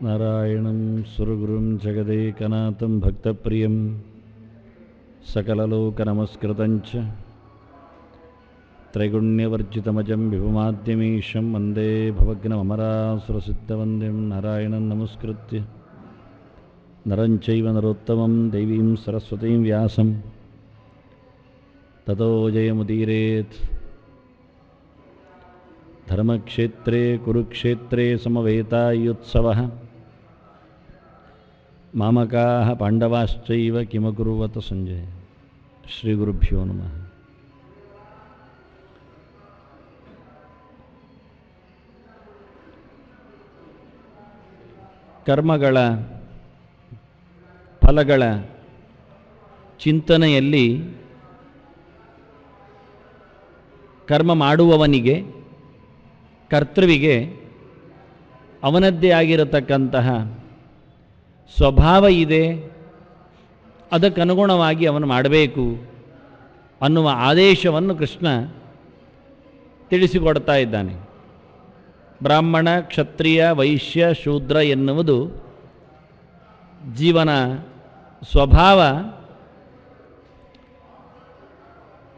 ನಾರಾಯಣಂ ಸುರಗುರುಂ ಜಗದೇಕನಾಥಂ ಭಕ್ತಪ್ರಿಯಂ ಸಕಲಲೋಕನಮಸ್ಕೃತಂಚ ತ್ರೈಗುಣ್ಯವರ್ಜಿತಮಜಂ ವಿಭುಮಾದ್ಯಮೀಶಂ ವಂದೇ ಭವಗ್ನಮರಾಸುರಸಿದ್ಧವಂದ್ಯಂ ನಾರಾಯಣಂ ನಮಸ್ಕೃತ್ಯ ನರಂ ಚೈವ ನರೋತ್ತಮಂ ದೈವೀಂ ಸರಸ್ವತೀಂ ವ್ಯಾಸಂ ತತೋ ಜಯಮುದೀರೇತ್. ಧರ್ಮಕ್ಷೇತ್ರೇ ಕುರುಕ್ಷೇತ್ರೇ ಸಮವೇತಾಯುತ್ಸವಃ ಮಾಮಕಾಃ ಪಾಂಡವಾಶ್ಚೈವ ಕಿಮಕುರ್ವತ ಸಂಜಯ. ಶ್ರೀ ಗುರುಭ್ಯೋ ನಮಃ. ಕರ್ಮಗಳ ಫಲಗಳ ಚಿಂತನೆಯಲ್ಲಿ ಕರ್ಮ ಮಾಡುವವನಿಗೆ, ಕರ್ತೃವಿಗೆ ಅವನದ್ದೇ ಆಗಿರತಕ್ಕಂತಹ ಸ್ವಭಾವ ಇದೆ, ಅದಕ್ಕನುಗುಣವಾಗಿ ಅವನು ಮಾಡಬೇಕು ಅನ್ನುವ ಆದೇಶವನ್ನು ಕೃಷ್ಣ ತಿಳಿಸಿಕೊಡ್ತಾ ಇದ್ದಾನೆ. ಬ್ರಾಹ್ಮಣ, ಕ್ಷತ್ರಿಯ, ವೈಶ್ಯ, ಶೂದ್ರ ಎನ್ನುವುದು ಜೀವನ ಸ್ವಭಾವ.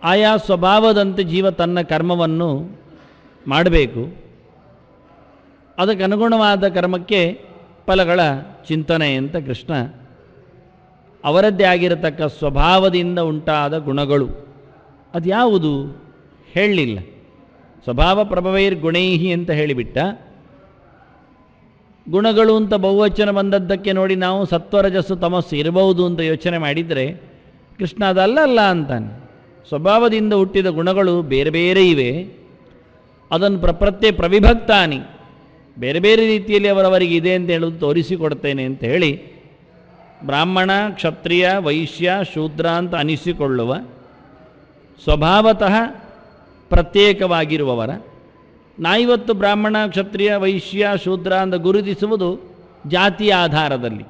ಆಯಾ ಸ್ವಭಾವದಂತೆ ಜೀವ ತನ್ನ ಕರ್ಮವನ್ನು ಮಾಡಬೇಕು. ಅದಕ್ಕನುಗುಣವಾದ ಕರ್ಮಕ್ಕೆ ಫಲಗಳ ಚಿಂತನೆ ಅಂತ ಕೃಷ್ಣ ಅವರದ್ದೇ ಆಗಿರತಕ್ಕ ಸ್ವಭಾವದಿಂದ ಉಂಟಾದ ಗುಣಗಳು ಅದು ಯಾವುದು ಹೇಳಲಿಲ್ಲ. ಸ್ವಭಾವ ಪ್ರಭವೈರ್ ಗುಣೈಹಿ ಅಂತ ಹೇಳಿಬಿಟ್ಟ. ಗುಣಗಳು ಅಂತ ಬಹುವಚನ ಬಂದದ್ದಕ್ಕೆ ನೋಡಿ ನಾವು ಸತ್ವರಜಸ್ಸು ತಮಸ್ಸು ಇರಬಹುದು ಅಂತ ಯೋಚನೆ ಮಾಡಿದರೆ ಕೃಷ್ಣ ಅದಲ್ಲ ಅಂತಾನೆ. ಸ್ವಭಾವದಿಂದ ಹುಟ್ಟಿದ ಗುಣಗಳು ಬೇರೆ ಬೇರೆ ಇವೆ. ಅದನ್ನು ಪ್ರವಿಭಕ್ತಾನಿ, ಬೇರೆ ಬೇರೆ ರೀತಿಯಲ್ಲಿ ಅವರವರಿಗೆ ಇದೆ ಅಂತ ಹೇಳೋದು ತೋರಿಸಿಕೊಡ್ತೇನೆ ಅಂತ ಹೇಳಿ ಬ್ರಾಹ್ಮಣ, ಕ್ಷತ್ರಿಯ, ವೈಶ್ಯ, ಶೂದ್ರ ಅಂತ ಅನಿಸಿಕೊಳ್ಳುವ ಸ್ವಭಾವತಃ ಪ್ರತ್ಯೇಕವಾಗಿರುವವರ, ನಾವಿವತ್ತು ಬ್ರಾಹ್ಮಣ, ಕ್ಷತ್ರಿಯ, ವೈಶ್ಯ, ಶೂದ್ರ ಅಂತ ಗುರುತಿಸುವುದು ಜಾತಿಯ ಆಧಾರದಲ್ಲಿ.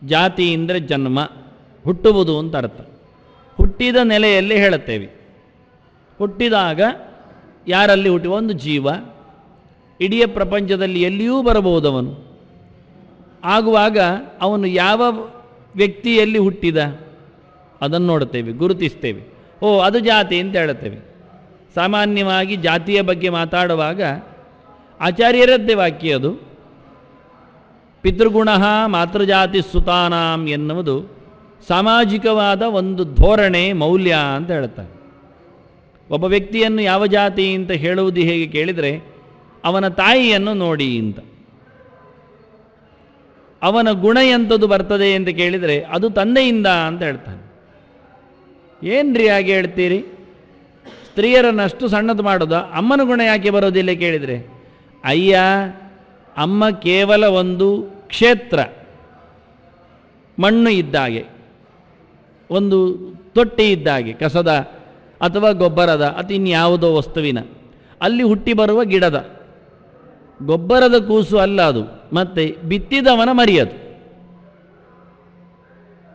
ಜಾತಿ ಅಂದರೆ ಜನ್ಮ, ಹುಟ್ಟುವುದು ಅಂತ ಅರ್ಥ. ಹುಟ್ಟಿದ ನೆಲೆಯಲ್ಲಿ ಹೇಳುತ್ತೇವೆ. ಹುಟ್ಟಿದಾಗ ಯಾರಲ್ಲಿ ಹುಟ್ಟಿ ಒಂದು ಜೀವ ಇಡೀ ಪ್ರಪಂಚದಲ್ಲಿ ಎಲ್ಲಿಯೂ ಬರಬಹುದವನು. ಆಗುವಾಗ ಅವನು ಯಾವ ವ್ಯಕ್ತಿಯಲ್ಲಿ ಹುಟ್ಟಿದ ಅದನ್ನು ನೋಡುತ್ತೇವೆ, ಗುರುತಿಸ್ತೇವೆ. ಅದು ಜಾತಿ ಅಂತ ಹೇಳುತ್ತೇವೆ. ಸಾಮಾನ್ಯವಾಗಿ ಜಾತಿಯ ಬಗ್ಗೆ ಮಾತಾಡುವಾಗ ಆಚಾರ್ಯರದ್ದೇ ವಾಕ್ಯ ಅದು. ಪಿತೃಗುಣ ಮಾತೃಜಾತಿ ಸುತಾನಾಂ ಎನ್ನುವುದು ಸಾಮಾಜಿಕವಾದ ಒಂದು ಧೋರಣೆ, ಮೌಲ್ಯ ಅಂತ ಹೇಳ್ತಾರೆ. ಒಬ್ಬ ವ್ಯಕ್ತಿಯನ್ನು ಯಾವ ಜಾತಿ ಅಂತ ಹೇಳುವುದು ಹೇಗೆ ಕೇಳಿದರೆ ಅವನ ತಾಯಿಯನ್ನು ನೋಡಿ ಅಂತ. ಅವನ ಗುಣ ಎಂಥದ್ದು ಬರ್ತದೆ ಅಂತ ಕೇಳಿದರೆ ಅದು ತಂದೆಯಿಂದ ಅಂತ ಹೇಳ್ತಾನೆ. ಏನ್ರಿ ಹಾಗೆ ಹೇಳ್ತೀರಿ? ಸ್ತ್ರೀಯರನ್ನಷ್ಟು ಸಣ್ಣದು ಮಾಡೋದು, ಅಮ್ಮನ ಗುಣ ಯಾಕೆ ಬರೋದಿಲ್ಲ ಕೇಳಿದರೆ, ಅಯ್ಯ ಅಮ್ಮ ಕೇವಲ ಒಂದು ಕ್ಷೇತ್ರ, ಮಣ್ಣು ಇದ್ದಾಗೆ, ಒಂದು ತೊಟ್ಟಿ ಇದ್ದಾಗೆ, ಕಸದ ಅಥವಾ ಗೊಬ್ಬರದ ಅಥವಾ ಇನ್ಯಾವುದೋ ವಸ್ತುವಿನ, ಅಲ್ಲಿ ಹುಟ್ಟಿ ಬರುವ ಗಿಡದ ಗೊಬ್ಬರದ ಕೂಸು ಅಲ್ಲ ಅದು, ಮತ್ತೆ ಬಿತ್ತಿದವನ ಮರಿಯದು.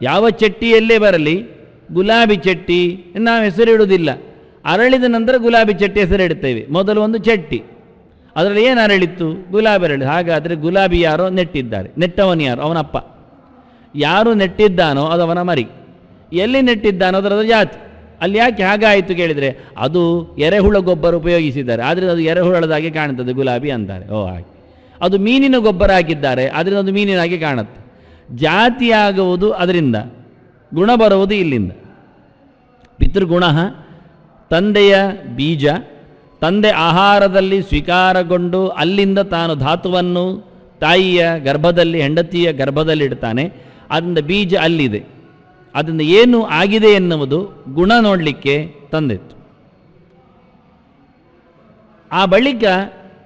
ಯಾವ ಚಟ್ಟಿಯಲ್ಲೇ ಬರಲಿ, ಗುಲಾಬಿ ಚಟ್ಟಿ ನಾವು ಹೆಸರಿಡುವುದಿಲ್ಲ. ಅರಳಿದ ನಂತರ ಗುಲಾಬಿ ಚಟ್ಟಿ ಹೆಸರಿಡುತ್ತೇವೆ. ಮೊದಲು ಒಂದು ಚಟ್ಟಿ, ಅದರಲ್ಲಿ ಏನು ಅರಳಿತ್ತು? ಗುಲಾಬಿ ಅರಳಿ. ಹಾಗಾದರೆ ಗುಲಾಬಿ ಯಾರೋ ನೆಟ್ಟಿದ್ದಾರೆ, ನೆಟ್ಟವನು ಯಾರು? ಅವನಪ್ಪ. ಯಾರು ನೆಟ್ಟಿದ್ದಾನೋ ಅದು ಅವನ ಮರಿ. ಎಲ್ಲಿ ನೆಟ್ಟಿದ್ದಾನೋ ಅದರ ಜಾತಿ. ಅಲ್ಲಿ ಯಾಕೆ ಹಾಗಾಯಿತು ಕೇಳಿದರೆ ಅದು ಎರೆಹುಳ ಗೊಬ್ಬರ ಉಪಯೋಗಿಸಿದ್ದಾರೆ, ಆದರೆ ಅದು ಎರೆಹುಳದಾಗೆ ಕಾಣುತ್ತದೆ, ಗುಲಾಬಿ ಅಂತಾರೆ. ಹಾಗೆ. ಅದು ಮೀನಿನ ಗೊಬ್ಬರ ಹಾಕಿದ್ದಾರೆ, ಆದರೆ ಅದು ಮೀನಿನಾಗೆ ಕಾಣುತ್ತೆ. ಜಾತಿಯಾಗುವುದು ಅದರಿಂದ, ಗುಣ ಬರುವುದು ಇಲ್ಲಿಂದ. ಪಿತೃಗುಣ ತಂದೆಯ ಬೀಜ, ತಂದೆ ಆಹಾರದಲ್ಲಿ ಸ್ವೀಕಾರಗೊಂಡು ಅಲ್ಲಿಂದ ತಾನು ಧಾತುವನ್ನು ತಾಯಿಯ ಗರ್ಭದಲ್ಲಿ, ಹೆಂಡತಿಯ ಗರ್ಭದಲ್ಲಿ ಇಡ್ತಾನೆ. ಅದರಿಂದ ಬೀಜ ಅಲ್ಲಿದೆ. ಅದರಿಂದ ಏನು ಆಗಿದೆ ಎನ್ನುವುದು ಗುಣ ನೋಡಲಿಕ್ಕೆ ತಂದೆತ್ತು. ಆ ಬಳಿಕ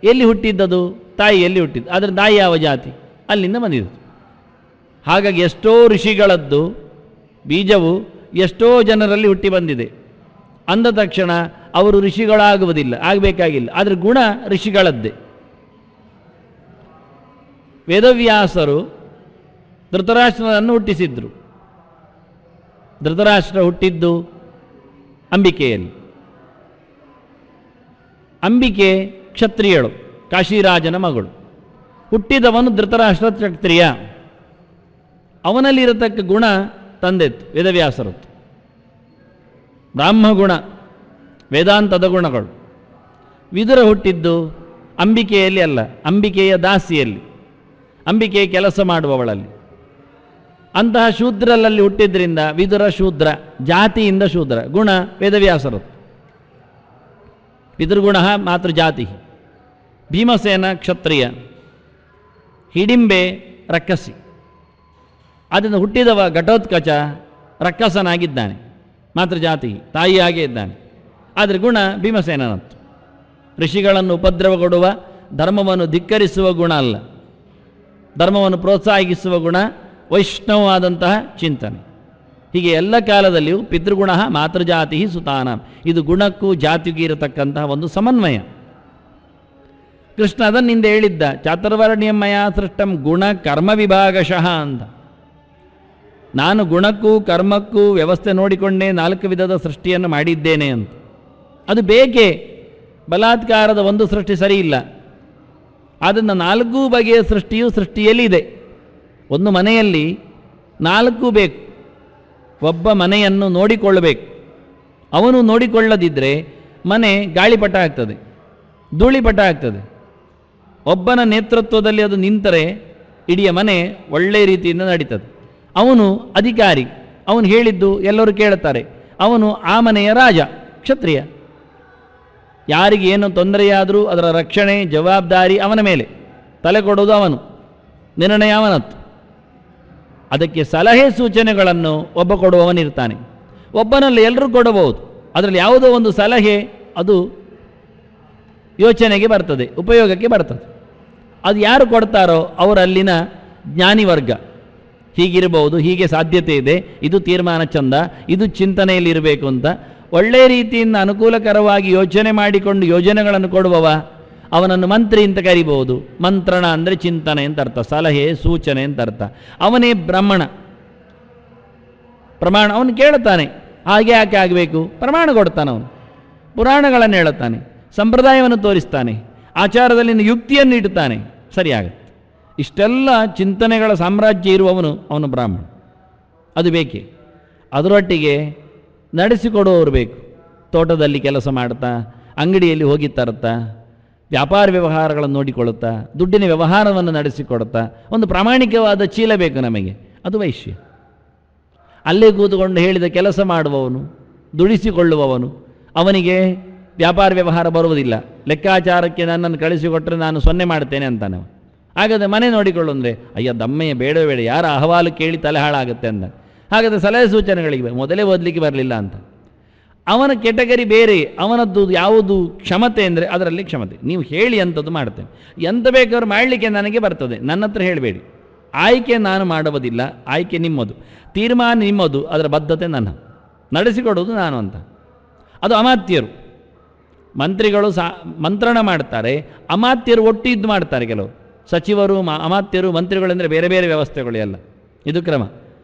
ಎಲ್ಲಿ ಹುಟ್ಟಿದ್ದದು? ತಾಯಿಯಲ್ಲಿ ಹುಟ್ಟಿದ್ದು. ಅದರ ತಾಯಿ ಯಾವ ಜಾತಿ? ಅಲ್ಲಿಂದ ಬಂದಿದ್ದು. ಹಾಗಾಗಿ ಎಷ್ಟೋ ಋಷಿಗಳದ್ದು ಬೀಜವು ಎಷ್ಟೋ ಜನರಲ್ಲಿ ಹುಟ್ಟಿ ಬಂದಿದೆ. ಅಂದ ತಕ್ಷಣ ಅವರು ಋಷಿಗಳಾಗುವುದಿಲ್ಲ, ಆಗಬೇಕಾಗಿಲ್ಲ. ಆದರೆ ಗುಣ ಋಷಿಗಳದ್ದೇ. ವೇದವ್ಯಾಸರು ಧೃತರಾಷ್ಟ್ರನನ್ನು ಹುಟ್ಟಿಸಿದ್ರು. ಧೃತರಾಷ್ಟ್ರ ಹುಟ್ಟಿದ್ದು ಅಂಬಿಕೆಯಲ್ಲಿ. ಅಂಬಿಕೆ ಕ್ಷತ್ರಿಯಳು, ಕಾಶಿರಾಜನ ಮಗಳು. ಹುಟ್ಟಿದವನು ಧೃತರಾಷ್ಟ್ರ ಕ್ಷತ್ರಿಯ. ಅವನಲ್ಲಿರತಕ್ಕ ಗುಣ ತಂದೆತ್ತು ವೇದವ್ಯಾಸರತ್ತು. ಬ್ರಾಹ್ಮ ಗುಣ, ವೇದಾಂತದ ಗುಣಗಳು. ವಿದುರ ಹುಟ್ಟಿದ್ದು ಅಂಬಿಕೆಯಲ್ಲಿ ಅಲ್ಲ, ಅಂಬಿಕೆಯ ದಾಸಿಯಲ್ಲಿ, ಅಂಬಿಕೆಯ ಕೆಲಸ ಮಾಡುವವಳಲ್ಲಿ. ಅಂತಹ ಶೂದ್ರರಲ್ಲಿ ಹುಟ್ಟಿದ್ರಿಂದ ವಿದುರ ಶೂದ್ರ, ಜಾತಿಯಿಂದ ಶೂದ್ರ. ಗುಣ ವೇದವ್ಯಾಸರತ್ತು. ಪಿತೃಗುಣ ಮಾತೃಜಾತಿ. ಭೀಮಸೇನ ಕ್ಷತ್ರಿಯ, ಹಿಡಿಂಬೆ ರಕ್ಕಸಿ. ಅದನ್ನು ಹುಟ್ಟಿದವ ಘಟೋತ್ಕಚ ರಕ್ಕಸನಾಗಿದ್ದಾನೆ, ಮಾತೃಜಾತಿ, ತಾಯಿಯಾಗೇ ಇದ್ದಾನೆ. ಆದರೆ ಗುಣ ಭೀಮಸೇನನತ್ತು. ಋಷಿಗಳನ್ನು ಉಪದ್ರವ ಕೊಡುವ, ಧರ್ಮವನ್ನು ಧಿಕ್ಕರಿಸುವ ಗುಣ ಅಲ್ಲ, ಧರ್ಮವನ್ನು ಪ್ರೋತ್ಸಾಹಿಸುವ ಗುಣ, ವೈಷ್ಣವವಾದಂತಹ ಚಿಂತನೆ. ಹೀಗೆ ಎಲ್ಲ ಕಾಲದಲ್ಲಿಯೂ ಪಿತೃಗುಣ ಮಾತೃಜಾತಿ ಸುತಾನ. ಇದು ಗುಣಕ್ಕೂ ಜಾತಿಗೂ ಇರತಕ್ಕಂತಹ ಒಂದು ಸಮನ್ವಯ. ಕೃಷ್ಣ ಅದನ್ನಿಂದ ಹೇಳಿದ್ದ, ಚಾತುರ್ವರ್ಣ್ಯಮಯ ಸೃಷ್ಟಂ ಗುಣ ಕರ್ಮ ವಿಭಾಗಶಃ ಅಂತ. ನಾನು ಗುಣಕ್ಕೂ ಕರ್ಮಕ್ಕೂ ವ್ಯವಸ್ಥೆ ನೋಡಿಕೊಂಡೇ 4 ವಿಧದ ಸೃಷ್ಟಿಯನ್ನು ಮಾಡಿದ್ದೇನೆ ಅಂತ. ಅದು ಬೇಕೇ, ಬಲಾತ್ಕಾರದ ಒಂದು ಸೃಷ್ಟಿ ಸರಿ ಇಲ್ಲ. ಅದನ್ನು 4 ಬಗೆಯ ಸೃಷ್ಟಿಯು ಸೃಷ್ಟಿಯಲ್ಲಿದೆ. ಒಂದು ಮನೆಯಲ್ಲಿ 4 ಬೇಕು. ಒಬ್ಬ ಮನೆಯನ್ನು ನೋಡಿಕೊಳ್ಳಬೇಕು. ಅವನು ನೋಡಿಕೊಳ್ಳದಿದ್ದರೆ ಮನೆ ಗಾಳಿಪಟ ಆಗ್ತದೆ, ಧೂಳಿಪಟ ಆಗ್ತದೆ. ಒಬ್ಬನ ನೇತೃತ್ವದಲ್ಲಿ ಅದು ನಿಂತರೆ ಇಡೀ ಮನೆ ಒಳ್ಳೆಯ ರೀತಿಯಿಂದ ನಡೀತದೆ. ಅವನು ಅಧಿಕಾರಿ, ಅವನು ಹೇಳಿದ್ದು ಎಲ್ಲರೂ ಕೇಳುತ್ತಾರೆ. ಅವನು ಆ ಮನೆಯ ರಾಜ, ಕ್ಷತ್ರಿಯ. ಯಾರಿಗೆ ಏನು ತೊಂದರೆಯಾದರೂ ಅದರ ರಕ್ಷಣೆ ಜವಾಬ್ದಾರಿ ಅವನ ಮೇಲೆ, ತಲೆ ಕೊಡೋದು ಅವನು, ನಿರ್ಣಯ ಅವನತ್ತು. ಅದಕ್ಕೆ ಸಲಹೆ ಸೂಚನೆಗಳನ್ನು ಒಬ್ಬ ಕೊಡುವವನಿರ್ತಾನೆ. ಒಬ್ಬನಲ್ಲಿ ಎಲ್ಲರೂ ಕೊಡಬಹುದು. ಅದರಲ್ಲಿ ಯಾವುದೋ ಒಂದು ಸಲಹೆ ಅದು ಯೋಚನೆಗೆ ಬರ್ತದೆ, ಉಪಯೋಗಕ್ಕೆ ಬರ್ತದೆ. ಅದು ಯಾರು ಕೊಡ್ತಾರೋ ಅವರಲ್ಲಿನ ಜ್ಞಾನಿ ವರ್ಗ. ಹೀಗಿರಬಹುದು, ಹೀಗೆ ಸಾಧ್ಯತೆ ಇದೆ, ಇದು ತೀರ್ಮಾನ ಚಂದ, ಇದು ಚಿಂತನೆಯಲ್ಲಿರಬೇಕು ಅಂತ ಒಳ್ಳೆಯ ರೀತಿಯಿಂದ ಅನುಕೂಲಕರವಾಗಿ ಯೋಚನೆ ಮಾಡಿಕೊಂಡು ಯೋಜನೆಗಳನ್ನು ಕೊಡುವವ ಅವನನ್ನು ಮಂತ್ರಿ ಅಂತ ಕರಿಬಹುದು. ಮಂತ್ರಣ ಅಂದರೆ ಚಿಂತನೆ ಅಂತ ಅರ್ಥ, ಸಲಹೆ ಸೂಚನೆ ಅಂತ ಅರ್ಥ. ಅವನೇ ಬ್ರಾಹ್ಮಣ. ಪ್ರಮಾಣ ಅವನು ಕೇಳುತ್ತಾನೆ, ಹಾಗೆ ಯಾಕೆ ಆಗಬೇಕು, ಪ್ರಮಾಣ ಕೊಡ್ತಾನೆ. ಅವನು ಪುರಾಣಗಳನ್ನು ಹೇಳುತ್ತಾನೆ, ಸಂಪ್ರದಾಯವನ್ನು ತೋರಿಸ್ತಾನೆ, ಆಚಾರದಲ್ಲಿನ ಯುಕ್ತಿಯನ್ನು ಇಡುತ್ತಾನೆ, ಸರಿಯಾಗುತ್ತೆ. ಇಷ್ಟೆಲ್ಲ ಚಿಂತನೆಗಳ ಸಾಮ್ರಾಜ್ಯ ಇರುವವನು ಅವನು ಬ್ರಾಹ್ಮಣ. ಅದು ಬೇಕೇ. ಅದರೊಟ್ಟಿಗೆ ನಡೆಸಿಕೊಡುವವರು ಬೇಕು. ತೋಟದಲ್ಲಿ ಕೆಲಸ ಮಾಡ್ತಾ, ಅಂಗಡಿಯಲ್ಲಿ ಹೋಗಿ ತರುತ್ತಾ, ವ್ಯಾಪಾರ ವ್ಯವಹಾರಗಳನ್ನು ನೋಡಿಕೊಳ್ಳುತ್ತಾ, ದುಡ್ಡಿನ ವ್ಯವಹಾರವನ್ನು ನಡೆಸಿಕೊಡುತ್ತಾ ಒಂದು ಪ್ರಾಮಾಣಿಕವಾದ ಚೀಲ ಬೇಕು ನಮಗೆ. ಅದು ವೈಶ್ಯ. ಅಲ್ಲೇ ಕೂತುಕೊಂಡು ಹೇಳಿದ ಕೆಲಸ ಮಾಡುವವನು, ದುಡಿಸಿಕೊಳ್ಳುವವನು, ಅವನಿಗೆ ವ್ಯಾಪಾರ ವ್ಯವಹಾರ ಬರುವುದಿಲ್ಲ. ಲೆಕ್ಕಾಚಾರಕ್ಕೆ ನನ್ನನ್ನು ಕಳಿಸಿಕೊಟ್ಟರೆ ನಾನು 0 ಮಾಡ್ತೇನೆ ಅಂತಾನೆ. ಹಾಗಾದರೆ ಮನೆ ನೋಡಿಕೊಳ್ಳು ಅಂದರೆ ಅಯ್ಯ ದಮ್ಮೆಯ ಬೇಡ ಬೇಡ, ಯಾರ ಅಹವಾಲು ಕೇಳಿ ತಲೆ ಹಾಳಾಗುತ್ತೆ ಅಂದ. ಹಾಗಾದರೆ ಸಲಹೆ ಸೂಚನೆಗಳಿಗೆ ಮೊದಲೇ ಓದಲಿಕ್ಕೆ ಬರಲಿಲ್ಲ ಅಂತ. ಅವನ ಕೆಟಗರಿ ಬೇರೆ. ಅವನದ್ದು ಯಾವುದು ಕ್ಷಮತೆ ಅಂದರೆ ಅದರಲ್ಲಿ ಕ್ಷಮತೆ. ನೀವು ಹೇಳಿ ಅಂಥದ್ದು ಮಾಡ್ತೇನೆ, ಎಂತ ಬೇಕಾದ್ರೂ ಮಾಡಲಿಕ್ಕೆ ನನಗೆ ಬರ್ತದೆ, ನನ್ನ ಹತ್ರ ಹೇಳಬೇಡಿ. ಆಯ್ಕೆ ನಾನು ಮಾಡುವುದಿಲ್ಲ, ಆಯ್ಕೆ ನಿಮ್ಮದು, ತೀರ್ಮಾನ ನಿಮ್ಮದು, ಅದರ ಬದ್ಧತೆ ನನ್ನ, ನಡೆಸಿಕೊಡೋದು ನಾನು ಅಂತ. ಅದು ಅಮಾತ್ಯರು. ಮಂತ್ರಿಗಳು ಮಂತ್ರಣ ಮಾಡ್ತಾರೆ, ಅಮಾತ್ಯರು ಒಟ್ಟಿದ್ದು ಮಾಡ್ತಾರೆ. ಕೆಲವರು ಸಚಿವರು, ಅಮಾತ್ಯರು, ಮಂತ್ರಿಗಳೆಂದರೆ ಬೇರೆ ಬೇರೆ ವ್ಯವಸ್ಥೆಗಳು ಎಲ್ಲ. ಇದು ಕ್ರಮ.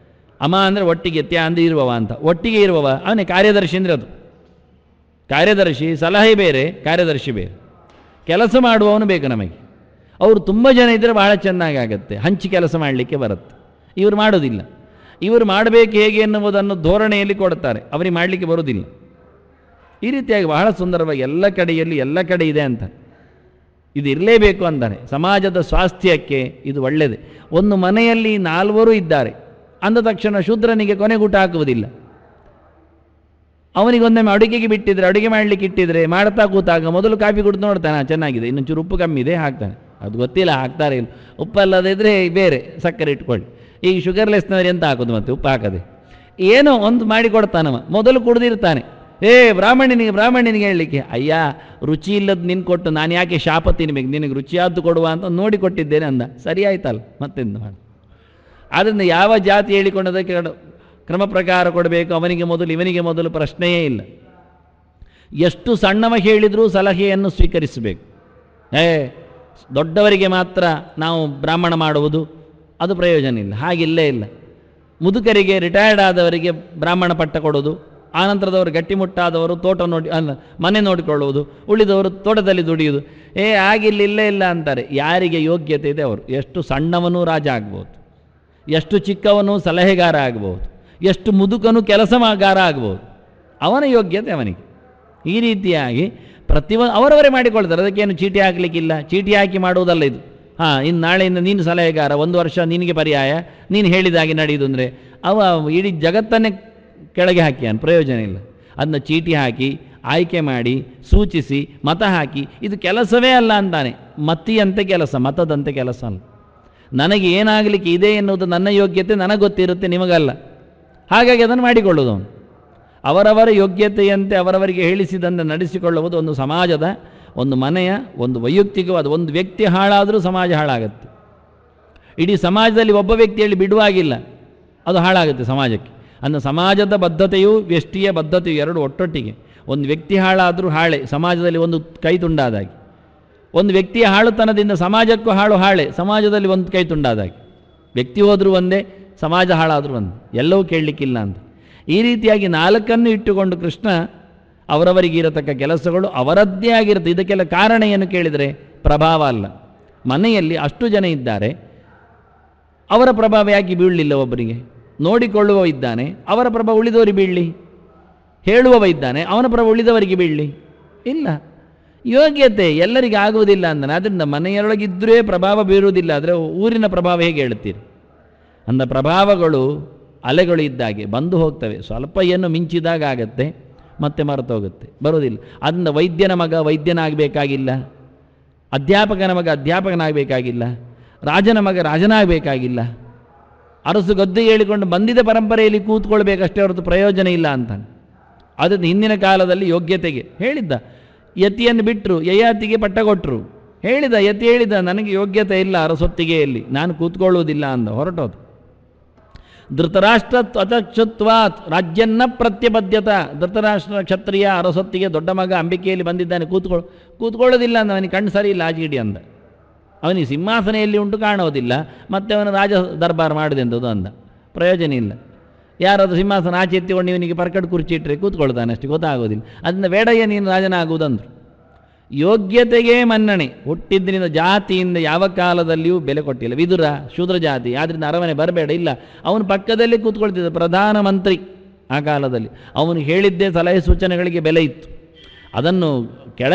ಅಮ ಅಂದರೆ ಒಟ್ಟಿಗೆ, ತ್ಯ ಅಂದರೆ ಇರುವವ ಅಂತ. ಒಟ್ಟಿಗೆ ಇರುವವ ಅವನೇ ಕಾರ್ಯದರ್ಶಿ ಅಂದರೆ ಅದು. ಕಾರ್ಯದರ್ಶಿ ಸಲಹೆ ಬೇರೆ, ಕಾರ್ಯದರ್ಶಿ ಬೇರೆ. ಕೆಲಸ ಮಾಡುವವನು ಬೇಕು ನಮಗೆ. ಅವರು ತುಂಬ ಜನ ಇದ್ದರೆ ಬಹಳ ಚೆನ್ನಾಗಿ ಆಗುತ್ತೆ, ಹಂಚಿ ಕೆಲಸ ಮಾಡಲಿಕ್ಕೆ ಬರುತ್ತೆ. ಇವರು ಮಾಡೋದಿಲ್ಲ. ಇವರು ಮಾಡಬೇಕು ಹೇಗೆ ಎನ್ನುವುದನ್ನು ಧೋರಣೆಯಲ್ಲಿ ಕೊಡ್ತಾರೆ, ಅವರಿಗೆ ಮಾಡಲಿಕ್ಕೆ ಬರೋದಿಲ್ಲ. ಈ ರೀತಿಯಾಗಿ ಬಹಳ ಸುಂದರವಾಗಿ ಎಲ್ಲ ಕಡೆಯಲ್ಲಿ ಎಲ್ಲ ಕಡೆ ಇದೆ ಅಂತ. ಇದು ಇರಲೇಬೇಕು ಅಂತಾನೆ. ಸಮಾಜದ ಸ್ವಾಸ್ಥ್ಯಕ್ಕೆ ಇದು ಒಳ್ಳೆಯದು. ಒಂದು ಮನೆಯಲ್ಲಿ 4 ಇದ್ದಾರೆ ಅಂದ ತಕ್ಷಣ ಶೂದ್ರನಿಗೆ ಕೊನೆಗೂಟ ಹಾಕುವುದಿಲ್ಲ. ಅವನಿಗೊಂದೊಮ್ಮೆ ಅಡುಗೆಗೆ ಬಿಟ್ಟಿದ್ರೆ, ಅಡುಗೆ ಮಾಡಲಿಕ್ಕೆ ಇಟ್ಟಿದ್ರೆ ಮಾಡ್ತಾ ಕೂತಾಗ ಮೊದಲು ಕಾಫಿ ಕುಡಿದು ನೋಡ್ತಾನೆ, ಚೆನ್ನಾಗಿದೆ, ಇನ್ನೊಂಚೂರು ಉಪ್ಪು ಕಮ್ಮಿ ಇದೆ ಹಾಕ್ತಾನೆ. ಅದು ಗೊತ್ತಿಲ್ಲ ಹಾಕ್ತಾರೆ ಇಲ್ಲ. ಉಪ್ಪಲ್ಲದಿದ್ದರೆ ಬೇರೆ ಸಕ್ಕರೆ ಇಟ್ಕೊಳ್ಳಿ. ಈಗ ಶುಗರ್ಲೆಸ್ನವ್ರು ಎಂತ ಹಾಕೋದು ಮತ್ತೆ ಉಪ್ಪು ಹಾಕದೆ ಏನೋ ಒಂದು ಮಾಡಿ ಕೊಡ್ತಾನವ. ಮೊದಲು ಕುಡಿದಿರ್ತಾನೆ. ಬ್ರಾಹ್ಮಣನಿಗೆ ಹೇಳಲಿಕ್ಕೆ, ಅಯ್ಯ ರುಚಿ ಇಲ್ಲದ ನಿನ್ನ ಕೊಟ್ಟು ನಾನು ಯಾಕೆ ಶಾಪ ತಿನ್ಬೇಕು, ನಿನಗೆ ರುಚಿಯಾದ್ದು ಕೊಡುವ ಅಂತ ನೋಡಿ ಕೊಟ್ಟಿದ್ದೇನೆ ಅಂದ. ಸರಿ ಆಯ್ತಲ್ಲ, ಮತ್ತೆಂದು ಮಾಡಿ. ಆದ್ದರಿಂದ ಯಾವ ಜಾತಿ ಹೇಳಿಕೊಂಡದಕ್ಕೆ ಕ್ರಮ ಪ್ರಕಾರ ಕೊಡಬೇಕು, ಅವನಿಗೆ ಮೊದಲು ಇವನಿಗೆ ಮೊದಲು ಪ್ರಶ್ನೆಯೇ ಇಲ್ಲ. ಎಷ್ಟು ಸಣ್ಣವ ಹೇಳಿದರೂ ಸಲಹೆಯನ್ನು ಸ್ವೀಕರಿಸಬೇಕು. ದೊಡ್ಡವರಿಗೆ ಮಾತ್ರ ನಾವು ಬ್ರಾಹ್ಮಣ ಮಾಡುವುದು ಅದು ಪ್ರಯೋಜನ ಇಲ್ಲ, ಹಾಗಿಲ್ಲೇ ಇಲ್ಲ. ಮುದುಕರಿಗೆ, ರಿಟೈರ್ಡ್ ಆದವರಿಗೆ ಬ್ರಾಹ್ಮಣ ಪಟ್ಟ ಕೊಡೋದು ಆನಂತರದವರು ಗಟ್ಟಿಮುಟ್ಟಾದವರು ತೋಟ ನೋಡಿ ಮನೆ ನೋಡಿಕೊಳ್ಳುವುದು, ಉಳಿದವರು ತೋಟದಲ್ಲಿ ದುಡಿಯುವುದು. ಆಗಿಲ್ಲ, ಇಲ್ಲೇ ಇಲ್ಲ ಅಂತಾರೆ. ಯಾರಿಗೆ ಯೋಗ್ಯತೆ ಇದೆ ಅವರು. ಎಷ್ಟು ಸಣ್ಣವನೂ ರಾಜ ಆಗ್ಬೋದು, ಎಷ್ಟು ಚಿಕ್ಕವನು ಸಲಹೆಗಾರ ಆಗ್ಬೋದು, ಎಷ್ಟು ಮುದುಕನು ಕೆಲಸಗಾರ ಆಗ್ಬೋದು. ಅವನ ಯೋಗ್ಯತೆ ಅವನಿಗೆ. ಈ ರೀತಿಯಾಗಿ ಅವರವರೇ ಮಾಡಿಕೊಳ್ತಾರೆ. ಅದಕ್ಕೇನು ಚೀಟಿ ಹಾಕಲಿಕ್ಕಿಲ್ಲ. ಚೀಟಿ ಹಾಕಿ ಮಾಡುವುದಲ್ಲ ಇದು. ಇನ್ನು ನಾಳೆಯಿಂದ ನೀನು ಸಲಹೆಗಾರ, 1 ವರ್ಷ ನಿನಗೆ ಪರ್ಯಾಯ, ನೀನು ಹೇಳಿದಾಗೆ ನಡೆಯುವುದು ಅಂದರೆ ಇಡೀ ಜಗತ್ತನ್ನೇ ಕೆಳಗೆ ಹಾಕಿ ಪ್ರಯೋಜನ ಇಲ್ಲ. ಅದನ್ನ ಚೀಟಿ ಹಾಕಿ ಆಯ್ಕೆ ಮಾಡಿ ಸೂಚಿಸಿ ಮತ ಹಾಕಿ ಇದು ಕೆಲಸವೇ ಅಲ್ಲ ಅಂತಾನೆ. ಮತಿಯಂತೆ ಕೆಲಸ, ಮತದಂತೆ ಕೆಲಸ ಅಲ್ಲ. ನನಗೆ ಏನಾಗಲಿಕ್ಕೆ ಇದೆ ಎನ್ನುವುದು ನನ್ನ ಯೋಗ್ಯತೆ ನನಗೆ ಗೊತ್ತಿರುತ್ತೆ, ನಿಮಗಲ್ಲ. ಹಾಗಾಗಿ ಅದನ್ನು ಮಾಡಿಕೊಳ್ಳುವುದು ಅವನು. ಅವರವರ ಯೋಗ್ಯತೆಯಂತೆ ಅವರವರಿಗೆ ಹೇಳಿಸಿದಂತೆ ನಡೆಸಿಕೊಳ್ಳುವುದು ಒಂದು ಸಮಾಜದ, ಒಂದು ಮನೆಯ, ಒಂದು ವೈಯಕ್ತಿಕವಾದ, ಒಂದು ವ್ಯಕ್ತಿ ಹಾಳಾದರೂ ಸಮಾಜ ಹಾಳಾಗುತ್ತೆ. ಇಡೀ ಸಮಾಜದಲ್ಲಿ ಒಬ್ಬ ವ್ಯಕ್ತಿಯಲ್ಲಿ ಬಿಡುವಾಗಿಲ್ಲ, ಅದು ಹಾಳಾಗುತ್ತೆ ಸಮಾಜಕ್ಕೆ. ಅಂದ ಸಮಾಜದ ಬದ್ಧತೆಯು ವ್ಯಷ್ಟಿಯ ಬದ್ಧತೆಯು ಎರಡು ಒಟ್ಟೊಟ್ಟಿಗೆ. ಒಂದು ವ್ಯಕ್ತಿ ಹಾಳಾದರೂ ಹಾಳೆ, ಸಮಾಜದಲ್ಲಿ ಒಂದು ಕೈ ತುಂಡಾದಾಗಿ. ಒಂದು ವ್ಯಕ್ತಿಯ ಹಾಳುತನದಿಂದ ಸಮಾಜಕ್ಕೂ ಹಾಳೆ, ಸಮಾಜದಲ್ಲಿ ಒಂದು ಕೈ ತುಂಡಾದಾಗಿ. ವ್ಯಕ್ತಿ ಹೋದರೂ ಒಂದೇ, ಸಮಾಜ ಹಾಳಾದರೂ ಒಂದೇ, ಎಲ್ಲವೂ ಕೇಳಲಿಕ್ಕಿಲ್ಲ ಅಂತ. ಈ ರೀತಿಯಾಗಿ 4 ಇಟ್ಟುಕೊಂಡು ಕೃಷ್ಣ ಅವರವರಿಗೆ ಇರತಕ್ಕ ಕೆಲಸಗಳು ಅವರದ್ದೇ ಆಗಿರುತ್ತೆ. ಇದಕ್ಕೆಲ್ಲ ಕಾರಣ ಏನು ಕೇಳಿದರೆ ಪ್ರಭಾವ ಅಲ್ಲ. ಮನೆಯಲ್ಲಿ ಅಷ್ಟು ಜನ ಇದ್ದಾರೆ, ಅವರ ಪ್ರಭಾವ ಯಾಕೆ ಬೀಳಲಿಲ್ಲ? ಒಬ್ಬರಿಗೆ ನೋಡಿಕೊಳ್ಳುವ ಇದ್ದಾನೆ, ಅವರ ಪ್ರಭಾವ ಉಳಿದವರಿಗೆ ಬೀಳಲಿ. ಹೇಳುವವ ಇದ್ದಾನೆ, ಅವನ ಪ್ರಭಾವ ಉಳಿದವರಿಗೆ ಬೀಳಲಿ. ಇಲ್ಲ, ಯೋಗ್ಯತೆ ಎಲ್ಲರಿಗೆ ಆಗುವುದಿಲ್ಲ ಅಂದಾನೆ. ಆದ್ದರಿಂದ ಮನೆಯೊಳಗಿದ್ದರೆ ಪ್ರಭಾವ ಬೀರುವುದಿಲ್ಲ, ಆದರೆ ಊರಿನ ಪ್ರಭಾವ ಹೇಗೆ ಹೇಳ್ತೀರಿ? ಅಂದ ಪ್ರಭಾವಗಳು ಅಲೆಗಳು ಇದ್ದಾಗೆ ಬಂದು ಹೋಗ್ತವೆ. ಸ್ವಲ್ಪ ಏನು ಮಿಂಚಿದಾಗ ಆಗತ್ತೆ, ಮತ್ತೆ ಮರೆತೋಗುತ್ತೆ, ಬರೋದಿಲ್ಲ. ಅದರಿಂದ ವೈದ್ಯನ ಮಗ ವೈದ್ಯನಾಗಬೇಕಾಗಿಲ್ಲ, ಅಧ್ಯಾಪಕನ ಮಗ ಅಧ್ಯಾಪಕನಾಗಬೇಕಾಗಿಲ್ಲ, ರಾಜನ ಮಗ ರಾಜನಾಗಬೇಕಾಗಿಲ್ಲ. ಅರಸು ಗದ್ದೆ ಹೇಳಿಕೊಂಡು ಬಂದಿದ್ದ ಪರಂಪರೆಯಲ್ಲಿ ಕೂತ್ಕೊಳ್ಬೇಕಷ್ಟೇ ಹೊರತು ಪ್ರಯೋಜನ ಇಲ್ಲ ಅಂತಾನೆ. ಅದನ್ನು ಹಿಂದಿನ ಕಾಲದಲ್ಲಿ ಯೋಗ್ಯತೆಗೆ ಹೇಳಿದ್ದ. ಯತಿಯನ್ನು ಬಿಟ್ಟರು, ಯಯಾತಿಗೆ ಪಟ್ಟ ಕೊಟ್ಟರು. ಯತಿ ಹೇಳಿದ ನನಗೆ ಯೋಗ್ಯತೆ ಇಲ್ಲ ಅರಸೊತ್ತಿಗೆಯಲ್ಲಿ, ನಾನು ಕೂತ್ಕೊಳ್ಳುವುದಿಲ್ಲ ಅಂದ, ಹೊರಟೋದು. ಧೃತರಾಷ್ಟ್ರ ಅತಕ್ಷತ್ವಾತ್ ರಾಜ್ಯನ್ನ ಪ್ರತ್ಯಬದ್ಧತ. ಧೃತರಾಷ್ಟ್ರ ಕ್ಷತ್ರಿಯ, ಅರಸೊತ್ತಿಗೆ ದೊಡ್ಡ ಮಗ, ಅಂಬಿಕೆಯಲ್ಲಿ ಬಂದಿದ್ದಾನೆ, ಕೂತ್ಕೊಳ್ಳೋದಿಲ್ಲ ಅಂದ. ಅವನಿಗೆ ಕಣ್ಣು ಸರಿ ಇಲ್ಲ, ಆಜಿಗಿಡಿ ಅಂದ. ಅವನಿಗೆ ಸಿಂಹಾಸನ ಎಲ್ಲಿ ಉಂಟು ಕಾಣೋದಿಲ್ಲ, ಮತ್ತೆ ಅವನು ರಾಜ ದರ್ಬಾರ್ ಮಾಡಿದೆಂಥದ್ದು ಅಂದ. ಪ್ರಯೋಜನ ಇಲ್ಲ. ಯಾರಾದರೂ ಸಿಂಹಾಸನ ಆಚೆ ಎತ್ತಿಕೊಂಡು ಇವನಿಗೆ ಪರ್ಕಡ್ ಕುರ್ಚಿ ಇಟ್ಟರೆ ಕೂತ್ಕೊಳ್ತಾನೆ, ಅಷ್ಟೇ, ಗೊತ್ತಾಗೋದಿಲ್ಲ. ಅದನ್ನ ಬೇಡಯ್ಯ ನೀನು ರಾಜನಾಗುವುದಂದ್ರು. ಯೋಗ್ಯತೆಗೆ ಮನ್ನಣೆ. ಹುಟ್ಟಿದ್ರಿಂದ ಜಾತಿಯಿಂದ ಯಾವ ಕಾಲದಲ್ಲಿಯೂ ಬೆಲೆ ಕೊಟ್ಟಿಲ್ಲ. ವಿದುರ ಶೂದ್ರ ಜಾತಿ, ಆದ್ದರಿಂದ ಅರಮನೆ ಬರಬೇಡ, ಇಲ್ಲ, ಅವನು ಪಕ್ಕದಲ್ಲೇ ಕೂತ್ಕೊಳ್ತಿದ್ದ ಪ್ರಧಾನಮಂತ್ರಿ. ಆ ಕಾಲದಲ್ಲಿ ಅವನು ಹೇಳಿದ್ದೇ ಸಲಹೆ ಸೂಚನೆಗಳಿಗೆ ಬೆಲೆ ಇತ್ತು. ಅದನ್ನು ಕೆಳ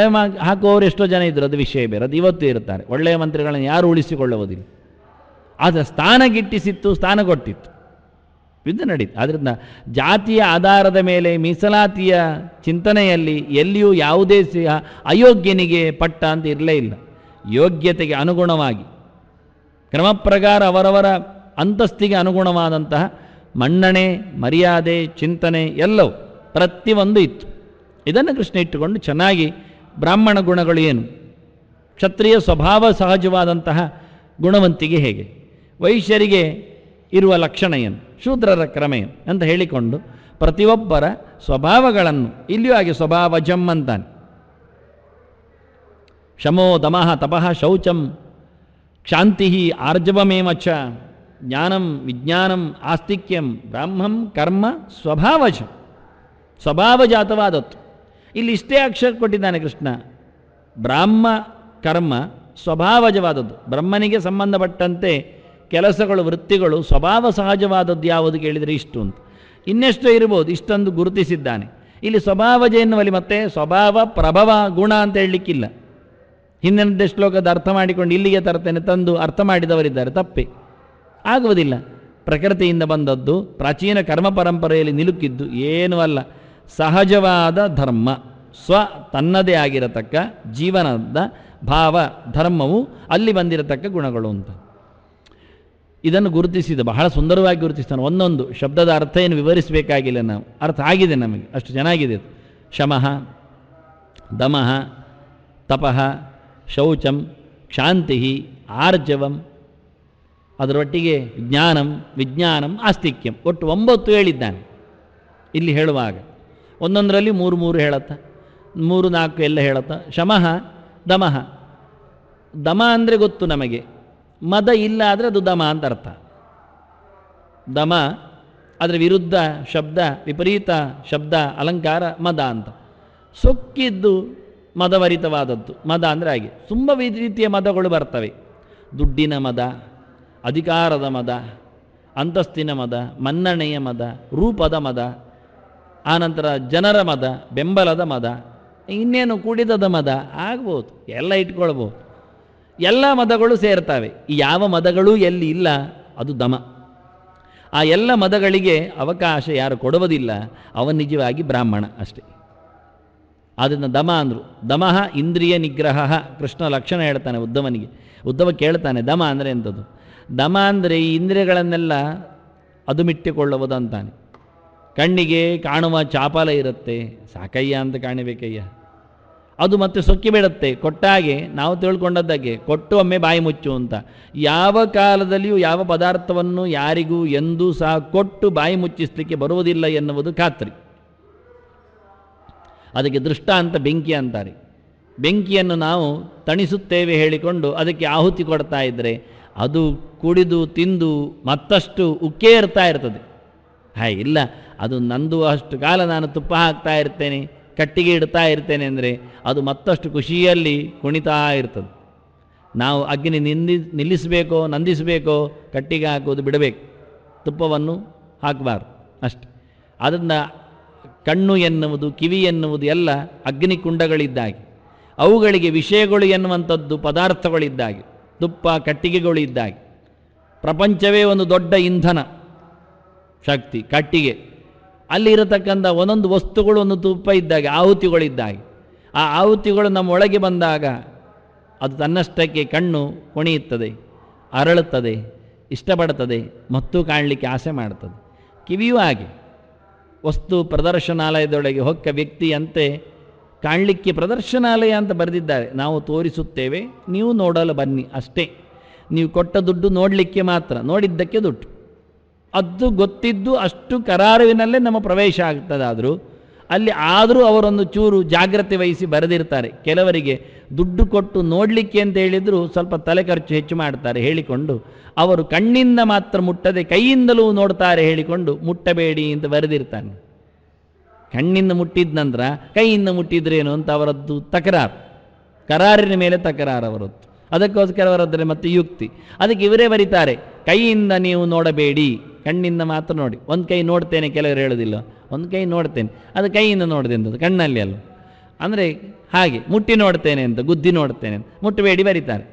ಹಾಕುವವರು ಎಷ್ಟೋ ಜನ ಇದ್ದರು, ಅದು ವಿಷಯ ಬೇರೆ, ಅದು ಇವತ್ತೂ ಇರ್ತಾರೆ. ಒಳ್ಳೆಯ ಮಂತ್ರಿಗಳನ್ನು ಯಾರು ಉಳಿಸಿಕೊಳ್ಳುವುದಿಲ್ಲ. ಆದರೆ ಸ್ಥಾನ ಗಿಟ್ಟಿಸಿತ್ತು, ಸ್ಥಾನ ಕೊಟ್ಟಿತ್ತು, ಯುದ್ಧ ನಡೀತು. ಆದ್ದರಿಂದ ಜಾತಿಯ ಆಧಾರದ ಮೇಲೆ ಮೀಸಲಾತಿಯ ಚಿಂತನೆಯಲ್ಲಿ ಎಲ್ಲಿಯೂ ಯಾವುದೇ ಅಯೋಗ್ಯನಿಗೆ ಪಟ್ಟ ಅಂತ ಇರಲೇ ಇಲ್ಲ. ಯೋಗ್ಯತೆಗೆ ಅನುಗುಣವಾಗಿ ಕ್ರಮ ಪ್ರಕಾರ ಅವರವರ ಅಂತಸ್ತಿಗೆ ಅನುಗುಣವಾದಂತಹ ಮನ್ನಣೆ, ಮರ್ಯಾದೆ, ಚಿಂತನೆ ಎಲ್ಲವೂ ಪ್ರತಿಯೊಂದು ಇತ್ತು. ಇದನ್ನು ಕೃಷ್ಣ ಇಟ್ಟುಕೊಂಡು ಚೆನ್ನಾಗಿ ಬ್ರಾಹ್ಮಣ ಗುಣಗಳು ಏನು, ಕ್ಷತ್ರಿಯ ಸ್ವಭಾವ ಸಹಜವಾದಂತಹ ಗುಣವಂತಿಗೆ ಹೇಗೆ, ವೈಶ್ಯರಿಗೆ ಇರುವ ಲಕ್ಷಣ ಏನು, ಶೂದ್ರರ ಕ್ರಮ ಏನು ಅಂತ ಹೇಳಿಕೊಂಡು ಪ್ರತಿಯೊಬ್ಬರ ಸ್ವಭಾವಗಳನ್ನು ಇಲ್ಲಿಯೂ ಹಾಗೆ ಸ್ವಭಾವಜಂ ಅಂತಾನೆ. ಶಮೋ ದಮಃ ತಪಃ ಶೌಚಂ ಕ್ಷಾಂತಿ ಆರ್ಜವಮೇವ ಚ ಜ್ಞಾನಂ ವಿಜ್ಞಾನಂ ಆಸ್ತಿಕ್ಯಂ ಬ್ರಾಹ್ಮಂ ಕರ್ಮ ಸ್ವಭಾವಜ. ಸ್ವಭಾವಜಾತವಾದದ್ದು. ಇಲ್ಲಿ ಇಷ್ಟೇ ಅಕ್ಷರ ಕೊಟ್ಟಿದ್ದಾನೆ ಕೃಷ್ಣ. ಬ್ರಾಹ್ಮ ಕರ್ಮ ಸ್ವಭಾವಜವಾದದ್ದು. ಬ್ರಹ್ಮನಿಗೆ ಸಂಬಂಧಪಟ್ಟಂತೆ ಕೆಲಸಗಳು, ವೃತ್ತಿಗಳು ಸ್ವಭಾವ ಸಹಜವಾದದ್ದು ಯಾವುದು ಕೇಳಿದರೆ ಇಷ್ಟು ಅಂತ. ಇನ್ನೆಷ್ಟೋ ಇರ್ಬೋದು, ಇಷ್ಟೊಂದು ಗುರುತಿಸಿದ್ದಾನೆ. ಇಲ್ಲಿ ಸ್ವಭಾವಜ ಎನ್ನುವಲ್ಲಿ ಮತ್ತೆ ಸ್ವಭಾವ ಪ್ರಭವ ಗುಣ ಅಂತ ಹೇಳಲಿಕ್ಕಿಲ್ಲ. ಹಿಂದಿನದ್ದೇ ಶ್ಲೋಕದ ಅರ್ಥ ಮಾಡಿಕೊಂಡು ಇಲ್ಲಿಗೆ ತರ್ತೇನೆ ತಂದು ಅರ್ಥ ಮಾಡಿದವರಿದ್ದಾರೆ, ತಪ್ಪೇ ಆಗುವುದಿಲ್ಲ. ಪ್ರಕೃತಿಯಿಂದ ಬಂದದ್ದು, ಪ್ರಾಚೀನ ಕರ್ಮ ಪರಂಪರೆಯಲ್ಲಿ ನಿಲುಕಿದ್ದು ಏನೂ ಅಲ್ಲ. ಸಹಜವಾದ ಧರ್ಮ, ತನ್ನದೇ ಆಗಿರತಕ್ಕ ಜೀವನದ ಭಾವ ಧರ್ಮವು ಅಲ್ಲಿ ಬಂದಿರತಕ್ಕ ಗುಣಗಳು ಅಂತ ಇದನ್ನು ಗುರುತಿಸಿದ ಬಹಳ ಸುಂದರವಾಗಿ ಗುರುತಿಸ್ತಾನೆ. ಒಂದೊಂದು ಶಬ್ದದ ಅರ್ಥ ಏನು ವಿವರಿಸಬೇಕಾಗಿಲ್ಲ, ನಾವು ಅರ್ಥ ಆಗಿದೆ ನಮಗೆ, ಅಷ್ಟು ಚೆನ್ನಾಗಿದೆ. ಶಮಃ, ದಮಃ, ತಪಃ, ಶೌಚಂ, ಕ್ಷಾಂತಿ, ಆರ್ಜವಂ, ಅದರೊಟ್ಟಿಗೆ ಜ್ಞಾನಂ, ವಿಜ್ಞಾನಂ, ಆಸ್ತಿಕ್ಯಂ, ಒಟ್ಟು 9 ಹೇಳಿದ್ದಾನೆ. ಇಲ್ಲಿ ಹೇಳುವಾಗ ಒಂದೊಂದರಲ್ಲಿ 3 ಹೇಳತ್ತ, 3-4 ಎಲ್ಲ ಹೇಳತ್ತ. ಶಮಃ, ದಮಃ. ದಮ ಅಂದರೆ ಗೊತ್ತು ನಮಗೆ, ಮದ ಇಲ್ಲ ಆದರೆ ಅದು ದಮ ಅಂತ ಅರ್ಥ. ದಮ ಅದರ ವಿರುದ್ಧ ಶಬ್ದ, ವಿಪರೀತ ಶಬ್ದ, ಅಲಂಕಾರ ಮದ ಅಂತ. ಸೊಕ್ಕಿದ್ದು ಮದವರಿತವಾದದ್ದು. ಮದ ಅಂದರೆ ಹಾಗೆ ತುಂಬ ರೀತಿಯ ಮದಗಳು ಬರ್ತವೆ. ದುಡ್ಡಿನ ಮದ, ಅಧಿಕಾರದ ಮದ, ಅಂತಸ್ತಿನ ಮದ, ಮನ್ನಣೆಯ ಮದ, ರೂಪದ ಮದ, ಆನಂತರ ಜನರ ಮದ, ಬೆಂಬಲದ ಮದ, ಇನ್ನೇನು ಕುಡಿದದ ಮದ ಆಗ್ಬೋದು, ಎಲ್ಲ ಇಟ್ಕೊಳ್ಬೋದು. ಎಲ್ಲ ಮದಗಳು ಸೇರ್ತವೆ. ಯಾವ ಮದಗಳೂ ಎಲ್ಲಿ ಇಲ್ಲ ಅದು ದಮ. ಆ ಎಲ್ಲ ಮದಗಳಿಗೆ ಅವಕಾಶ ಯಾರು ಕೊಡುವುದಿಲ್ಲ ಅವನು ನಿಜವಾಗಿ ಬ್ರಾಹ್ಮಣ ಅಷ್ಟೇ. ಅದನ್ನು ದಮ ಅಂದರು. ದಮಃ ಇಂದ್ರಿಯ ನಿಗ್ರಹ. ಕೃಷ್ಣ ಲಕ್ಷಣ ಹೇಳ್ತಾನೆ ಉದ್ಧವನಿಗೆ. ಉದ್ಧವ ಕೇಳ್ತಾನೆ ದಮ ಅಂದರೆ ಎಂಥದ್ದು. ದಮ ಅಂದರೆ ಈ ಇಂದ್ರಿಯಗಳನ್ನೆಲ್ಲ ಅದು ಮಿಟ್ಟಿಕೊಳ್ಳುವುದು ಅಂತಾನೆ. ಕಣ್ಣಿಗೆ ಕಾಣುವ ಚಾಪಲ ಇರುತ್ತೆ, ಸಾಕಯ್ಯ ಅಂತ ಕಾಣಬೇಕಯ್ಯ, ಅದು ಮತ್ತೆ ಸೊಕ್ಕಿ ಬಿಡುತ್ತೆ. ಕೊಟ್ಟಾಗೆ ನಾವು ತಿಳ್ಕೊಂಡದ್ದಾಗೆ ಕೊಟ್ಟು ಒಮ್ಮೆ ಬಾಯಿ ಮುಚ್ಚು ಅಂತ. ಯಾವ ಕಾಲದಲ್ಲಿಯೂ ಯಾವ ಪದಾರ್ಥವನ್ನು ಯಾರಿಗೂ ಎಂದೂ ಸಹ ಕೊಟ್ಟು ಬಾಯಿ ಮುಚ್ಚಿಸಲಿಕ್ಕೆ ಬರುವುದಿಲ್ಲ ಎನ್ನುವುದು ಖಾತ್ರಿ. ಅದಕ್ಕೆ ದೃಷ್ಟಾಂತ ಬೆಂಕಿ ಅಂತಾರೆ. ಬೆಂಕಿಯನ್ನು ನಾವು ತಣಿಸುತ್ತೇವೆ ಹೇಳಿಕೊಂಡು ಅದಕ್ಕೆ ಆಹುತಿ ಕೊಡ್ತಾ ಇದ್ದರೆ ಅದು ಕುಡಿದು ತಿಂದು ಮತ್ತಷ್ಟು ಉಕ್ಕೇ ಇರ್ತಾ ಇರ್ತದೆ. ಇಲ್ಲ, ಅದು ನಂದು ಅಷ್ಟು ಕಾಲ ನಾನು ತುಪ್ಪ ಹಾಕ್ತಾ ಇರ್ತೇನೆ, ಕಟ್ಟಿಗೆ ಇಡ್ತಾ ಇರ್ತೇನೆ ಅಂದರೆ ಅದು ಮತ್ತಷ್ಟು ಖುಷಿಯಲ್ಲಿ ಕುಣಿತಾ ಇರ್ತದೆ. ನಾವು ಅಗ್ನಿ ನಿಲ್ಲಿಸಬೇಕೋ ನಂದಿಸಬೇಕೋ ಕಟ್ಟಿಗೆ ಹಾಕೋದು ಬಿಡಬೇಕು, ತುಪ್ಪವನ್ನು ಹಾಕಬಾರ್ದು ಅಷ್ಟೆ. ಅದನ್ನು ಕಣ್ಣು ಎನ್ನುವುದು, ಕಿವಿ ಎನ್ನುವುದು ಎಲ್ಲ ಅಗ್ನಿಕುಂಡಗಳಿದ್ದಾಗೆ, ಅವುಗಳಿಗೆ ವಿಷಯಗಳು ಎನ್ನುವಂಥದ್ದು ಪದಾರ್ಥಗಳಿದ್ದಾಗೆ, ತುಪ್ಪ ಕಟ್ಟಿಗೆಗಳು ಇದ್ದಾಗೆ. ಪ್ರಪಂಚವೇ ಒಂದು ದೊಡ್ಡ ಇಂಧನ ಶಕ್ತಿ ಕಟ್ಟಿಗೆ. ಅಲ್ಲಿ ಇರತಕ್ಕಂಥ ಒಂದೊಂದು ವಸ್ತುಗಳು ಒಂದು ತುಪ್ಪ ಇದ್ದಾಗೆ, ಆಹುತಿಗಳಿದ್ದಾಗೆ. ಆ ಆಹುತಿಗಳು ನಮ್ಮ ಒಳಗೆ ಬಂದಾಗ ಅದು ತನ್ನಷ್ಟಕ್ಕೆ ಕಣ್ಣು ಕೊಣಿಯುತ್ತದೆ, ಅರಳುತ್ತದೆ, ಇಷ್ಟಪಡುತ್ತದೆ ಮತ್ತು ಕಾಣಲಿಕ್ಕೆ ಆಸೆ ಮಾಡ್ತದೆ. ಕಿವಿಯೂ ಹಾಗೆ. ವಸ್ತು ಪ್ರದರ್ಶನಾಲಯದೊಳಗೆ ಹೊಕ್ಕ ವ್ಯಕ್ತಿಯಂತೆ ಕಾಣಲಿಕ್ಕೆ ಪ್ರದರ್ಶನಾಲಯ ಅಂತ ಬರೆದಿದ್ದಾರೆ. ನಾವು ತೋರಿಸುತ್ತೇವೆ, ನೀವು ನೋಡಲು ಬನ್ನಿ ಅಷ್ಟೇ. ನೀವು ಕೊಟ್ಟ ದುಡ್ಡು ನೋಡಲಿಕ್ಕೆ ಮಾತ್ರ, ನೋಡಿದ್ದಕ್ಕೆ ದುಡ್ಡು. ಅದು ಗೊತ್ತಿದ್ದು ಅಷ್ಟು ಕರಾರುವಿನಲ್ಲೇ ನಮ್ಮ ಪ್ರವೇಶ ಆಗ್ತದಾದರೂ ಅಲ್ಲಿ ಆದರೂ ಅವರೊಂದು ಚೂರು ಜಾಗ್ರತೆ ವಹಿಸಿ ಬರೆದಿರ್ತಾರೆ. ಕೆಲವರಿಗೆ ದುಡ್ಡು ಕೊಟ್ಟು ನೋಡಲಿಕ್ಕೆ ಅಂತ ಹೇಳಿದರೂ ಸ್ವಲ್ಪ ತಲೆ ಖರ್ಚು ಹೆಚ್ಚು ಮಾಡ್ತಾರೆ ಹೇಳಿಕೊಂಡು ಅವರು ಕಣ್ಣಿಂದ ಮಾತ್ರ ಮುಟ್ಟದೆ ಕೈಯಿಂದಲೂ ನೋಡ್ತಾರೆ ಹೇಳಿಕೊಂಡು ಮುಟ್ಟಬೇಡಿ ಅಂತ ಬರೆದಿರ್ತಾನೆ. ಕಣ್ಣಿಂದ ಮುಟ್ಟಿದ ನಂತರ ಕೈಯಿಂದ ಮುಟ್ಟಿದ್ರೇನು ಅಂತ ಅವರದ್ದು ತಕರಾರು, ಕರಾರಿನ ಮೇಲೆ ತಕರಾರು ಅವರದ್ದು. ಅದಕ್ಕೋಸ್ಕರ ಅವರದ್ದರೆ ಮತ್ತೆ ಯುಕ್ತಿ. ಅದಕ್ಕೆ ಇವರೇ ಬರೀತಾರೆ, ಕೈಯಿಂದ ನೀವು ನೋಡಬೇಡಿ, ಕಣ್ಣಿಂದ ಮಾತ್ರ ನೋಡಿ. ಒಂದು ಕೈ ನೋಡ್ತೇನೆ ಕೆಲವರು ಹೇಳೋದಿಲ್ಲ, ಒಂದು ಕೈ ನೋಡ್ತೇನೆ, ಅದು ಕೈಯಿಂದ ನೋಡಿದೆ ಅಂತದ್ದು, ಕಣ್ಣಲ್ಲಿ ಅಲ್ಲ. ಅಂದರೆ ಹಾಗೆ ಮುಟ್ಟಿ ನೋಡ್ತೇನೆ ಅಂತ, ಗುದ್ದಿ ನೋಡ್ತೇನೆ ಅಂತ ಮುಟ್ಟಬೇಡಿ ಬರೀತಾರೆ.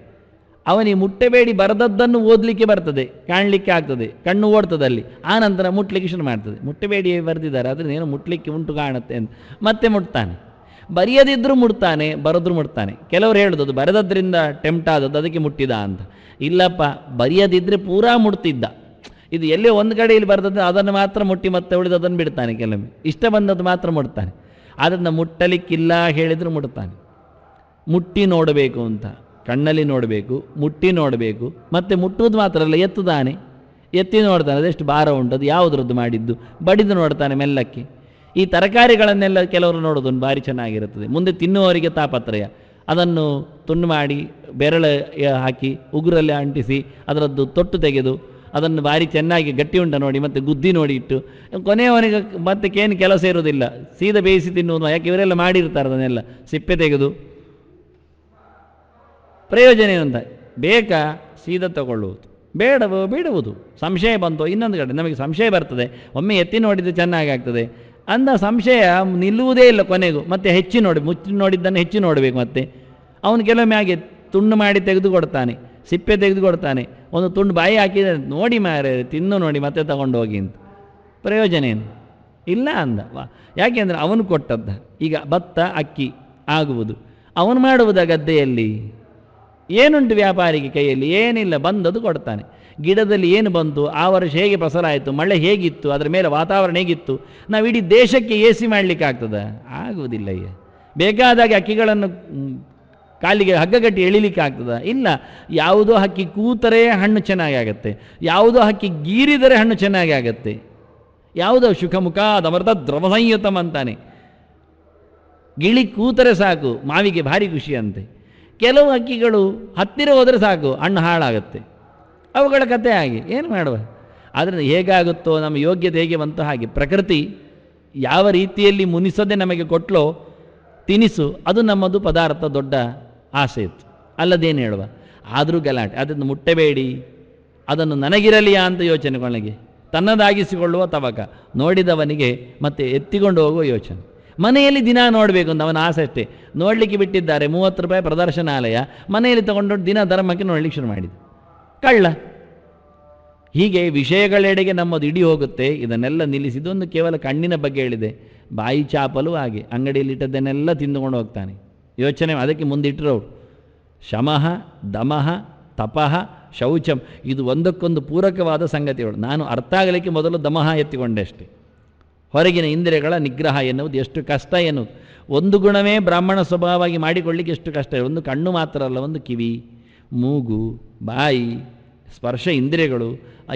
ಅವನಿಗೆ ಮುಟ್ಟಬೇಡಿ ಬರೆದದ್ದನ್ನು ಓದಲಿಕ್ಕೆ ಬರ್ತದೆ, ಕಾಣಲಿಕ್ಕೆ ಆಗ್ತದೆ, ಕಣ್ಣು ಓಡ್ತದಲ್ಲಿ. ಆ ನಂತರ ಮುಟ್ಲಿಕ್ಕೆ ಶುರು ಮಾಡ್ತದೆ. ಮುಟ್ಟಬೇಡಿ ಬರೆದಿದ್ದಾರೆ, ಆದರೆ ಏನೋ ಮುಟ್ಲಿಕ್ಕೆ ಉಂಟು ಕಾಣುತ್ತೆ ಅಂತ ಮತ್ತೆ ಮುಟ್ತಾನೆ. ಬರೆಯದಿದ್ದರೂ ಮುಟ್ತಾನೆ, ಬರೆದ್ರೂ ಮುಟ್ತಾನೆ. ಕೆಲವರು ಹೇಳೋದು ಬರೆದದ್ರಿಂದ ಟೆಂಪ್ಟ್ ಆದದ್ದು ಅದಕ್ಕೆ ಮುಟ್ಟಿದ ಅಂತ. ಇಲ್ಲಪ್ಪ, ಬರೆಯದಿದ್ದರೆ ಪೂರಾ ಮುಟ್ತಿದ್ದ. ಇದು ಎಲ್ಲೇ ಒಂದು ಕಡೆಯಲ್ಲಿ ಬರೆದದ್ದು ಅದನ್ನು ಮಾತ್ರ ಮುಟ್ಟಿ ಮತ್ತೆ ಉಳಿದದನ್ನು ಬಿಡ್ತಾನೆ. ಕೆಲವೊಮ್ಮೆ ಇಷ್ಟ ಬಂದದ್ದು ಮಾತ್ರ ಮುಟ್ತಾನೆ. ಅದನ್ನು ಮುಟ್ಟಲಿಕ್ಕಿಲ್ಲ ಹೇಳಿದರೂ ಮುಟ್ತಾನೆ. ಮುಟ್ಟಿ ನೋಡಬೇಕು ಅಂತ, ಕಣ್ಣಲ್ಲಿ ನೋಡಬೇಕು, ಮುಟ್ಟಿ ನೋಡಬೇಕು. ಮತ್ತು ಮುಟ್ಟುವುದು ಮಾತ್ರ ಅಲ್ಲ, ಎತ್ತುತ್ತಾನೆ, ಎತ್ತಿ ನೋಡ್ತಾನೆ ಅದೆಷ್ಟು ಭಾರ ಉಂಟು, ಅದು ಯಾವುದ್ರದ್ದು ಮಾಡಿದ್ದು, ಬಡಿದು ನೋಡ್ತಾನೆ ಮೆಲ್ಲಕ್ಕೆ. ಈ ತರಕಾರಿಗಳನ್ನೆಲ್ಲ ಕೆಲವರು ನೋಡೋದು ಭಾರಿ ಚೆನ್ನಾಗಿರುತ್ತದೆ. ಮುಂದೆ ತಿನ್ನುವವರಿಗೆ ತಾಪತ್ರಯ. ಅದನ್ನು ತುಂಡು ಮಾಡಿ ಬೆರಳು ಹಾಕಿ ಉಗುರಲ್ಲಿ ಅಂಟಿಸಿ ಅದರದ್ದು ತೊಟ್ಟು ತೆಗೆದು ಅದನ್ನು ಭಾರಿ ಚೆನ್ನಾಗಿ ಗಟ್ಟಿ ಉಂಟ ನೋಡಿ ಮತ್ತೆ ಗುದ್ದಿ ನೋಡಿ ಇಟ್ಟು ಕೊನೆಯವನಿಗೆ ಮತ್ತೆ ಏನು ಕೆಲಸ ಇರೋದಿಲ್ಲ, ಸೀದಾ ಬೇಯಿಸಿ ತಿನ್ನುವುದು. ಯಾಕೆ ಇವರೆಲ್ಲ ಮಾಡಿರ್ತಾರೆ ಅದನ್ನೆಲ್ಲ ಸಿಪ್ಪೆ ತೆಗೆದು. ಪ್ರಯೋಜನ ಏನಂತ, ಬೇಕಾ ಸೀದಾ ತಗೊಳ್ಳುವುದು, ಬೇಡವೋ ಬಿಡುವುದು. ಸಂಶಯ ಬಂತು ಇನ್ನೊಂದು ಕಡೆ ನಮಗೆ ಸಂಶಯ ಬರ್ತದೆ, ಒಮ್ಮೆ ಎತ್ತಿ ನೋಡಿದ್ದು ಚೆನ್ನಾಗಿ ಆಗ್ತದೆ ಅಂದ ಸಂಶಯ ನಿಲ್ಲುವುದೇ ಇಲ್ಲ ಕೊನೆಗೂ. ಮತ್ತೆ ಹೆಚ್ಚು ಮುಚ್ಚಿ ನೋಡಿದ್ದನ್ನು ಹೆಚ್ಚು ನೋಡಬೇಕು. ಮತ್ತೆ ಅವನು ಕೆಲವೊಮ್ಮೆ ಹಾಗೆ ತುಂಡು ಮಾಡಿ ತೆಗೆದು ಕೊಡ್ತಾನೆ, ಸಿಪ್ಪೆ ತೆಗೆದು ಕೊಡ್ತಾನೆ. ಒಂದು ತುಂಡು ಬಾಯಿ ಹಾಕಿದರೆ ನೋಡಿ ಮಾರೆ ತಿನ್ನು ನೋಡಿ ಮತ್ತೆ ತಗೊಂಡು ಹೋಗಿ ಅಂತ. ಪ್ರಯೋಜನ ಏನು ಇಲ್ಲ ಅಂದ. ಯಾಕೆಂದರೆ ಅವನು ಕೊಟ್ಟದ್ದ. ಈಗ ಭತ್ತ ಅಕ್ಕಿ ಆಗುವುದು ಅವನು ಮಾಡುವುದ ಗದ್ದೆಯಲ್ಲಿ. ಏನುಂಟು ವ್ಯಾಪಾರಿಗೆ ಕೈಯಲ್ಲಿ? ಏನಿಲ್ಲ, ಬಂದದ್ದು ಕೊಡ್ತಾನೆ. ಗಿಡದಲ್ಲಿ ಏನು ಬಂತು, ಆ ವರ್ಷ ಹೇಗೆ ಫಸಲಾಯಿತು, ಮಳೆ ಹೇಗಿತ್ತು, ಅದರ ಮೇಲೆ ವಾತಾವರಣ ಹೇಗಿತ್ತು, ನಾವು ಇಡೀ ದೇಶಕ್ಕೆ ಎಸಿ ಮಾಡಲಿಕ್ಕೆ ಆಗ್ತದ? ಆಗುವುದಿಲ್ಲ. ಬೇಕಾದಾಗ ಹಕ್ಕಿಗಳನ್ನು ಕಾಲಿಗೆ ಹಗ್ಗಗಟ್ಟಿ ಎಳಿಲಿಕ್ಕೆ ಆಗ್ತದ? ಇಲ್ಲ. ಯಾವುದೋ ಹಕ್ಕಿ ಕೂತರೆ ಹಣ್ಣು ಚೆನ್ನಾಗಿ ಆಗುತ್ತೆ, ಯಾವುದೋ ಹಕ್ಕಿ ಗೀರಿದರೆ ಹಣ್ಣು ಚೆನ್ನಾಗಿ ಆಗುತ್ತೆ. ಯಾವುದೋ ಸುಖಮುಖ ಅದಮೃತ ದ್ರವ ಸಂಯುತಮ್ ಅಂತಾನೆ. ಗಿಳಿ ಕೂತರೆ ಸಾಕು ಮಾವಿಗೆ ಭಾರಿ ಖುಷಿ ಅಂತೆ. ಕೆಲವು ಹಕ್ಕಿಗಳು ಹತ್ತಿರ ಹೋದರೆ ಸಾಕು ಹಣ್ಣು ಹಾಳಾಗುತ್ತೆ. ಅವುಗಳ ಕತೆ ಹಾಗೆ. ಏನು ಮಾಡುವ? ಆದರೆ ಹೇಗಾಗುತ್ತೋ ನಮ್ಮ ಯೋಗ್ಯತೆ ಹೇಗೆ ಬಂತೋ ಹಾಗೆ ಪ್ರಕೃತಿ ಯಾವ ರೀತಿಯಲ್ಲಿ ಮುನಿಸದೆ ನಮಗೆ ಕೊಟ್ಲೋ ತಿನಿಸು, ಅದು ನಮ್ಮದು ಪದಾರ್ಥ ದೊಡ್ಡ ಆಸೆ ಇತ್ತು, ಅಲ್ಲದೇನು ಹೇಳುವ. ಆದರೂ ಗಲಾಟೆ, ಅದನ್ನು ಮುಟ್ಟಬೇಡಿ, ಅದನ್ನು ನನಗಿರಲಿಯಾ ಅಂತ ಯೋಚನೆಗಳಿಗೆ ತನ್ನದಾಗಿಸಿಕೊಳ್ಳುವ ತವಕ, ನೋಡಿದವನಿಗೆ ಮತ್ತೆ ಎತ್ತಿಕೊಂಡು ಹೋಗುವ ಯೋಚನೆ. ಮನೆಯಲ್ಲಿ ದಿನ ನೋಡಬೇಕು ಅಂತ ಅವನ ಆಸೆ ಅಷ್ಟೇ. ನೋಡಲಿಕ್ಕೆ ಬಿಟ್ಟಿದ್ದಾರೆ 30 ರೂಪಾಯಿ ಪ್ರದರ್ಶನಾಲಯ, ಮನೆಯಲ್ಲಿ ತಗೊಂಡು ದಿನ ಧರ್ಮಕ್ಕೆ ನೋಡಲಿಕ್ಕೆ ಶುರು ಮಾಡಿದ ಕಳ್ಳ. ಹೀಗೆ ವಿಷಯಗಳೆಡೆಗೆ ನಮ್ಮದು ಇಡೀ ಹೋಗುತ್ತೆ. ಇದನ್ನೆಲ್ಲ ನಿಲ್ಲಿಸಿದೊಂದು ಕೇವಲ ಕಣ್ಣಿನ ಬಗ್ಗೆ ಹೇಳಿದೆ. ಬಾಯಿ ಚಾಪಲು ಹಾಗೆ ಅಂಗಡಿಯಲ್ಲಿಟ್ಟದ್ದನ್ನೆಲ್ಲ ತಿಂದುಕೊಂಡು ಹೋಗ್ತಾನೆ. ಯೋಚನೆ ಅದಕ್ಕೆ ಮುಂದಿಟ್ಟರವರು ಶಮಃ ದಮಃ ತಪಃ ಶೌಚಂ, ಇದು ಒಂದಕ್ಕೊಂದು ಪೂರಕವಾದ ಸಂಗತಿಗಳು. ನಾನು ಅರ್ಥ ಆಗಲಿಕ್ಕೆ ಮೊದಲು ದಮಃ ಎತ್ತಿಕೊಂಡೆ ಅಷ್ಟೇ. ಹೊರಗಿನ ಇಂದ್ರಿಯಗಳ ನಿಗ್ರಹ ಎನ್ನುವುದು ಎಷ್ಟು ಕಷ್ಟ ಎನ್ನುವುದು. ಒಂದು ಗುಣವೇ ಬ್ರಾಹ್ಮಣ ಸ್ವಭಾವವಾಗಿ ಮಾಡಿಕೊಳ್ಳಿಕ್ಕೆ ಎಷ್ಟು ಕಷ್ಟ. ಒಂದು ಕಣ್ಣು ಮಾತ್ರ ಅಲ್ಲ, ಒಂದು ಕಿವಿ, ಮೂಗು, ಬಾಯಿ, ಸ್ಪರ್ಶ ಇಂದ್ರಿಯಗಳು,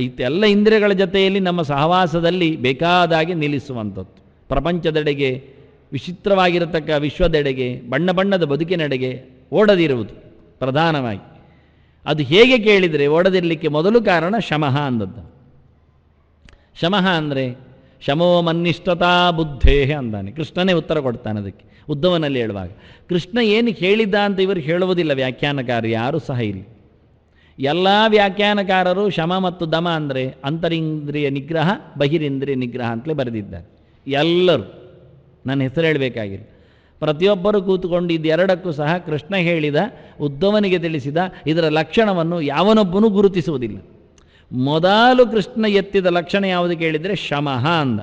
ಇತ್ತೆಲ್ಲ ಇಂದ್ರಿಯಗಳ ಜೊತೆಯಲ್ಲಿ ನಮ್ಮ ಸಹವಾಸದಲ್ಲಿ ಬೇಕಾದಾಗಿ ನಿಲ್ಲಿಸುವಂಥದ್ದು. ಪ್ರಪಂಚದೆಡೆಗೆ, ವಿಚಿತ್ರವಾಗಿರತಕ್ಕ ವಿಶ್ವದೆಡೆಗೆ, ಬಣ್ಣ ಬಣ್ಣದ ಬದುಕಿನೆಡೆಗೆ ಓಡದಿರುವುದು ಪ್ರಧಾನವಾಗಿ. ಅದು ಹೇಗೆ ಕೇಳಿದರೆ ಓಡದಿರಲಿಕ್ಕೆ ಮೊದಲು ಕಾರಣ ಶಮಃ ಅಂದದ್ದು. ಶಮಃ ಅಂದರೆ ಶಮೋ ಮನ್ನಿಷ್ಠತಾ ಬುದ್ಧೇಹೆ ಅಂದಾನೆ. ಕೃಷ್ಣನೇ ಉತ್ತರ ಕೊಡ್ತಾನೆ ಅದಕ್ಕೆ ಉದ್ಧವನಲ್ಲಿ ಹೇಳುವಾಗ. ಕೃಷ್ಣ ಏನು ಹೇಳಿದ್ದ ಅಂತ ಇವರು ಹೇಳುವುದಿಲ್ಲ ವ್ಯಾಖ್ಯಾನಕಾರರು ಯಾರೂ ಸಹ ಇಲ್ಲಿ. ಎಲ್ಲ ವ್ಯಾಖ್ಯಾನಕಾರರು ಶಮ ಮತ್ತು ದಮ ಅಂದರೆ ಅಂತರಿಂದ್ರಿಯ ನಿಗ್ರಹ, ಬಹಿರಿಂದ್ರಿಯ ನಿಗ್ರಹ ಅಂತಲೇ ಬರೆದಿದ್ದಾರೆ ಎಲ್ಲರೂ. ನನ್ನ ಹೆಸರು ಹೇಳಬೇಕಾಗಿಲ್ಲ. ಪ್ರತಿಯೊಬ್ಬರು ಕೂತುಕೊಂಡು ಇದೆರಡಕ್ಕೂ ಸಹ ಕೃಷ್ಣ ಹೇಳಿದ, ಉದ್ಧವನಿಗೆ ತಿಳಿಸಿದ ಇದರ ಲಕ್ಷಣವನ್ನು ಯಾವನೊಬ್ಬನೂ ಗುರುತಿಸುವುದಿಲ್ಲ. ಮೊದಲು ಕೃಷ್ಣ ಎತ್ತಿದ ಲಕ್ಷಣ ಯಾವುದು ಕೇಳಿದರೆ ಶಮಃ ಅಂದ.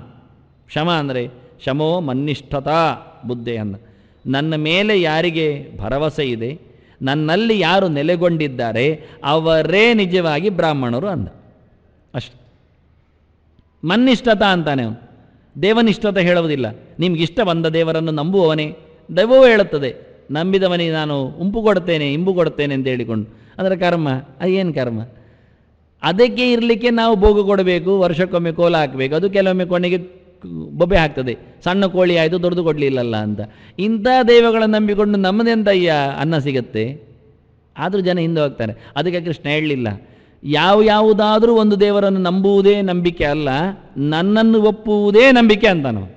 ಶಮ ಅಂದರೆ ಶಮೋ ಮನ್ನಿಷ್ಠತಾ ಬುದ್ಧಿ ಅಂದ. ನನ್ನ ಮೇಲೆ ಯಾರಿಗೆ ಭರವಸೆ ಇದೆ, ನನ್ನಲ್ಲಿ ಯಾರು ನೆಲೆಗೊಂಡಿದ್ದಾರೆ ಅವರೇ ನಿಜವಾಗಿ ಬ್ರಾಹ್ಮಣರು ಅಂದ. ಅಷ್ಟು. ಮನ್ನಿಷ್ಠತಾ ಅಂತಾನೆ ಅವನು. ದೇವನಿಷ್ಠತೆ ಹೇಳುವುದಿಲ್ಲ. ನಿಮಗಿಷ್ಟ ಬಂದ ದೇವರನ್ನು ನಂಬುವವನೇ. ದೈವವೂ ಹೇಳುತ್ತದೆ ನಂಬಿದವನಿಗೆ ನಾನು ಇಂಬು ಕೊಡ್ತೇನೆ ಅಂತ ಹೇಳಿಕೊಂಡು. ಅದರ ಕರ್ಮ ಅದೇನು ಕರ್ಮ? ಅದಕ್ಕೆ ಇರಲಿಕ್ಕೆ ನಾವು ಭೋಗ ಕೊಡಬೇಕು, ವರ್ಷಕ್ಕೊಮ್ಮೆ ಕೋಲ ಹಾಕಬೇಕು. ಅದು ಕೆಲವೊಮ್ಮೆ ಕೊನೆಗೆ ಬೊಬ್ಬೆ ಹಾಕ್ತದೆ, ಸಣ್ಣ ಕೋಳಿ ಆಯಿತು ದೊಡ್ಡದು ಕೊಡಲಿಲ್ಲಲ್ಲ ಅಂತ. ಇಂಥ ದೈವಗಳನ್ನು ನಂಬಿಕೊಂಡು ನಮ್ಮದೆಂತಯ್ಯ ಅನ್ನ ಸಿಗತ್ತೆ. ಆದರೂ ಜನ ಹಿಂದೆ ಹೋಗ್ತಾರೆ. ಅದಕ್ಕೆ ಕೃಷ್ಣ ಹೇಳಲಿಲ್ಲ, ಯಾವುದಾದರೂ ಒಂದು ದೇವರನ್ನು ನಂಬುವುದೇ ನಂಬಿಕೆ ಅಲ್ಲ, ನನ್ನನ್ನು ಒಪ್ಪುವುದೇ ನಂಬಿಕೆ ಅಂತ ನಾವು.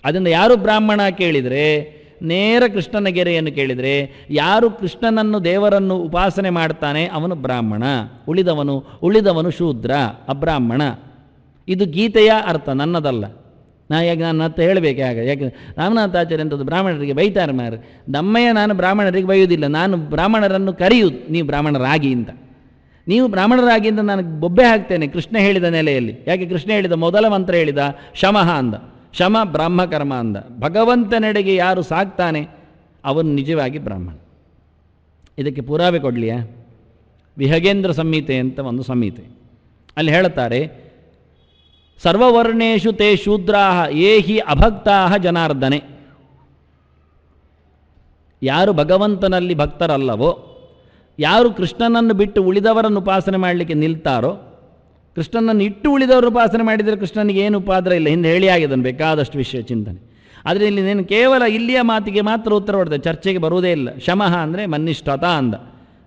ಅದರಿಂದ ಯಾರು ಬ್ರಾಹ್ಮಣ ಕೇಳಿದರೆ ನೇರ ಕೃಷ್ಣನ ಗೆರೆಯನ್ನು ಕೇಳಿದರೆ, ಯಾರು ಕೃಷ್ಣನನ್ನು ದೇವರನ್ನು ಉಪಾಸನೆ ಮಾಡ್ತಾನೆ ಅವನು ಬ್ರಾಹ್ಮಣ, ಉಳಿದವನು ಶೂದ್ರ ಅಬ್ರಾಹ್ಮಣ. ಇದು ಗೀತೆಯ ಅರ್ಥ, ನನ್ನದಲ್ಲ. ನಾನು ಅಂತ ಹೇಳಬೇಕು ಯಾಕೆ ರಾಮನಾಥಾಚಾರ್ಯ ಅಂತದ್ದು ಬ್ರಾಹ್ಮಣರಿಗೆ ಬೈತಾರೆ ಮಾರು. ದಮ್ಮಯ್ಯ ನಾನು ಬ್ರಾಹ್ಮಣರಿಗೆ ಬೈಯುವುದಿಲ್ಲ, ನಾನು ಬ್ರಾಹ್ಮಣರನ್ನು ಕರೆಯುವುದು ನೀವು ಬ್ರಾಹ್ಮಣರಾಗಿ ಅಂತ. ನೀವು ಬ್ರಾಹ್ಮಣರಾಗಿ ಅಂತ ನಾನು ಬೊಬ್ಬೆ ಹಾಕ್ತೇನೆ ಕೃಷ್ಣ ಹೇಳಿದ ನೆಲೆಯಲ್ಲಿ. ಯಾಕೆ ಕೃಷ್ಣ ಹೇಳಿದ ಮೊದಲ ಮಂತ್ರ ಹೇಳಿದ ಶಮಃ ಅಂದ. ಶಮ ಬ್ರಾಹ್ಮಕರ್ಮ ಅಂದ. ಭಗವಂತನೆಡೆಗೆ ಯಾರು ಸಾಕ್ತಾನೆ ಅವನು ನಿಜವಾಗಿ ಬ್ರಾಹ್ಮಣ. ಇದಕ್ಕೆ ಪುರಾವೆ ಕೊಡಲಿಯಾ? ವಿಹಗೇಂದ್ರ ಸಂಹಿತೆ ಅಂತ ಒಂದು ಸಂಹಿತೆ, ಅಲ್ಲಿ ಹೇಳುತ್ತಾರೆ, ಸರ್ವವರ್ಣೇಶು ತೇ ಶೂದ್ರಾಹ ಯೇ ಹಿ ಅಭಕ್ತಾಹ ಜನಾರ್ದನೆ. ಯಾರು ಭಗವಂತನಲ್ಲಿ ಭಕ್ತರಲ್ಲವೋ, ಯಾರು ಕೃಷ್ಣನನ್ನು ಬಿಟ್ಟು ಉಳಿದವರನ್ನು ಉಪಾಸನೆ ಮಾಡಲಿಕ್ಕೆ ನಿಲ್ತಾರೋ, ಕೃಷ್ಣನನ್ನು ಇಟ್ಟು ಉಳಿದವರು ಉಪಾಸನೆ ಮಾಡಿದರೆ ಕೃಷ್ಣನಿಗೆ ಏನು ಉಪದ್ರ ಇಲ್ಲ. ಹಿಂದೆ ಹೇಳಿ ಆಗಿದ್ದಾನೆ ಬೇಕಾದಷ್ಟು ವಿಷಯ ಚಿಂತನೆ. ಆದರೆ ಇಲ್ಲಿ ನೀನು ಕೇವಲ ಇಲ್ಲಿಯ ಮಾತಿಗೆ ಮಾತ್ರ ಉತ್ತರ ಕೊಡ್ತೇವೆ, ಚರ್ಚೆಗೆ ಬರುವುದೇ ಇಲ್ಲ. ಶಮಃ ಅಂದರೆ ಮನ್ನಿಷ್ಠತಾ ಅಂದ.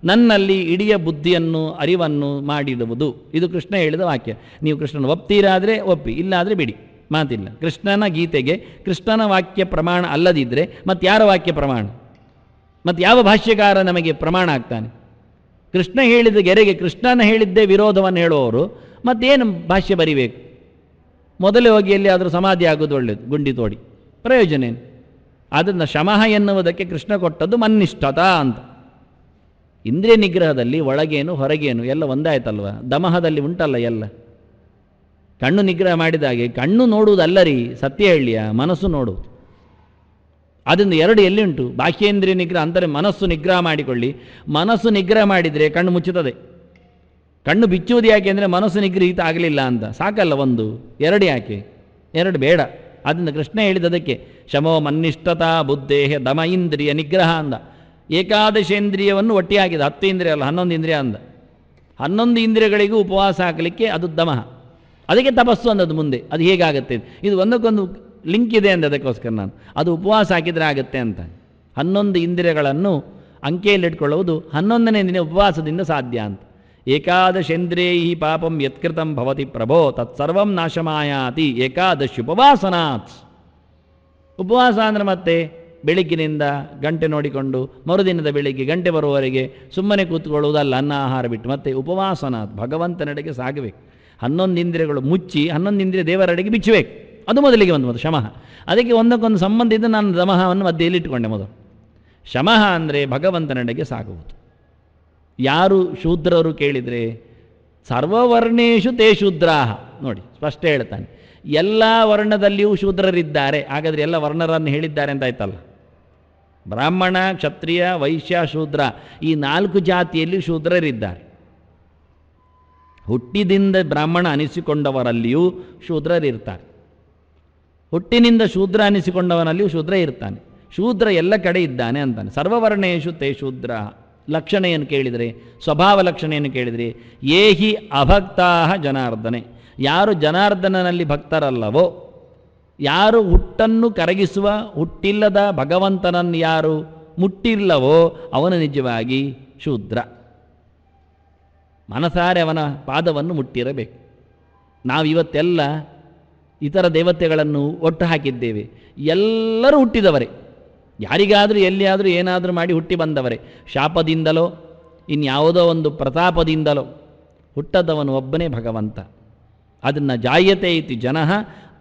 ನನ್ನಲ್ಲಿ ಇಡೀ ಬುದ್ಧಿಯನ್ನು ಅರಿವನ್ನು ಮಾಡಿಡುವುದು, ಇದು ಕೃಷ್ಣ ಹೇಳಿದ ವಾಕ್ಯ. ನೀವು ಕೃಷ್ಣನ ಒಪ್ತೀರಾದರೆ ಒಪ್ಪಿ, ಇಲ್ಲಾದರೆ ಬಿಡಿ, ಮಾತಿಲ್ಲ. ಕೃಷ್ಣನ ಗೀತೆಗೆ ಕೃಷ್ಣನ ವಾಕ್ಯ ಪ್ರಮಾಣ ಅಲ್ಲದಿದ್ದರೆ ಮತ್ತು ಯಾರ ವಾಕ್ಯ ಪ್ರಮಾಣ? ಮತ್ತು ಯಾವ ಭಾಷ್ಯಕಾರ ನಮಗೆ ಪ್ರಮಾಣ ಆಗ್ತಾನೆ? ಕೃಷ್ಣ ಹೇಳಿದ ಗೆರೆಗೆ ಕೃಷ್ಣನ ಹೇಳಿದ್ದೇ ವಿರೋಧವನ್ನು ಹೇಳುವವರು ಮತ್ತೇನು ಭಾಷ್ಯ ಬರಿಬೇಕು? ಮೊದಲೇ ಹೋಗಿ ಎಲ್ಲಿ ಆದರೂ ಸಮಾಧಿ ಆಗೋದು ಒಳ್ಳೆಯದು, ಗುಂಡಿ ತೋಡಿ, ಪ್ರಯೋಜನ ಏನು? ಆದ್ದರಿಂದ ಶಮಃ ಎನ್ನುವುದಕ್ಕೆ ಕೃಷ್ಣ ಕೊಟ್ಟದ್ದು ಮನ್ನಿಷ್ಠತಾ ಅಂತ. ಇಂದ್ರಿಯ ನಿಗ್ರಹದಲ್ಲಿ ಒಳಗೇನು ಹೊರಗೇನು ಎಲ್ಲ ಒಂದಾಯ್ತಲ್ವ. ದಮಹದಲ್ಲಿ ಉಂಟಲ್ಲ ಎಲ್ಲ. ಕಣ್ಣು ನಿಗ್ರಹ ಮಾಡಿದಾಗೆ ಕಣ್ಣು ನೋಡುವುದಲ್ಲ ರೀ, ಸತ್ಯ ಹೇಳಿಯ ಮನಸ್ಸು ನೋಡುವುದು. ಅದರಿಂದ ಎರಡು ಎಲ್ಲಿ ಉಂಟು? ಬಾಹ್ಯೇಂದ್ರಿಯ ನಿಗ್ರಹ ಅಂದರೆ ಮನಸ್ಸು ನಿಗ್ರಹ ಮಾಡಿಕೊಳ್ಳಿ. ಮನಸ್ಸು ನಿಗ್ರಹ ಮಾಡಿದರೆ ಕಣ್ಣು ಮುಚ್ಚುತ್ತದೆ. ಕಣ್ಣು ಬಿಚ್ಚುವುದು ಯಾಕೆ ಅಂದರೆ ಮನಸ್ಸು ನಿಗ್ರಹಿತ ಆಗಲಿಲ್ಲ ಅಂತ. ಸಾಕಲ್ಲ ಒಂದು, ಎರಡು ಯಾಕೆ? ಎರಡು ಬೇಡ. ಅದರಿಂದ ಕೃಷ್ಣ ಹೇಳಿದದಕ್ಕೆ ಶಮೋ ಮನ್ನಿಷ್ಠತಾ ಬುದ್ಧೇಹ ದಮ ಇಂದ್ರಿಯ ನಿಗ್ರಹ ಅಂದ. ಏಕಾದಶೇಂದ್ರಿಯವನ್ನು ಒಟ್ಟಿಗೆ ಹಾಕಿದ. 10 ಇಂದ್ರಿಯ ಅಲ್ಲ, 11 ಇಂದ್ರಿಯ ಅಂದ. 11 ಇಂದ್ರಿಯಗಳಿಗೂ ಉಪವಾಸ ಹಾಕಲಿಕ್ಕೆ ಅದು ದಮಃ. ಅದಕ್ಕೆ ತಪಸ್ಸು ಅಂದದ್ದು ಮುಂದೆ. ಅದು ಹೇಗಾಗುತ್ತೆ? ಇದು ಒಂದಕ್ಕೊಂದು ಲಿಂಕ್ ಇದೆ ಅಂದ. ಅದಕ್ಕೋಸ್ಕರ ನಾನು ಅದು ಉಪವಾಸ ಹಾಕಿದರೆ ಆಗುತ್ತೆ ಅಂತ. 11 ಇಂದ್ರಿಯಗಳನ್ನು ಅಂಕೆಯಲ್ಲಿಟ್ಕೊಳ್ಳುವುದು 11ನೇ ದಿನ ಉಪವಾಸದಿಂದ ಸಾಧ್ಯ ಅಂತ. ಏಕಾದಶೇಂದ್ರಿಯೈ ಪಾಪಂ ಯತ್ಕೃತಂ ಭವತಿ ಪ್ರಭೋ ತತ್ಸರ್ವಂ ನಾಶಮಾಯಾತಿ ಏಕಾದಶಿ ಉಪವಾಸನಾತ್. ಉಪವಾಸ ಅಂದರೆ ಮತ್ತೆ ಬೆಳಗ್ಗಿನಿಂದ ಗಂಟೆ ನೋಡಿಕೊಂಡು ಮರುದಿನದ ಬೆಳಿಗ್ಗೆ ಗಂಟೆ ಬರುವವರೆಗೆ ಸುಮ್ಮನೆ ಕೂತ್ಕೊಳ್ಳುವುದಲ್ಲ, ಅನ್ನ ಆಹಾರ ಬಿಟ್ಟು. ಮತ್ತೆ ಉಪವಾಸನಾತ್, ಭಗವಂತನೆಡೆಗೆ ಸಾಗಬೇಕು. 11 ಇಂದ್ರಿಯಗಳು ಮುಚ್ಚಿ 11 ಇಂದ್ರಿಯ ದೇವರೆಡೆಗೆ ಬಿಚ್ಚಬೇಕು. ಅದು ಮೊದಲಿಗೆ ಒಂದು ಶಮಃ. ಅದಕ್ಕೆ ಒಂದಕ್ಕೊಂದು ಸಂಬಂಧ ಇದ್ದು ನಾನು ದಮಃವನ್ನು ಮಧ್ಯೆಯಲ್ಲಿಟ್ಟುಕೊಂಡೆ. ಮೊದಲು ಶಮಃ ಅಂದರೆ ಭಗವಂತನೆಡೆಗೆ ಸಾಗುವುದು. ಯಾರು ಶೂದ್ರರು ಕೇಳಿದರೆ ಸರ್ವವರ್ಣೇಶು ತೇ ಶೂದ್ರಾಹ. ನೋಡಿ ಸ್ಪಷ್ಟ ಹೇಳ್ತಾನೆ, ಎಲ್ಲ ವರ್ಣದಲ್ಲಿಯೂ ಶೂದ್ರರಿದ್ದಾರೆ. ಹಾಗಾದರೆ ಎಲ್ಲ ವರ್ಣರನ್ನು ಹೇಳಿದ್ದಾರೆ ಅಂತ ಆಯ್ತಲ್ಲ. ಬ್ರಾಹ್ಮಣ, ಕ್ಷತ್ರಿಯ, ವೈಶ್ಯ, ಶೂದ್ರ, ಈ 4 ಜಾತಿಯಲ್ಲಿ ಶೂದ್ರರಿದ್ದಾರೆ. ಹುಟ್ಟಿದಿಂದ ಬ್ರಾಹ್ಮಣ ಅನಿಸಿಕೊಂಡವರಲ್ಲಿಯೂ ಶೂದ್ರರಿರ್ತಾರೆ. ಹುಟ್ಟಿನಿಂದ ಶೂದ್ರ ಅನಿಸಿಕೊಂಡವನಲ್ಲಿಯೂ ಶೂದ್ರ ಇರ್ತಾನೆ. ಶೂದ್ರ ಎಲ್ಲ ಕಡೆ ಇದ್ದಾನೆ ಅಂತಾನೆ. ಸರ್ವವರ್ಣೇಶು ತೇ ಶೂದ್ರ. ಲಕ್ಷಣ ಏನು ಕೇಳಿದರೆ, ಸ್ವಭಾವ ಲಕ್ಷಣ ಏನು ಕೇಳಿದರೆ, ಏಹಿ ಅಭಕ್ತಾ ಜನಾರ್ದನೆ. ಯಾರು ಜನಾರ್ದನನಲ್ಲಿ ಭಕ್ತರಲ್ಲವೋ, ಯಾರು ಹುಟ್ಟನ್ನು ಕರಗಿಸುವ ಹುಟ್ಟಿಲ್ಲದ ಭಗವಂತನನ್ನು ಯಾರು ಮುಟ್ಟಿಲ್ಲವೋ ಅವನು ನಿಜವಾಗಿ ಶೂದ್ರ. ಮನಸಾರೆ ಅವನ ಪಾದವನ್ನು ಮುಟ್ಟಿರಬೇಕು. ನಾವಿವತ್ತೆಲ್ಲ ಇತರ ದೇವತೆಗಳನ್ನು ಒಟ್ಟು ಹಾಕಿದ್ದೇವೆ. ಎಲ್ಲರೂ ಹುಟ್ಟಿದವರೇ, ಯಾರಿಗಾದರೂ ಎಲ್ಲಿಯಾದರೂ ಏನಾದರೂ ಮಾಡಿ ಹುಟ್ಟಿ ಬಂದವರೇ. ಶಾಪದಿಂದಲೋ ಇನ್ಯಾವುದೋ ಒಂದು ಪ್ರತಾಪದಿಂದಲೋ ಹುಟ್ಟದವನು ಒಬ್ಬನೇ ಭಗವಂತ. ಅದನ್ನು ಜಾಯತೆ ಇತಿ ಜನಃ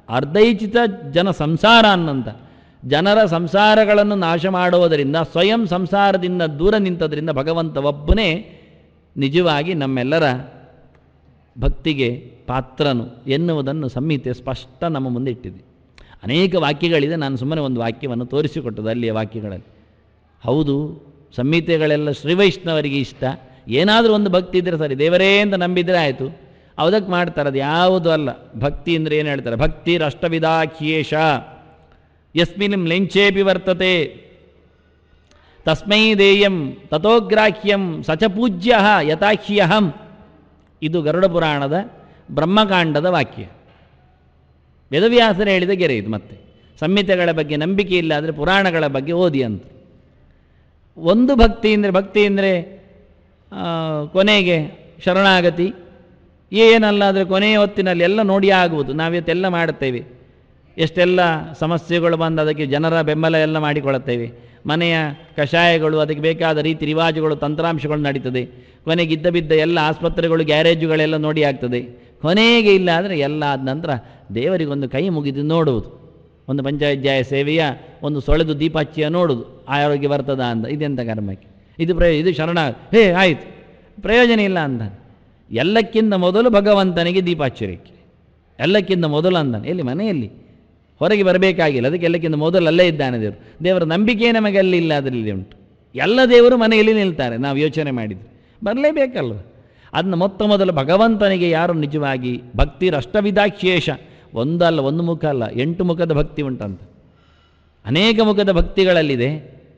ಅರ್ಧೈಚಿತ ಜನ ಸಂಸಾರ ಅನ್ನಂತ. ಜನರ ಸಂಸಾರಗಳನ್ನು ನಾಶ ಮಾಡುವುದರಿಂದ, ಸ್ವಯಂ ಸಂಸಾರದಿಂದ ದೂರ ನಿಂತದ್ರಿಂದ ಭಗವಂತ ಒಬ್ಬನೇ ನಿಜವಾಗಿ ನಮ್ಮೆಲ್ಲರ ಭಕ್ತಿಗೆ ಪಾತ್ರನು ಎನ್ನುವುದನ್ನು ಸಂಹಿತೆ ಸ್ಪಷ್ಟ ನಮ್ಮ ಮುಂದೆ ಇಟ್ಟಿದೆ. ಅನೇಕ ವಾಕ್ಯಗಳಿದೆ. ನಾನು ಸುಮ್ಮನೆ ಒಂದು ವಾಕ್ಯವನ್ನು ತೋರಿಸಿಕೊಟ್ಟದ್ದು ಅಲ್ಲಿಯ ವಾಕ್ಯಗಳಲ್ಲಿ. ಹೌದು, ಸಂಹಿತೆಗಳೆಲ್ಲ ಶ್ರೀವೈಷ್ಣವರಿಗೆ ಇಷ್ಟ. ಏನಾದರೂ ಒಂದು ಭಕ್ತಿ ಇದ್ದರೆ ಸರಿ, ದೇವರೇ ಅಂತ ನಂಬಿದರೆ ಆಯಿತು, ಅದಕ್ಕೆ ಮಾಡ್ತಾರೆ. ಅದು ಯಾವುದೂ ಅಲ್ಲ. ಭಕ್ತಿ ಅಂದರೆ ಏನು ಹೇಳ್ತಾರೆ, ಭಕ್ತಿರಷ್ಟವಿಧಾಖ್ಯೇಷ ಯಸ್ಮಿನ್ ಲೆಂಚೇಪಿ ವರ್ತತೆ ತಸ್ಮೈ ದೇಯಂ ತಥೋಗ್ರಾಹ್ಯಂ ಸಚ ಪೂಜ್ಯ ಯಥಾಹ್ಯಹಂ. ಇದು ಗರುಡ ಪುರಾಣದ ಬ್ರಹ್ಮಕಾಂಡದ ವಾಕ್ಯ. ವೇದವ್ಯಾಸರು ಹೇಳಿದ ಗೆರೆ ಇದು. ಮತ್ತೆ ಸಂಹಿತೆಗಳ ಬಗ್ಗೆ ನಂಬಿಕೆ ಇಲ್ಲ ಆದರೆ ಪುರಾಣಗಳ ಬಗ್ಗೆ ಓದಿ ಅಂತ. ಒಂದು ಭಕ್ತಿ ಅಂದರೆ ಕೊನೆಗೆ ಶರಣಾಗತಿ ಏನಲ್ಲ, ಆದರೆ ಕೊನೆಯ ಹೊತ್ತಿನಲ್ಲಿ ಎಲ್ಲ ನೋಡಿ ಆಗುವುದು. ನಾವಿವತ್ತೆಲ್ಲ ಮಾಡುತ್ತೇವೆ. ಎಷ್ಟೆಲ್ಲ ಸಮಸ್ಯೆಗಳು ಬಂದು ಅದಕ್ಕೆ ಜನರ ಬೆಂಬಲ ಎಲ್ಲ ಮಾಡಿಕೊಳ್ಳುತ್ತೇವೆ. ಮನೆಯ ಕಷಾಯಗಳು, ಅದಕ್ಕೆ ಬೇಕಾದ ರೀತಿ ರಿವಾಜುಗಳು, ತಂತ್ರಾಂಶಗಳು ನಡೀತದೆ. ಕೊನೆಗೆ ಇದ್ದ ಬಿದ್ದ ಎಲ್ಲ ಆಸ್ಪತ್ರೆಗಳು, ಗ್ಯಾರೇಜುಗಳೆಲ್ಲ ನೋಡಿ ಆಗ್ತದೆ. ಕೊನೆಗೆ ಇಲ್ಲ ಅಂದರೆ ಎಲ್ಲ ಆದ ನಂತರ ದೇವರಿಗೊಂದು ಕೈ ಮುಗಿದು ನೋಡುವುದು. ಒಂದು ಪಂಚಾಯತ್ಯಾಯ ಸೇವೆಯ ಒಂದು ಸೊಳೆದು ದೀಪಾಚ್ಚಿಯ ನೋಡುವುದು, ಆರೋಗ್ಯ ಬರ್ತದ ಅಂತ. ಇದೆಂಥ ಕರ್ಮಕ್ಕೆ ಇದು ಶರಣ, ಆಯಿತು, ಪ್ರಯೋಜನ ಇಲ್ಲ ಅಂತ. ಎಲ್ಲಕ್ಕಿಂತ ಮೊದಲು ಭಗವಂತನಿಗೆ ದೀಪಾಚ್ಚರಿಕೆ, ಎಲ್ಲಕ್ಕಿಂತ ಮೊದಲು ಅಂದಾನೆ. ಎಲ್ಲಿ? ಮನೆಯಲ್ಲಿ. ಹೊರಗೆ ಬರಬೇಕಾಗಿಲ್ಲ. ಅದಕ್ಕೆ ಎಲ್ಲಕ್ಕಿಂತ ಮೊದಲು ಅಲ್ಲೇ ಇದ್ದಾನೆ ದೇವರು. ದೇವರ ನಂಬಿಕೆ ನಮಗೆ ಅಲ್ಲಿಲ್ಲ, ಅದರಲ್ಲಿ ಉಂಟು. ಎಲ್ಲ ದೇವರು ಮನೆಯಲ್ಲಿ ನಿಲ್ತಾರೆ. ನಾವು ಯೋಚನೆ ಮಾಡಿದರೆ ಬರಲೇಬೇಕಲ್ವ. ಅದನ್ನು ಮೊದಲು ಭಗವಂತನಿಗೆ ಯಾರು ನಿಜವಾಗಿ ಭಕ್ತಿರಷ್ಟವಿಧಾಕ್ಷೇಷ, ಒಂದಲ್ಲ, ಒಂದು ಮುಖ ಅಲ್ಲ, 8 ಮುಖದ ಭಕ್ತಿ ಉಂಟಂತ. ಅನೇಕ ಮುಖದ ಭಕ್ತಿಗಳಲ್ಲಿದೆ.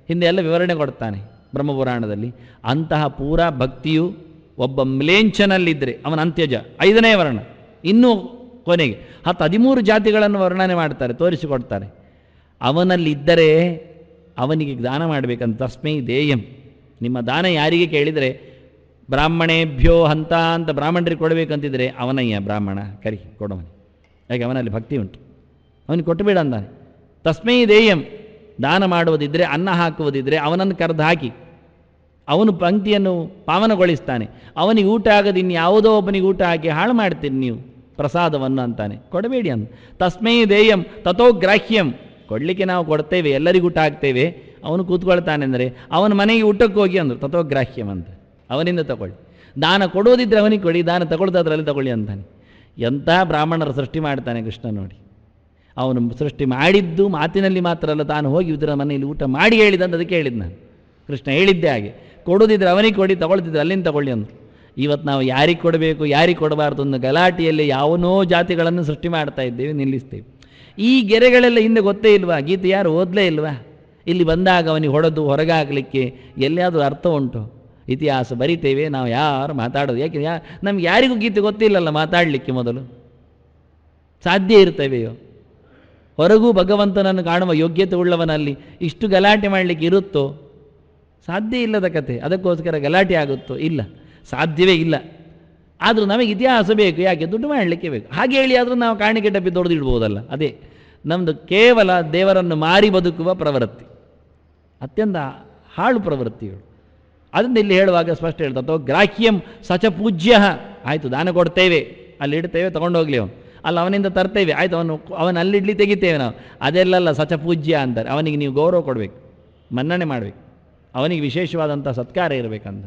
ಹಿಂದೆ ಎಲ್ಲ ವಿವರಣೆ ಕೊಡ್ತಾನೆ ಬ್ರಹ್ಮಪುರಾಣದಲ್ಲಿ. ಅಂತಹ ಪೂರಾ ಭಕ್ತಿಯು ಒಬ್ಬ ಮ್ಲೇಂಛನಲ್ಲಿದ್ದರೆ ಅವನ ಅಂತ್ಯಜ 5ನೇ ವರ್ಣ. ಇನ್ನೂ ಕೊನೆಗೆ 13 ಜಾತಿಗಳನ್ನು ವರ್ಣನೆ ಮಾಡ್ತಾರೆ, ತೋರಿಸಿಕೊಡ್ತಾರೆ. ಅವನಲ್ಲಿದ್ದರೆ ಅವನಿಗೆ ದಾನ ಮಾಡಬೇಕಂತ. ತಸ್ಮೈ ದೇಯಂ. ನಿಮ್ಮ ದಾನ ಯಾರಿಗೆ ಕೇಳಿದರೆ, ಬ್ರಾಹ್ಮಣೇಭ್ಯೋ ಹಂತ ಅಂತ ಬ್ರಾಹ್ಮಣರಿಗೆ ಕೊಡಬೇಕಂತಿದ್ರೆ ಅವನಯ್ಯ ಬ್ರಾಹ್ಮಣ ಕರಿ ಕೊಡವನಿ. ಯಾಕೆ? ಅವನಲ್ಲಿ ಭಕ್ತಿ ಉಂಟು, ಅವನಿಗೆ ಕೊಟ್ಟುಬೇಡ ಅಂದಾನೆ. ತಸ್ಮೈ ದೇಯಂ. ದಾನ ಮಾಡುವುದಿದ್ದರೆ, ಅನ್ನ ಹಾಕುವುದಿದ್ದರೆ ಅವನನ್ನು ಕರೆದು ಹಾಕಿ ಅವನು ಪಂಕ್ತಿಯನ್ನು ಪಾವನಗೊಳಿಸ್ತಾನೆ. ಅವನಿಗೆ ಊಟ ಆಗದೆ ಇನ್ಯಾವುದೋ ಒಬ್ಬನಿಗೆ ಊಟ ಹಾಕಿ ಹಾಳು ಮಾಡ್ತೀರಿ ನೀವು ಪ್ರಸಾದವನ್ನು ಅಂತಾನೆ. ಕೊಡಬೇಡಿ ಅಂತ. ತಸ್ಮೈ ದೇಯಂ ತಥೋ ಗ್ರಾಹ್ಯಂ. ಕೊಡಲಿಕ್ಕೆ ನಾವು ಕೊಡ್ತೇವೆ, ಎಲ್ಲರಿಗೂ ಊಟ ಹಾಕ್ತೇವೆ. ಅವನು ಕೂತ್ಕೊಳ್ತಾನೆ ಅಂದರೆ ಅವನ ಮನೆಗೆ ಊಟಕ್ಕೆ ಹೋಗಿ ಅಂದರು. ತಥೋ ಗ್ರಾಹ್ಯಂ ಅಂತ. ಅವನಿಂದ ತಗೊಳ್ಳಿ. ದಾನ ಕೊಡೋದಿದ್ದರೆ ಅವನಿಗೆ ಕೊಡಿ, ದಾನ ತಗೊಳ್ತಾದ್ರಲ್ಲಿ ತಗೊಳ್ಳಿ ಅಂತಾನೆ. ಎಂಥ ಬ್ರಾಹ್ಮಣರ ಸೃಷ್ಟಿ ಮಾಡ್ತಾನೆ ಕೃಷ್ಣ ನೋಡಿ. ಅವನು ಸೃಷ್ಟಿ ಮಾಡಿದ್ದು ಮಾತಿನಲ್ಲಿ ಮಾತ್ರ ಅಲ್ಲ, ತಾನು ಹೋಗಿ ಇದರ ಮನೆಯಲ್ಲಿ ಊಟ ಮಾಡಿ ಹೇಳಿದಂತ ಅದಕ್ಕೆ ಹೇಳಿದ್ದು ನಾನು. ಕೃಷ್ಣ ಹೇಳಿದ್ದೆ ಹಾಗೆ. ಕೊಡೋದಿದ್ರೆ ಅವನಿಗೆ ಕೊಡಿ, ತಗೊಳ್ತಿದ್ರೆ ಅಲ್ಲಿಂದ ತಗೊಳ್ಳಿ ಅಂದರು. ಇವತ್ತು ನಾವು ಯಾರಿಗೆ ಕೊಡಬೇಕು, ಯಾರಿಗೆ ಕೊಡಬಾರ್ದು ಒಂದು ಗಲಾಟೆಯಲ್ಲಿ ಯಾವನೋ ಜಾತಿಗಳನ್ನು ಸೃಷ್ಟಿ ಮಾಡ್ತಾ ಇದ್ದೇವೆ, ನಿಲ್ಲಿಸ್ತೇವೆ. ಈ ಗೆರೆಗಳೆಲ್ಲ ಹಿಂದೆ ಗೊತ್ತೇ ಇಲ್ವಾ? ಗೀತೆ ಯಾರು ಓದಲೇ ಇಲ್ವಾ? ಇಲ್ಲಿ ಬಂದಾಗ ಅವನಿಗೆ ಹೊಡೆದು ಹೊರಗಾಗಲಿಕ್ಕೆ ಎಲ್ಲಿಯಾದರೂ ಅರ್ಥ ಉಂಟು? ಇತಿಹಾಸ ಬರಿತೇವೆ ನಾವು, ಯಾರು ಮಾತಾಡೋದು? ಯಾಕೆ ನಮ್ಗೆ ಯಾರಿಗೂ ಗೀತೆ ಗೊತ್ತಿಲ್ಲಲ್ಲ ಮಾತಾಡಲಿಕ್ಕೆ. ಮೊದಲು ಸಾಧ್ಯ ಇರ್ತವೆಯೋ? ಹೊರಗೂ ಭಗವಂತನನ್ನು ಕಾಣುವ ಯೋಗ್ಯತೆ ಉಳ್ಳವನಲ್ಲಿ ಇಷ್ಟು ಗಲಾಟೆ ಮಾಡಲಿಕ್ಕೆ ಇರುತ್ತೋ? ಸಾಧ್ಯ ಇಲ್ಲದ ಕತೆ. ಅದಕ್ಕೋಸ್ಕರ ಗಲಾಟೆ ಆಗುತ್ತೋ? ಇಲ್ಲ, ಸಾಧ್ಯವೇ ಇಲ್ಲ. ಆದರೂ ನಮಗೆ ಇತಿಹಾಸ ಬೇಕು, ಯಾಕೆ ದುಡ್ಡು ಮಾಡಲಿಕ್ಕೆ ಬೇಕು. ಹಾಗೆ ಹೇಳಿ ಆದರೂ ನಾವು ಕಾಣಿಕೆ ಡಬ್ಬಿ ತೊಡೆದಿಡ್ಬೋದಲ್ಲ. ಅದೇ ನಮ್ಮದು ಕೇವಲ ದೇವರನ್ನು ಮಾರಿ ಬದುಕುವ ಪ್ರವೃತ್ತಿ, ಅತ್ಯಂತ ಹಾಳು ಪ್ರವೃತ್ತಿಗಳು. ಅದನ್ನು ಇಲ್ಲಿ ಹೇಳುವಾಗ ಸ್ಪಷ್ಟ ಹೇಳ್ತಾ, ಅಥವಾ ಗ್ರಾಹ್ಯಂ ಸಚ ಪೂಜ್ಯ, ಆಯಿತು ದಾನ ಕೊಡ್ತೇವೆ, ಅಲ್ಲಿ ಇಡ್ತೇವೆ ತೊಗೊಂಡೋಗ್ಲಿ ಅವನು, ಅಲ್ಲ ಅವನಿಂದ ತರ್ತೇವೆ, ಆಯಿತು ಅವನು ಅಲ್ಲಿಡ್ಲಿ ತೆಗಿತೇವೆ ನಾವು, ಅದೆಲ್ಲ ಸಚ ಪೂಜ್ಯ ಅಂತಾರೆ. ಅವನಿಗೆ ನೀವು ಗೌರವ ಕೊಡಬೇಕು, ಮನ್ನಣೆ ಮಾಡಬೇಕು, ಅವನಿಗೆ ವಿಶೇಷವಾದಂಥ ಸತ್ಕಾರ ಇರಬೇಕಂತ.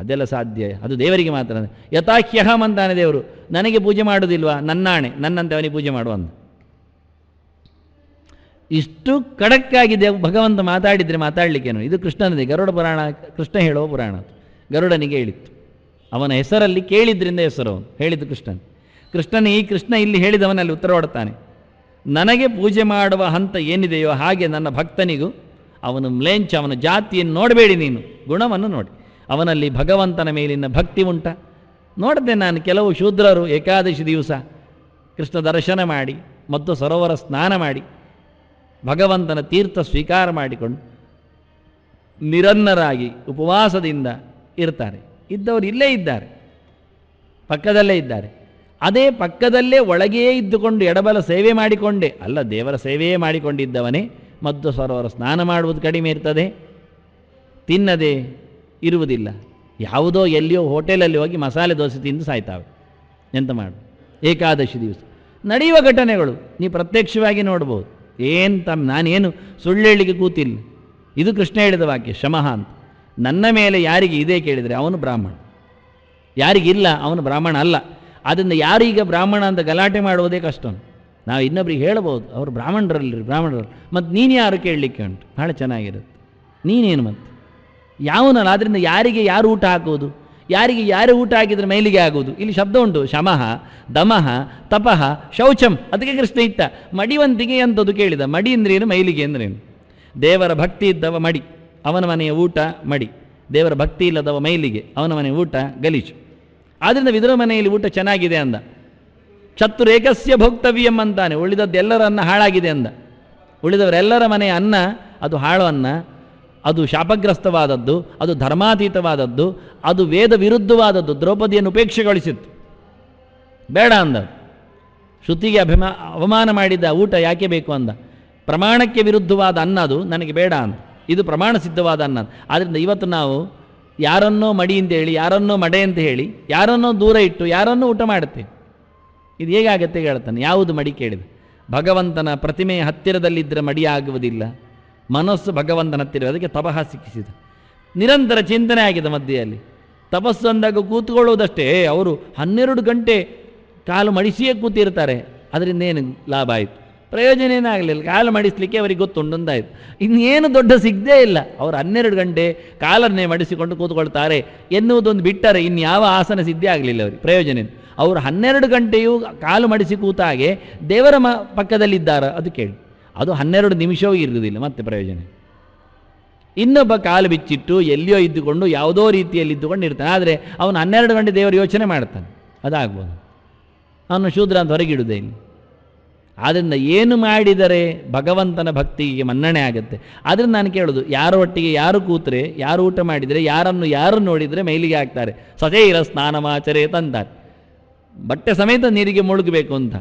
ಅದೆಲ್ಲ ಸಾಧ್ಯ, ಅದು ದೇವರಿಗೆ ಮಾತ್ರ. ಯಥಾಹ್ಯಹಂ ಅಂತಾನೆ ದೇವರು, ನನಗೆ ಪೂಜೆ ಮಾಡೋದಿಲ್ವಾ, ನನ್ನಾಣೆ, ನನ್ನಂತೆ ಅವನಿಗೆ ಪೂಜೆ ಮಾಡುವಂತ. ಇಷ್ಟು ಖಡಕ್ಕಾಗಿ ಭಗವಂತ ಮಾತಾಡಿದರೆ ಮಾತಾಡಲಿಕ್ಕೇನು. ಇದು ಕೃಷ್ಣನದೇ, ಗರುಡ ಪುರಾಣ, ಕೃಷ್ಣ ಹೇಳುವ ಪುರಾಣ. ಗರುಡನಿಗೆ ಹೇಳಿತ್ತು, ಅವನ ಹೆಸರಲ್ಲಿ ಕೇಳಿದ್ರಿಂದ ಹೆಸರು ಅವನು ಹೇಳಿದ್ದು ಕೃಷ್ಣನ ಈ ಕೃಷ್ಣ ಇಲ್ಲಿ ಹೇಳಿದವನಲ್ಲಿ ಉತ್ತರ ಕೊಡ್ತಾನೆ. ನನಗೆ ಪೂಜೆ ಮಾಡುವ ಹಂತ ಏನಿದೆಯೋ ಹಾಗೆ ನನ್ನ ಭಕ್ತನಿಗೂ ಅವನು ಮ್ಲೇಂಚ, ಅವನ ಜಾತಿಯನ್ನು ನೋಡಬೇಡಿ, ನೀನು ಗುಣವನ್ನು ನೋಡಿ. ಅವನಲ್ಲಿ ಭಗವಂತನ ಮೇಲಿನ ಭಕ್ತಿ ಉಂಟ. ನೋಡಿದೆ ನಾನು ಕೆಲವು ಶೂದ್ರರು ಏಕಾದಶಿ ದಿವಸ ಕೃಷ್ಣ ದರ್ಶನ ಮಾಡಿ ಮತ್ತು ಸರೋವರ ಸ್ನಾನ ಮಾಡಿ ಭಗವಂತನ ತೀರ್ಥ ಸ್ವೀಕಾರ ಮಾಡಿಕೊಂಡು ನಿರನ್ನರಾಗಿ ಉಪವಾಸದಿಂದ ಇರ್ತಾರೆ. ಇದ್ದವರು ಇಲ್ಲೇ ಇದ್ದಾರೆ, ಪಕ್ಕದಲ್ಲೇ ಇದ್ದಾರೆ. ಅದೇ ಪಕ್ಕದಲ್ಲೇ ಒಳಗೆಯೇ ಇದ್ದುಕೊಂಡು ಎಡಬಲ ಸೇವೆ ಮಾಡಿಕೊಂಡೇ, ಅಲ್ಲ ದೇವರ ಸೇವೆಯೇ ಮಾಡಿಕೊಂಡಿದ್ದವನೇ ಮತ್ತು ಸರೋವರ ಸ್ನಾನ ಮಾಡುವುದು ಕಡಿಮೆ ಇರ್ತದೆ, ತಿನ್ನದೆ ಇರುವುದಿಲ್ಲ. ಯಾವುದೋ ಎಲ್ಲಿಯೋ ಹೋಟೆಲಲ್ಲಿ ಹೋಗಿ ಮಸಾಲೆ ದೋಸೆ ತಿಂದು ಸಾಯ್ತಾವೆ. ಎಂತ ಮಾಡು, ಏಕಾದಶಿ ದಿವಸ ನಡೆಯುವ ಘಟನೆಗಳು ನೀವು ಪ್ರತ್ಯಕ್ಷವಾಗಿ ನೋಡ್ಬೋದು. ನಾನೇನು ಸುಳ್ಳು ಹೇಳಲಿಕ್ಕೆ ಕೂತಿಲ್ಲ. ಇದು ಕೃಷ್ಣ ಹೇಳಿದ ವಾಕ್ಯ, ಶಮಃ ಅಂತ. ನನ್ನ ಮೇಲೆ ಯಾರಿಗೆ ಇದೇ ಕೇಳಿದರೆ ಅವನು ಬ್ರಾಹ್ಮಣ, ಯಾರಿಗಿಲ್ಲ ಅವನು ಬ್ರಾಹ್ಮಣ ಅಲ್ಲ. ಆದ್ದರಿಂದ ಯಾರೀಗ ಬ್ರಾಹ್ಮಣ ಅಂತ ಗಲಾಟೆ ಮಾಡುವುದೇ ಕಷ್ಟ. ನಾವು ಇನ್ನೊಬ್ರಿಗೆ ಹೇಳ್ಬೋದು, ಅವರು ಬ್ರಾಹ್ಮಣರು, ಮತ್ತು ನೀನು ಯಾರು ಕೇಳಲಿಕ್ಕೆ ಉಂಟು, ಭಾಳ ಚೆನ್ನಾಗಿರುತ್ತೆ. ನೀನೇನು ಮತ್ತು ಯಾವನಲ್ಲ. ಆದ್ದರಿಂದ ಯಾರಿಗೆ ಯಾರು ಊಟ ಹಾಕುವುದು, ಯಾರಿಗೆ ಯಾರು ಊಟ ಹಾಕಿದರೆ ಮೈಲಿಗೆ ಆಗುವುದು. ಇಲ್ಲಿ ಶಬ್ದ ಉಂಟು, ಶಮಃ, ದಮಃ, ತಪಃ, ಶೌಚಂ. ಅದಕ್ಕೆ ಕೃಷ್ಣ ಇತ್ತ ಮಡಿವಂತಿಗೆ ಎಂಥದ್ದು ಕೇಳಿದ. ಮಡಿ ಅಂದ್ರೇನು, ಮೈಲಿಗೆ ಅಂದ್ರೇನು. ದೇವರ ಭಕ್ತಿ ಇದ್ದವ ಮಡಿ, ಅವನ ಮನೆಯ ಊಟ ಮಡಿ. ದೇವರ ಭಕ್ತಿ ಇಲ್ಲದವ ಮೈಲಿಗೆ, ಅವನ ಮನೆಯ ಊಟ ಗಲೀಜು. ಆದ್ದರಿಂದ ವಿದುರ ಮನೆಯಲ್ಲಿ ಊಟ ಚೆನ್ನಾಗಿದೆ ಅಂದ. ಚತುರೇಕಸ್ಯ ಭೋಕ್ತವ್ಯಂ ಅಂತಾನೆ, ಉಳಿದದ್ದೆಲ್ಲರ ಅನ್ನ ಹಾಳಾಗಿದೆ ಅಂದ. ಉಳಿದವರೆಲ್ಲರ ಮನೆಯ ಅನ್ನ ಅದು ಹಾಳು ಅನ್ನ, ಅದು ಶಾಪಗ್ರಸ್ತವಾದದ್ದು, ಅದು ಧರ್ಮಾತೀತವಾದದ್ದು, ಅದು ವೇದ ವಿರುದ್ಧವಾದದ್ದು. ದ್ರೌಪದಿಯನ್ನು ಉಪೇಕ್ಷೆಗೊಳಿಸಿತ್ತು, ಬೇಡ ಅಂದ. ಶ್ರುತಿಗೆ ಅವಮಾನ ಮಾಡಿದ ಊಟ ಯಾಕೆ ಬೇಕು ಅಂದ. ಪ್ರಮಾಣಕ್ಕೆ ವಿರುದ್ಧವಾದ ಅನ್ನ ಅದು ನನಗೆ ಬೇಡ ಅಂದ. ಇದು ಪ್ರಮಾಣ ಸಿದ್ಧವಾದ ಅನ್ನ. ಆದ್ದರಿಂದ ಇವತ್ತು ನಾವು ಯಾರನ್ನೋ ಮಡಿ ಅಂತ ಹೇಳಿ, ಯಾರನ್ನೋ ಮಡೆ ಅಂತ ಹೇಳಿ, ಯಾರನ್ನೋ ದೂರ ಇಟ್ಟು ಯಾರನ್ನೋ ಊಟ ಮಾಡುತ್ತೇವೆ. ಇದು ಹೇಗಾಗತ್ತೆ ಹೇಳ್ತಾನೆ. ಯಾವುದು ಮಡಿ ಕೇಳಿದ? ಭಗವಂತನ ಪ್ರತಿಮೆಯ ಹತ್ತಿರದಲ್ಲಿದ್ದರೆ ಮಡಿ ಆಗುವುದಿಲ್ಲ. ಮನಸ್ಸು ಭಗವಂತನ ಹತ್ತಿರ, ಅದಕ್ಕೆ ತಪಃ ಸಿಕ್ಕಿಸಿದ. ನಿರಂತರ ಚಿಂತನೆ ಆಗಿದೆ ಮಧ್ಯೆಯಲ್ಲಿ. ತಪಸ್ಸು ಅಂದಾಗ ಕೂತ್ಕೊಳ್ಳುವುದಷ್ಟೇ, ಅವರು 12 ಗಂಟೆ ಕಾಲು ಮಡಿಸಿಯೇ ಕೂತಿರ್ತಾರೆ. ಅದರಿಂದ ಏನು ಲಾಭ ಆಯಿತು? ಪ್ರಯೋಜನ ಏನಾಗಲಿಲ್ಲ. ಕಾಲು ಮಡಿಸಲಿಕ್ಕೆ ಅವರಿಗೆ ಗೊತ್ತುಂಟೊಂದಾಯಿತು, ಇನ್ನೇನು ದೊಡ್ಡ ಸಿಗದೇ ಇಲ್ಲ. ಅವರು 12 ಗಂಟೆ ಕಾಲನ್ನೇ ಮಡಿಸಿಕೊಂಡು ಕೂತ್ಕೊಳ್ತಾರೆ ಎನ್ನುವುದೊಂದು ಬಿಟ್ಟರೆ ಇನ್ಯಾವ ಆಸನ ಸಿದ್ಧಿ ಆಗಲಿಲ್ಲ ಅವರಿಗೆ. ಪ್ರಯೋಜನ ಏನು? ಅವರು 12 ಗಂಟೆಯೂ ಕಾಲು ಮಡಿಸಿ ಕೂತಾಗೆ ದೇವರ ಪಕ್ಕದಲ್ಲಿದ್ದಾರ ಅದು ಕೇಳಿ. ಅದು 12 ನಿಮಿಷವೂ ಇರುವುದಿಲ್ಲ, ಮತ್ತೆ ಪ್ರಯೋಜನ. ಇನ್ನೊಬ್ಬ ಕಾಲು ಬಿಚ್ಚಿಟ್ಟು ಎಲ್ಲಿಯೋ ಇದ್ದುಕೊಂಡು ಯಾವುದೋ ರೀತಿಯಲ್ಲಿ ಇದ್ದುಕೊಂಡು ಇರ್ತಾನೆ. ಆದರೆ ಅವನು 12 ಗಂಟೆ ದೇವರ ಯೋಚನೆ ಮಾಡ್ತಾನೆ, ಅದಾಗ್ಬೋದು. ಅವನು ಶೂದ್ರ ಅಂತ ಹೊರಗಿಡುವುದೇ ಇಲ್ಲ. ಆದ್ದರಿಂದ ಏನು ಮಾಡಿದರೆ ಭಗವಂತನ ಭಕ್ತಿಗೆ ಮನ್ನಣೆ ಆಗುತ್ತೆ. ಆದ್ದರಿಂದ ನಾನು ಕೇಳೋದು, ಯಾರ ಒಟ್ಟಿಗೆ ಯಾರು ಕೂತ್ರೆ, ಯಾರು ಊಟ ಮಾಡಿದರೆ, ಯಾರು ನೋಡಿದರೆ ಮೈಲಿಗೆ ಹಾಕ್ತಾರೆ. ಸಚೈರ ಸ್ನಾನಮಾಚರೆ ತಂತಾರೆ, ಬಟ್ಟೆ ಸಮೇತ ನೀರಿಗೆ ಮುಳುಗಬೇಕು ಅಂತ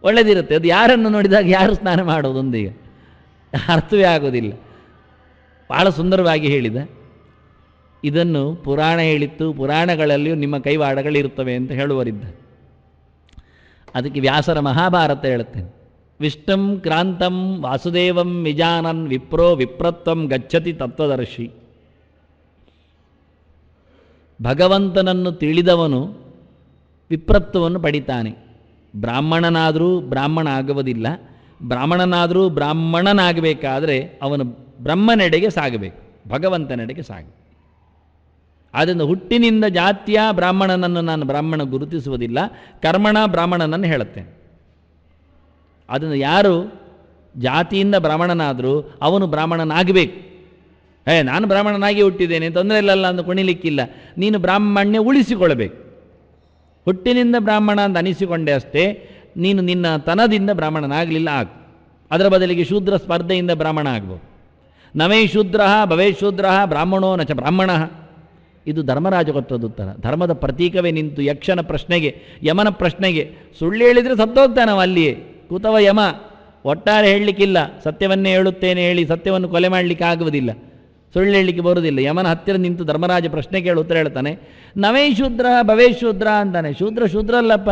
ಒಳ್ಳೆದಿರುತ್ತೆ. ಅದು ಯಾರನ್ನು ನೋಡಿದಾಗ ಯಾರು ಸ್ನಾನ ಮಾಡೋದು ಒಂದೀಗ ಅರ್ಥವೇ ಆಗೋದಿಲ್ಲ. ಬಹಳ ಸುಂದರವಾಗಿ ಹೇಳಿದ. ಇದನ್ನು ಪುರಾಣ ಹೇಳಿತ್ತು, ಪುರಾಣಗಳಲ್ಲಿಯೂ ನಿಮ್ಮ ಕೈವಾಡಗಳಿರುತ್ತವೆ ಅಂತ ಹೇಳುವರಿದ್ದ. ಅದಕ್ಕೆ ವ್ಯಾಸರ ಮಹಾಭಾರತ ಹೇಳುತ್ತೇನೆ. ವಿಷ್ಣುಂ ಕ್ರಾಂತಂ ವಾಸುದೇವಂ ವಿಜಾನನ್ ವಿಪ್ರೋ ವಿಪ್ರತ್ವಂ ಗಚ್ಚತಿ ತತ್ವದರ್ಶಿ. ಭಗವಂತನನ್ನು ತಿಳಿದವನು ವಿಪ್ರತ್ವವನ್ನು ಪಡಿತಾನೆ. ಬ್ರಾಹ್ಮಣನಾದರೂ ಬ್ರಾಹ್ಮಣ ಆಗುವುದಿಲ್ಲ. ಬ್ರಾಹ್ಮಣನಾದರೂ ಬ್ರಾಹ್ಮಣನಾಗಬೇಕಾದರೆ ಅವನು ಬ್ರಹ್ಮನೆಡೆಗೆ ಸಾಗಬೇಕು, ಭಗವಂತನೆಡೆಗೆ ಸಾಗಬೇಕು. ಆದ್ದರಿಂದ ಹುಟ್ಟಿನಿಂದ ಜಾತಿಯ ಬ್ರಾಹ್ಮಣನನ್ನು ನಾನು ಬ್ರಾಹ್ಮಣ ಗುರುತಿಸುವುದಿಲ್ಲ, ಕರ್ಮಣ ಬ್ರಾಹ್ಮಣನನ್ನು ಹೇಳುತ್ತೇನೆ. ಅದನ್ನು ಯಾರು ಜಾತಿಯಿಂದ ಬ್ರಾಹ್ಮಣನಾದರೂ ಅವನು ಬ್ರಾಹ್ಮಣನಾಗಬೇಕು. ನಾನು ಬ್ರಾಹ್ಮಣನಾಗಿ ಹುಟ್ಟಿದ್ದೇನೆ, ತೊಂದರೆ ಇಲ್ಲಲ್ಲ ಅಂತ ಕುಣಿಲಿಕ್ಕಿಲ್ಲ. ನೀನು ಬ್ರಾಹ್ಮಣ್ಯ ಉಳಿಸಿಕೊಳ್ಳಬೇಕು. ಹುಟ್ಟಿನಿಂದ ಬ್ರಾಹ್ಮಣ ಅಂತ ಅನಿಸಿಕೊಂಡೆ ಅಷ್ಟೇ, ನೀನು ನಿನ್ನ ತನದಿಂದ ಬ್ರಾಹ್ಮಣನಾಗಲಿಲ್ಲ ಆಗ. ಅದರ ಬದಲಿಗೆ ಶೂದ್ರ ಸ್ಪರ್ಧೆಯಿಂದ ಬ್ರಾಹ್ಮಣ ಆಗ್ಬೋದು. ನವೈ ಶೂದ್ರ ಭವೇ ಶೂದ್ರ ಬ್ರಾಹ್ಮಣೋ ನಚ ಬ್ರಾಹ್ಮಣ. ಇದು ಧರ್ಮರಾಜ ಕೊಟ್ಟದ್ದು ಉತ್ತರ. ಧರ್ಮದ ಪ್ರತೀಕವೇ ನಿಂತು ಯಕ್ಷನ ಪ್ರಶ್ನೆಗೆ, ಯಮನ ಪ್ರಶ್ನೆಗೆ ಸುಳ್ಳು ಹೇಳಿದರೆ ಸತ್ತೋಗ್ತಾನವ ಅಲ್ಲಿಯೇ. ಕೂತವ ಯಮ ಒಟ್ಟಾರೆ ಹೇಳಲಿಕ್ಕಿಲ್ಲ, ಸತ್ಯವನ್ನೇ ಹೇಳುತ್ತೇನೆ ಹೇಳಿ ಸತ್ಯವನ್ನು ಕೊಲೆ ಮಾಡಲಿಕ್ಕೆ ಆಗುವುದಿಲ್ಲ, ಸುಳ್ಳು ಹೇಳಲಿಕ್ಕೆ ಬರುವುದಿಲ್ಲ. ಯಮನ ಹತ್ತಿರ ನಿಂತು ಧರ್ಮರಾಜ ಪ್ರಶ್ನೆ ಕೇಳಿ ಉತ್ತರ ಹೇಳ್ತಾನೆ. ನವೇ ಶೂದ್ರ ಭವೇ ಶೂದ್ರ ಅಂತಾನೆ. ಶೂದ್ರ ಶೂದ್ರ ಅಲ್ಲಪ್ಪ,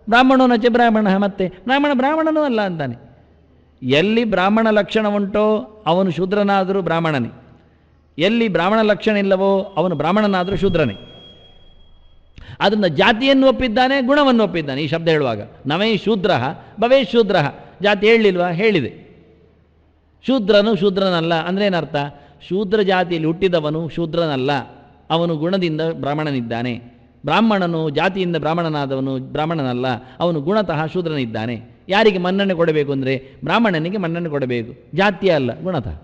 ಬ್ರಾಹ್ಮಣೋ ನಚೆ ಬ್ರಾಹ್ಮಣ, ಮತ್ತೆ ಬ್ರಾಹ್ಮಣನೂ ಅಲ್ಲ ಅಂತಾನೆ. ಎಲ್ಲಿ ಬ್ರಾಹ್ಮಣ ಲಕ್ಷಣ ಉಂಟೋ ಅವನು ಶೂದ್ರನಾದರೂ ಬ್ರಾಹ್ಮಣನೇ, ಎಲ್ಲಿ ಬ್ರಾಹ್ಮಣ ಲಕ್ಷಣ ಇಲ್ಲವೋ ಅವನು ಬ್ರಾಹ್ಮಣನಾದರೂ ಶೂದ್ರನೇ. ಅದನ್ನು ಜಾತಿಯನ್ನು ಒಪ್ಪಿದ್ದಾನೆ, ಗುಣವನ್ನು ಒಪ್ಪಿದ್ದಾನೆ. ಈ ಶಬ್ದ ಹೇಳುವಾಗ ನವೇ ಶೂದ್ರ ಭವೇ ಶೂದ್ರ, ಜಾತಿ ಹೇಳಲಿಲ್ವಾ? ಹೇಳಿದೆ. ಶೂದ್ರನು ಶೂದ್ರನಲ್ಲ ಅಂದರೆ ಏನರ್ಥ? ಶೂದ್ರ ಜಾತಿಯಲ್ಲಿ ಹುಟ್ಟಿದವನು ಶೂದ್ರನಲ್ಲ, ಅವನು ಗುಣದಿಂದ ಬ್ರಾಹ್ಮಣನಿದ್ದಾನೆ. ಬ್ರಾಹ್ಮಣನು ಜಾತಿಯಿಂದ ಬ್ರಾಹ್ಮಣನಾದವನು ಬ್ರಾಹ್ಮಣನಲ್ಲ, ಅವನು ಗುಣತಃ ಶೂದ್ರನಿದ್ದಾನೆ. ಯಾರಿಗೆ ಮನ್ನಣೆ ಕೊಡಬೇಕು ಅಂದರೆ ಬ್ರಾಹ್ಮಣನಿಗೆ ಮನ್ನಣೆ ಕೊಡಬೇಕು, ಜಾತಿಯ ಅಲ್ಲ, ಗುಣತಃ.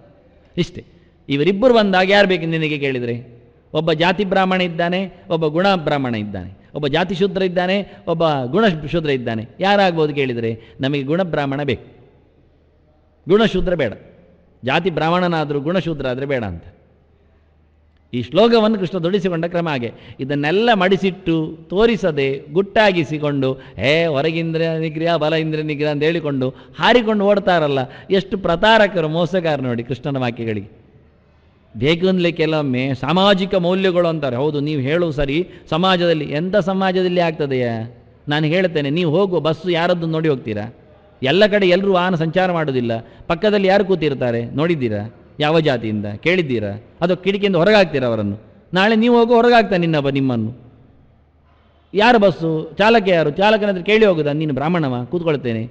ಇಷ್ಟೇ. ಇವರಿಬ್ಬರು ಬಂದಾಗ ಯಾರು ಬೇಕು ನಿನಗೆ ಕೇಳಿದರೆ? ಒಬ್ಬ ಜಾತಿ ಬ್ರಾಹ್ಮಣ ಇದ್ದಾನೆ, ಒಬ್ಬ ಗುಣ ಬ್ರಾಹ್ಮಣ ಇದ್ದಾನೆ. ಒಬ್ಬ ಜಾತಿ ಶೂದ್ರ ಇದ್ದಾನೆ, ಒಬ್ಬ ಗುಣ ಶೂದ್ರ ಇದ್ದಾನೆ. ಯಾರಾಗ್ಬೋದು ಕೇಳಿದರೆ ನಮಗೆ ಗುಣ ಬ್ರಾಹ್ಮಣ ಬೇಕು, ಗುಣಶೂದ್ರ ಬೇಡ. ಜಾತಿ ಬ್ರಾಹ್ಮಣನಾದರೂ ಗುಣಶೂದ್ರ ಆದರೆ ಬೇಡ ಅಂತ. ಈ ಶ್ಲೋಕವನ್ನು ಕೃಷ್ಣ ದೊಡಿಸಿಕೊಂಡ ಕ್ರಮ ಹಾಗೆ. ಇದನ್ನೆಲ್ಲ ಮಡಿಸಿಟ್ಟು ತೋರಿಸದೆ ಗುಟ್ಟಾಗಿಸಿಕೊಂಡು ಹೊರಗಿಂದ್ರ ನಿಗ್ರಹ ಬಲ ಇಂದ್ರ ನಿಗ್ರಹ ಅಂತ ಹೇಳಿಕೊಂಡು ಹಾರಿಕೊಂಡು ಓಡ್ತಾರಲ್ಲ, ಎಷ್ಟು ಪ್ರತಾರಕರು, ಮೋಸಗಾರ ನೋಡಿ ಕೃಷ್ಣನ ವಾಕ್ಯಗಳಿಗೆ. ಬೇಕು ಅಂದಲೇ ಕೆಲವೊಮ್ಮೆ ಸಾಮಾಜಿಕ ಮೌಲ್ಯಗಳು ಅಂತಾರೆ. ಹೌದು, ನೀವು ಹೇಳು ಸರಿ, ಸಮಾಜದಲ್ಲಿ ಎಂಥ ಸಮಾಜದಲ್ಲಿ ಆಗ್ತದೆಯಾ? ನಾನು ಹೇಳ್ತೇನೆ, ನೀವು ಹೋಗುವ ಬಸ್ಸು ಯಾರದ್ದು ನೋಡಿ ಹೋಗ್ತೀರಾ? ಎಲ್ಲ ಕಡೆ ಎಲ್ಲರೂ ವಾಹನ ಸಂಚಾರ ಮಾಡೋದಿಲ್ಲ. ಪಕ್ಕದಲ್ಲಿ ಯಾರು ಕೂತಿರ್ತಾರೆ ನೋಡಿದ್ದೀರಾ? ಯಾವ ಜಾತಿಯಿಂದ ಕೇಳಿದ್ದೀರಾ? ಅದು ಕಿಟಕಿಯಿಂದ ಹೊರಗಾಗ್ತೀರಾ ಅವರನ್ನು? ನಾಳೆ ನೀವು ಹೋಗೋ ಹೊರಗಾಗ್ತಾನೆ ನಿಮ್ಮನ್ನು. ಯಾರು ಬಸ್ಸು ಚಾಲಕ? ಯಾರು ಚಾಲಕನ ಹತ್ರ ಕೇಳಿ ಹೋಗುದಾ? ನೀನು ಬ್ರಾಹ್ಮಣವ, ಕೂತ್ಕೊಳ್ತೇನೆ.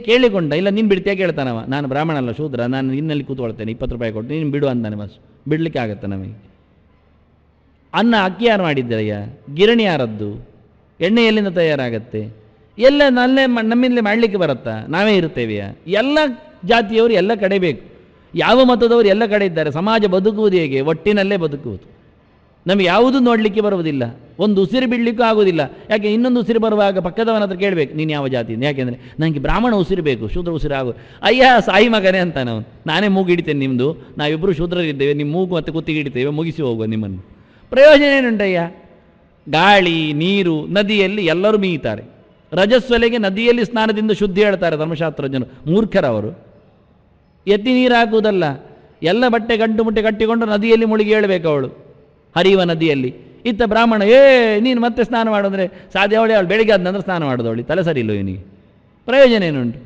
ಕೇಳಿಕೊಂಡ, ಇಲ್ಲ ನೀನು ಬಿಡ್ತೀಯ? ಕೇಳ್ತಾನವ, ನಾನು ಬ್ರಾಹ್ಮಣ ಅಲ್ಲ ಶೂದ್ರ, ನಾನು ಇನ್ನಲ್ಲಿ ಕೂತ್ಕೊಳ್ತೇನೆ, 20 ರೂಪಾಯಿ ಕೊಟ್ಟು ನೀನು ಬಿಡು ಅಂತಾನೆ. ಬಸ್ ಬಿಡಲಿಕ್ಕೆ ಆಗುತ್ತೆ ನಮಗೆ. ಅನ್ನ ಅಕ್ಕಿ ಯಾರು ಮಾಡಿದ್ದೀರಯ್ಯ? ಗಿರಣಿ ಯಾರದ್ದು? ಎಣ್ಣೆ ಎಲ್ಲಿಂದ ತಯಾರಾಗತ್ತೆ? ಎಲ್ಲ ನಮ್ಮಿಂದಲೇ ಮಾಡಲಿಕ್ಕೆ ಬರುತ್ತಾ? ನಾವೇ ಇರ್ತೇವೆಯಾ? ಎಲ್ಲ ಜಾತಿಯವರು ಎಲ್ಲ ಕಡೆ ಬೇಕು, ಯಾವ ಮತದವರು ಎಲ್ಲ ಕಡೆ ಇದ್ದಾರೆ. ಸಮಾಜ ಬದುಕುವುದು ಹೇಗೆ? ಒಟ್ಟಿನಲ್ಲೇ ಬದುಕುವುದು. ನಮಗೆ ಯಾವುದೂ ನೋಡಲಿಕ್ಕೆ ಬರುವುದಿಲ್ಲ, ಒಂದು ಉಸಿರು ಬಿಡಲಿಕ್ಕೂ ಆಗೋದಿಲ್ಲ. ಯಾಕೆ? ಇನ್ನೊಂದು ಉಸಿರು ಬರುವಾಗ ಪಕ್ಕದವನ ಹತ್ರ ಕೇಳಬೇಕು, ನೀನು ಯಾವ ಜಾತಿಯಿಂದ? ಯಾಕೆಂದರೆ ನನಗೆ ಬ್ರಾಹ್ಮಣ ಉಸಿರು ಬೇಕು, ಶೂದ್ರ ಉಸಿರು ಆಗು. ಅಯ್ಯ ಸಾಯಿ ಮಗನೇ ಅಂತಾನೆ ಅವನು. ನಾನೇ ಮೂಗು ಹಿಡಿತೇನೆ ನಿಮ್ಮದು, ನಾವಿಬ್ಬರು ಶೂದ್ರರಿದ್ದೇವೆ, ನಿಮ್ಮ ಮೂಗು ಮತ್ತು ಕುತ್ತಿಗೆ ಹಿಡಿತೇವೆ, ಮುಗಿಸಿ ಹೋಗುವ ನಿಮ್ಮನ್ನು. ಪ್ರಯೋಜನ ಏನುಂಟಯ್ಯ? ಗಾಳಿ ನೀರು ನದಿಯಲ್ಲಿ ಎಲ್ಲರೂ ಮೀಯುತ್ತಾರೆ. ರಜಸ್ವಲೆಗೆ ನದಿಯಲ್ಲಿ ಸ್ನಾನದಿಂದ ಶುದ್ಧಿ ಹೇಳ್ತಾರೆ ಧರ್ಮಶಾಸ್ತ್ರಜ್ಞರು. ಮೂರ್ಖರವರು. ಎತ್ತಿ ನೀರು ಹಾಕುವುದಲ್ಲ, ಎಲ್ಲ ಬಟ್ಟೆ ಗಂಟು ಮುಟ್ಟೆ ಕಟ್ಟಿಕೊಂಡು ನದಿಯಲ್ಲಿ ಮುಳುಗಿ ಹೇಳಬೇಕು ಅವಳು, ಹರಿಯುವ ನದಿಯಲ್ಲಿ. ಇತ್ತ ಬ್ರಾಹ್ಮಣ ನೀನು ಮತ್ತೆ ಸ್ನಾನ ಮಾಡೋದ್ರೆ ಸಾಧ್ಯ? ಅವಳು ಬೆಳಿಗ್ಗೆ ಆದ ನಂತರ ಸ್ನಾನ ಮಾಡೋದು, ಅವಳಿ ತಲೆ ಸರಿ ಇಲ್ಲೋ ಇವನಿಗೆ? ಪ್ರಯೋಜನ ಏನುಂಟು?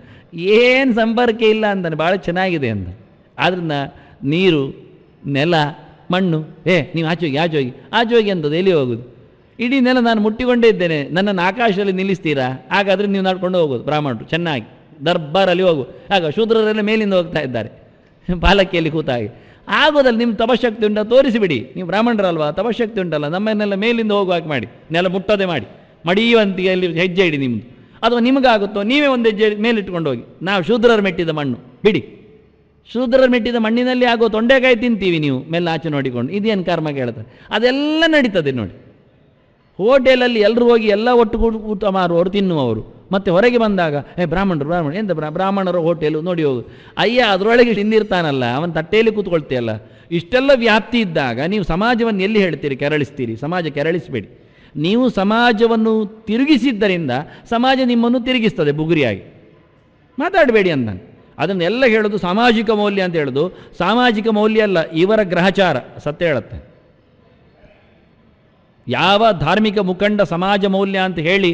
ಏನು ಸಂಪರ್ಕ ಇಲ್ಲ ಅಂತಾನೆ. ಭಾಳ ಚೆನ್ನಾಗಿದೆ ಅಂತ. ಆದ್ದರಿಂದ ನೀರು, ನೆಲ, ಮಣ್ಣು, ನೀವು ಆಚೆ ಹೋಗಿ ಅಂತದ್ದು ಎಲ್ಲಿ ಹೋಗೋದು? ಇಡೀ ನೆಲ ನಾನು ಮುಟ್ಟಿಕೊಂಡೇ ಇದ್ದೇನೆ, ನನ್ನನ್ನು ಆಕಾಶದಲ್ಲಿ ನಿಲ್ಲಿಸ್ತೀರಾ? ಹಾಗಾದರೆ ನೀವು ನಡ್ಕೊಂಡು ಹೋಗೋದು ಬ್ರಾಹ್ಮಣರು ಚೆನ್ನಾಗಿ ದರ್ಬಾರಲ್ಲಿ ಹೋಗು. ಆಗ ಶೂದ್ರರೆಲ್ಲ ಮೇಲಿಂದ ಹೋಗ್ತಾ ಇದ್ದಾರೆ ಪಾಲಕಿಯಲ್ಲಿ ಕೂತಾಗಿ. ಆಗೋದಲ್ಲಿ ನಿಮ್ಮ ತಪಶಕ್ತಿ ಉಂಟ ತೋರಿಸಿಬಿಡಿ. ನೀವು ಬ್ರಾಹ್ಮಣರಲ್ವಾ, ತಪಶಕ್ತಿ ಉಂಟಲ್ಲ, ನಮ್ಮನ್ನೆಲ್ಲ ಮೇಲಿಂದ ಹೋಗುವಾಗೆ ಮಾಡಿ, ನೆಲ ಮುಟ್ಟದೆ ಮಾಡಿ, ಮಡಿಯುವಂತಿಗೆಯಲ್ಲಿ ಹೆಜ್ಜೆ ಇಡಿ ನಿಮ್ಮದು. ಅಥವಾ ನಿಮಗಾಗುತ್ತೋ ನೀವೇ ಒಂದು ಹೆಜ್ಜೆ ಮೇಲಿಟ್ಕೊಂಡು ಹೋಗಿ. ನಾವು ಶೂದ್ರರು ಮೆಟ್ಟಿದ ಮಣ್ಣು ಬಿಡಿ, ಶೂದ್ರರು ಮೆಟ್ಟಿದ ಮಣ್ಣಿನಲ್ಲಿ ಆಗೋ ತೊಂಡೆಕಾಯಿ ತಿಂತೀವಿ, ನೀವು ಮೇಲೆ ಆಚೆ ನೋಡಿಕೊಂಡು. ಇದೇನು ಕರ್ಮ ಕೇಳ್ತಾರೆ? ಅದೆಲ್ಲ ನಡೀತದೆ ನೋಡಿ. ಹೋಟೆಲಲ್ಲಿ ಎಲ್ಲರೂ ಹೋಗಿ ಎಲ್ಲ ಒಟ್ಟು ಊಟ ಮಾರುವವರು, ತಿನ್ನುವವರು. ಮತ್ತು ಹೊರಗೆ ಬಂದಾಗ ಬ್ರಾಹ್ಮಣರು ಎಂತ ಬ್ರಾಹ್ಮಣರ ಹೋಟೆಲು ನೋಡಿ ಹೋಗು. ಅಯ್ಯ ಅದರೊಳಗೆ ತಿಂದಿರ್ತಾನಲ್ಲ, ಅವನ ತಟ್ಟೆಯಲ್ಲಿ ಕೂತ್ಕೊಳ್ತೀಯಲ್ಲ. ಇಷ್ಟೆಲ್ಲ ವ್ಯಾಪ್ತಿ ಇದ್ದಾಗ ನೀವು ಸಮಾಜವನ್ನು ಎಲ್ಲಿ ಹೇಳ್ತೀರಿ? ಕೆರಳಿಸ್ತೀರಿ. ಸಮಾಜ ಕೆರಳಿಸಬೇಡಿ. ನೀವು ಸಮಾಜವನ್ನು ತಿರುಗಿಸಿದ್ದರಿಂದ ಸಮಾಜ ನಿಮ್ಮನ್ನು ತಿರುಗಿಸ್ತದೆ ಬುಗುರಿಯಾಗಿ. ಮಾತಾಡಬೇಡಿ ಅಂತಾನೆ. ಅದನ್ನೆಲ್ಲ ಹೇಳೋದು ಸಾಮಾಜಿಕ ಮೌಲ್ಯ ಅಂತ ಹೇಳೋದು. ಸಾಮಾಜಿಕ ಮೌಲ್ಯ ಅಲ್ಲ, ಇವರ ಗ್ರಹಚಾರ. ಸತ್ಯ ಹೇಳುತ್ತೆ. ಯಾವ ಧಾರ್ಮಿಕ ಮುಖಂಡ ಸಮಾಜ ಮೌಲ್ಯ ಅಂತ ಹೇಳಿ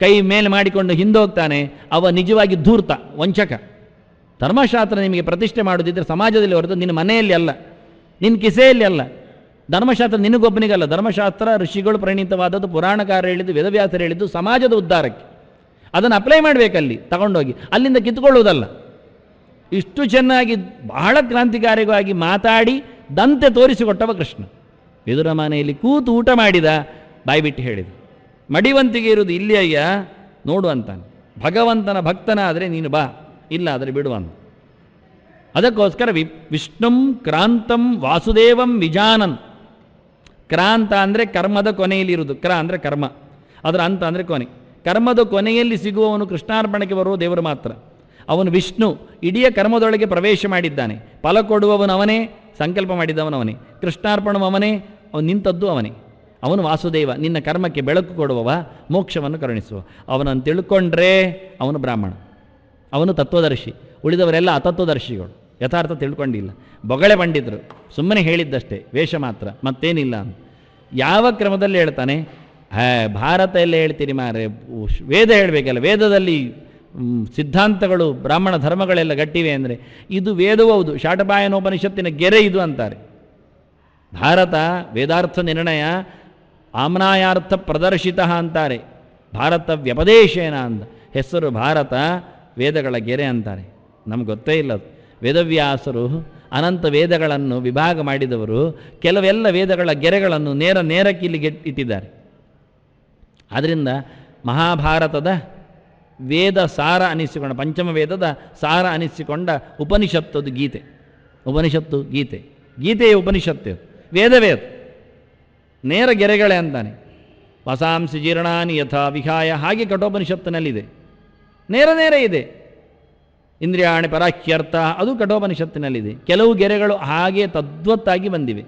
ಕೈ ಮೇಲೆ ಮಾಡಿಕೊಂಡು ಹಿಂದೋಗ್ತಾನೆ, ಅವ ನಿಜವಾಗಿ ಧೂರ್ತ, ವಂಚಕ. ಧರ್ಮಶಾಸ್ತ್ರ ನಿಮಗೆ ಪ್ರತಿಷ್ಠೆ ಮಾಡೋದಿದ್ದರೆ ಸಮಾಜದಲ್ಲಿ ಹೊರತು ನಿನ್ನ ಮನೆಯಲ್ಲಿ ಅಲ್ಲ, ನಿನ್ನ ಕಿಸೆಯಲ್ಲಿ ಅಲ್ಲ. ಧರ್ಮಶಾಸ್ತ್ರ ನಿನಗೊಬ್ಬನಿಗಲ್ಲ. ಧರ್ಮಶಾಸ್ತ್ರ ಋಷಿಗಳು ಪ್ರಣೀತವಾದದ್ದು, ಪುರಾಣಕಾರ ಹೇಳಿದ್ದು, ವೇದವ್ಯಾಸರು ಹೇಳಿದ್ದು ಸಮಾಜದ ಉದ್ಧಾರಕ್ಕೆ. ಅದನ್ನು ಅಪ್ಲೈ ಮಾಡಬೇಕಲ್ಲಿ ತಗೊಂಡೋಗಿ, ಅಲ್ಲಿಂದ ಕಿತ್ತುಕೊಳ್ಳುವುದಲ್ಲ. ಇಷ್ಟು ಚೆನ್ನಾಗಿ ಬಹಳ ಕ್ರಾಂತಿಕಾರಿಯಾಗಿ ಮಾತಾಡಿ ದಂತೆ ತೋರಿಸಿಕೊಟ್ಟವ ಕೃಷ್ಣ. ಎದುರ ಮನೆಯಲ್ಲಿ ಕೂತು ಊಟ ಮಾಡಿದ, ಬಾಯ್ಬಿಟ್ಟು ಹೇಳಿದ, ಮಡಿವಂತಿಗೆ ಇರುವುದು ಇಲ್ಲಿ ಅಯ್ಯ ನೋಡು ಅಂತಾನೆ. ಭಗವಂತನ ಭಕ್ತನಾದರೆ ನೀನು ಬಾ, ಇಲ್ಲ ಆದರೆ ಬಿಡುವಂತ. ಅದಕ್ಕೋಸ್ಕರ ವಿಷ್ಣುಂ ಕ್ರಾಂತಂ ವಾಸುದೇವಂ ವಿಜಾನನ್. ಕ್ರಾಂತ ಅಂದರೆ ಕರ್ಮದ ಕೊನೆಯಲ್ಲಿರುವುದು. ಕ್ರ ಅಂದರೆ ಕರ್ಮ, ಅದರ ಅಂತ ಅಂದರೆ ಕೊನೆ. ಕರ್ಮದ ಕೊನೆಯಲ್ಲಿ ಸಿಗುವವನು ಕೃಷ್ಣಾರ್ಪಣೆಗೆ ಬರುವ ದೇವರು ಮಾತ್ರ. ಅವನು ವಿಷ್ಣು, ಇಡೀ ಕರ್ಮದೊಳಗೆ ಪ್ರವೇಶ ಮಾಡಿದ್ದಾನೆ. ಫಲ ಕೊಡುವವನು ಅವನೇ, ಸಂಕಲ್ಪ ಮಾಡಿದವನು ಅವನೇ, ಕೃಷ್ಣಾರ್ಪಣವು ಅವನೇ, ಅವನು ನಿಂತದ್ದು ಅವನೇ. ಅವನು ವಾಸುದೇವ, ನಿನ್ನ ಕರ್ಮಕ್ಕೆ ಬೆಳಕು ಕೊಡುವವ, ಮೋಕ್ಷವನ್ನು ಕರುಣಿಸುವ. ಅವನನ್ನು ತಿಳ್ಕೊಂಡ್ರೆ ಅವನು ಬ್ರಾಹ್ಮಣ, ಅವನು ತತ್ವದರ್ಶಿ. ಉಳಿದವರೆಲ್ಲ ಅತತ್ವದರ್ಶಿಗಳು, ಯಥಾರ್ಥ ತಿಳ್ಕೊಂಡಿಲ್ಲ. ಬೊಗಳೆ ಪಂಡಿತರು, ಸುಮ್ಮನೆ ಹೇಳಿದ್ದಷ್ಟೇ, ವೇಷ ಮಾತ್ರ, ಮತ್ತೇನಿಲ್ಲ ಅಂತ. ಯಾವ ಕ್ರಮದಲ್ಲಿ ಹೇಳ್ತಾನೆ? ಭಾರತ ಎಲ್ಲ ಹೇಳ್ತೀರಿ ಮಾರೆ, ವೇದ ಹೇಳಬೇಕಲ್ಲ, ವೇದದಲ್ಲಿ ಸಿದ್ಧಾಂತಗಳು ಬ್ರಾಹ್ಮಣ ಧರ್ಮಗಳೆಲ್ಲ ಗಟ್ಟಿವೆ ಅಂದರೆ ಇದು ವೇದವೂ ಹೌದು, ಶಾಟಪಾಯನೋಪನಿಷತ್ತಿನ ಗೆರೆ ಇದು ಅಂತಾರೆ. ಭಾರತ ವೇದಾರ್ಥ ನಿರ್ಣಯ ಆಮ್ನಾಯಾರ್ಥ ಪ್ರದರ್ಶಿತ ಅಂತಾರೆ. ಭಾರತ ವ್ಯಪದೇಶೇನ ಅಂತ ಹೆಸರು. ಭಾರತ ವೇದಗಳ ಗೆರೆ ಅಂತಾರೆ. ನಮ್ಗೆ ಗೊತ್ತೇ ಇಲ್ಲ ಅದು. ವೇದವ್ಯಾಸರು ಅನಂತ ವೇದಗಳನ್ನು ವಿಭಾಗ ಮಾಡಿದವರು ಕೆಲವೆಲ್ಲ ವೇದಗಳ ಗೆರೆಗಳನ್ನು ನೇರಕ್ಕೆ ಇಲ್ಲಿಗೆ ಇಟ್ಟಿದ್ದಾರೆ. ಆದ್ದರಿಂದ ಮಹಾಭಾರತದ ವೇದ ಸಾರ ಅನಿಸಿಕೊಂಡ, ಪಂಚಮ ವೇದದ ಸಾರ ಅನಿಸಿಕೊಂಡ ಉಪನಿಷತ್ತದು ಗೀತೆ. ಉಪನಿಷತ್ತು ಗೀತೆ, ಗೀತೆಯ ಉಪನಿಷತ್ತು, ವೇದವೇ ಅದು. ನೇರ ಗೆರೆಗಳೇ ಅಂತಾನೆ. ವಸಾಂಸಿ ಜೀರ್ಣಾನಿ ಯಥಾ ವಿಹಾಯ, ಹಾಗೆ ಕಠೋಪನಿಷತ್ತಿನಲ್ಲಿದೆ, ನೇರ ಇದೆ. ಇಂದ್ರಿಯಾಣಿ ಪರಾಖ್ಯರ್ಥ, ಅದು ಕಠೋಪನಿಷತ್ತಿನಲ್ಲಿದೆ. ಕೆಲವು ಗೆರೆಗಳು ಹಾಗೆ ತದ್ವತ್ತಾಗಿ ಬಂದಿವೆ,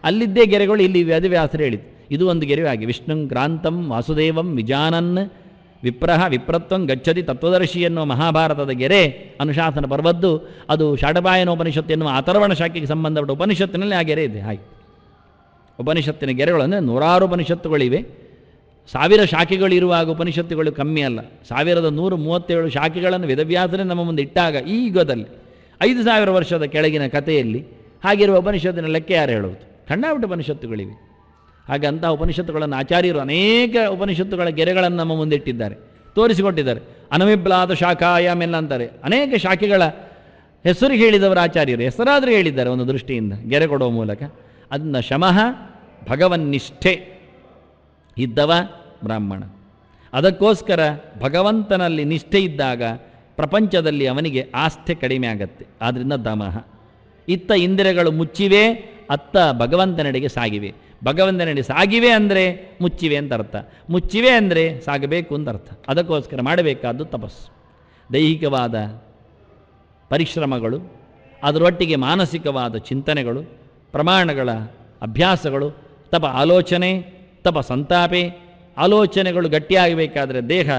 ಅಲ್ಲಿದ್ದೇ ಗೆರೆಗಳು ಇಲ್ಲಿ ವೇದವ್ಯಾಸರು ಹೇಳಿದ್ದು. ಇದು ಒಂದು ಗೆರೆ ಆಗಿ ವಿಷ್ಣುಂ ಕ್ರಾಂತಂ ವಾಸುದೇವಂ ವಿಜಾನನ್ ವಿಪ್ರಹ ವಿಪ್ರತ್ವಂ ಗಚ್ಚತಿ ತತ್ವದರ್ಶಿ ಎನ್ನುವ ಮಹಾಭಾರತದ ಗೆರೆ ಅನುಶಾಸನ ಪರ್ವದ್ದು. ಅದು ಶಾಟಪಾಯನೋಪನಿಷತ್ತು ಎನ್ನುವ ಅಥರ್ವಣ ಶಾಖೆಗೆ ಸಂಬಂಧಪಟ್ಟ ಉಪನಿಷತ್ತಿನಲ್ಲಿ ಆ ಗೆರೆ ಇದೆ. ಹಾಗೆ ಉಪನಿಷತ್ತಿನ ಗೆರೆಗಳು ಅಂದರೆ 100 ಉಪನಿಷತ್ತುಗಳಿವೆ. 1000 ಶಾಖೆಗಳಿರುವಾಗ ಉಪನಿಷತ್ತುಗಳು ಕಮ್ಮಿ ಅಲ್ಲ. 1137 ಶಾಖೆಗಳನ್ನು ವೇದವ್ಯಾಸರೇ ನಮ್ಮ ಮುಂದೆ ಇಟ್ಟಾಗ ಈ ಯುಗದಲ್ಲಿ 5000 ವರ್ಷದ ಕೆಳಗಿನ ಕಥೆಯಲ್ಲಿ ಹಾಗಿರುವ ಉಪನಿಷತ್ತಿನ ಲೆಕ್ಕ ಯಾರು ಹೇಳುವುದು? ಖಂಡಾಬಿಟ್ಟು ಉಪನಿಷತ್ತುಗಳಿವೆ. ಹಾಗೆ ಅಂತಹ ಉಪನಿಷತ್ತುಗಳನ್ನು ಆಚಾರ್ಯರು ಅನೇಕ ಉಪನಿಷತ್ತುಗಳ ಗೆರೆಗಳನ್ನು ನಮ್ಮ ಮುಂದೆ ಇಟ್ಟಿದ್ದಾರೆ, ತೋರಿಸಿಕೊಟ್ಟಿದ್ದಾರೆ. ಅನವಿಬ್ಲಾದ ಶಾಖಾಯಾಮ್ ಎಲ್ಲ ಅಂತಾರೆ. ಅನೇಕ ಶಾಖೆಗಳ ಹೆಸರು ಹೇಳಿದವರು ಆಚಾರ್ಯರು, ಹೆಸರಾದರೂ ಹೇಳಿದ್ದಾರೆ ಒಂದು ದೃಷ್ಟಿಯಿಂದ ಗೆರೆ ಕೊಡುವ ಮೂಲಕ. ಅದನ್ನ ಶಮಃ ಭಗವನ್ನಿಷ್ಠೆ ಇದ್ದವ ಬ್ರಾಹ್ಮಣ. ಅದಕ್ಕೋಸ್ಕರ ಭಗವಂತನಲ್ಲಿ ನಿಷ್ಠೆ ಇದ್ದಾಗ ಪ್ರಪಂಚದಲ್ಲಿ ಅವನಿಗೆ ಆಸ್ಥೆ ಕಡಿಮೆ ಆಗತ್ತೆ. ಆದ್ದರಿಂದ ದಮಃ. ಇತ್ತ ಇಂದ್ರಿಯಗಳು ಮುಚ್ಚಿವೆ, ಅತ್ತ ಭಗವಂತನೆಡೆಗೆ ಸಾಗಿವೆ. ಭಗವಂತನೆಡೆ ಸಾಗಿವೆ ಅಂದರೆ ಮುಚ್ಚಿವೆ ಅಂತ ಅರ್ಥ, ಮುಚ್ಚಿವೆ ಅಂದರೆ ಸಾಗಬೇಕು ಅಂತ ಅರ್ಥ. ಅದಕ್ಕೋಸ್ಕರ ಮಾಡಬೇಕಾದ್ದು ತಪಸ್ಸು, ದೈಹಿಕವಾದ ಪರಿಶ್ರಮಗಳು, ಅದರೊಟ್ಟಿಗೆ ಮಾನಸಿಕವಾದ ಚಿಂತನೆಗಳು, ಪ್ರಮಾಣಗಳ ಅಭ್ಯಾಸಗಳು, ತಪ ಆಲೋಚನೆ, ತಪ ಸಂತಾಪೆ. ಆಲೋಚನೆಗಳು ಗಟ್ಟಿಯಾಗಬೇಕಾದರೆ ದೇಹ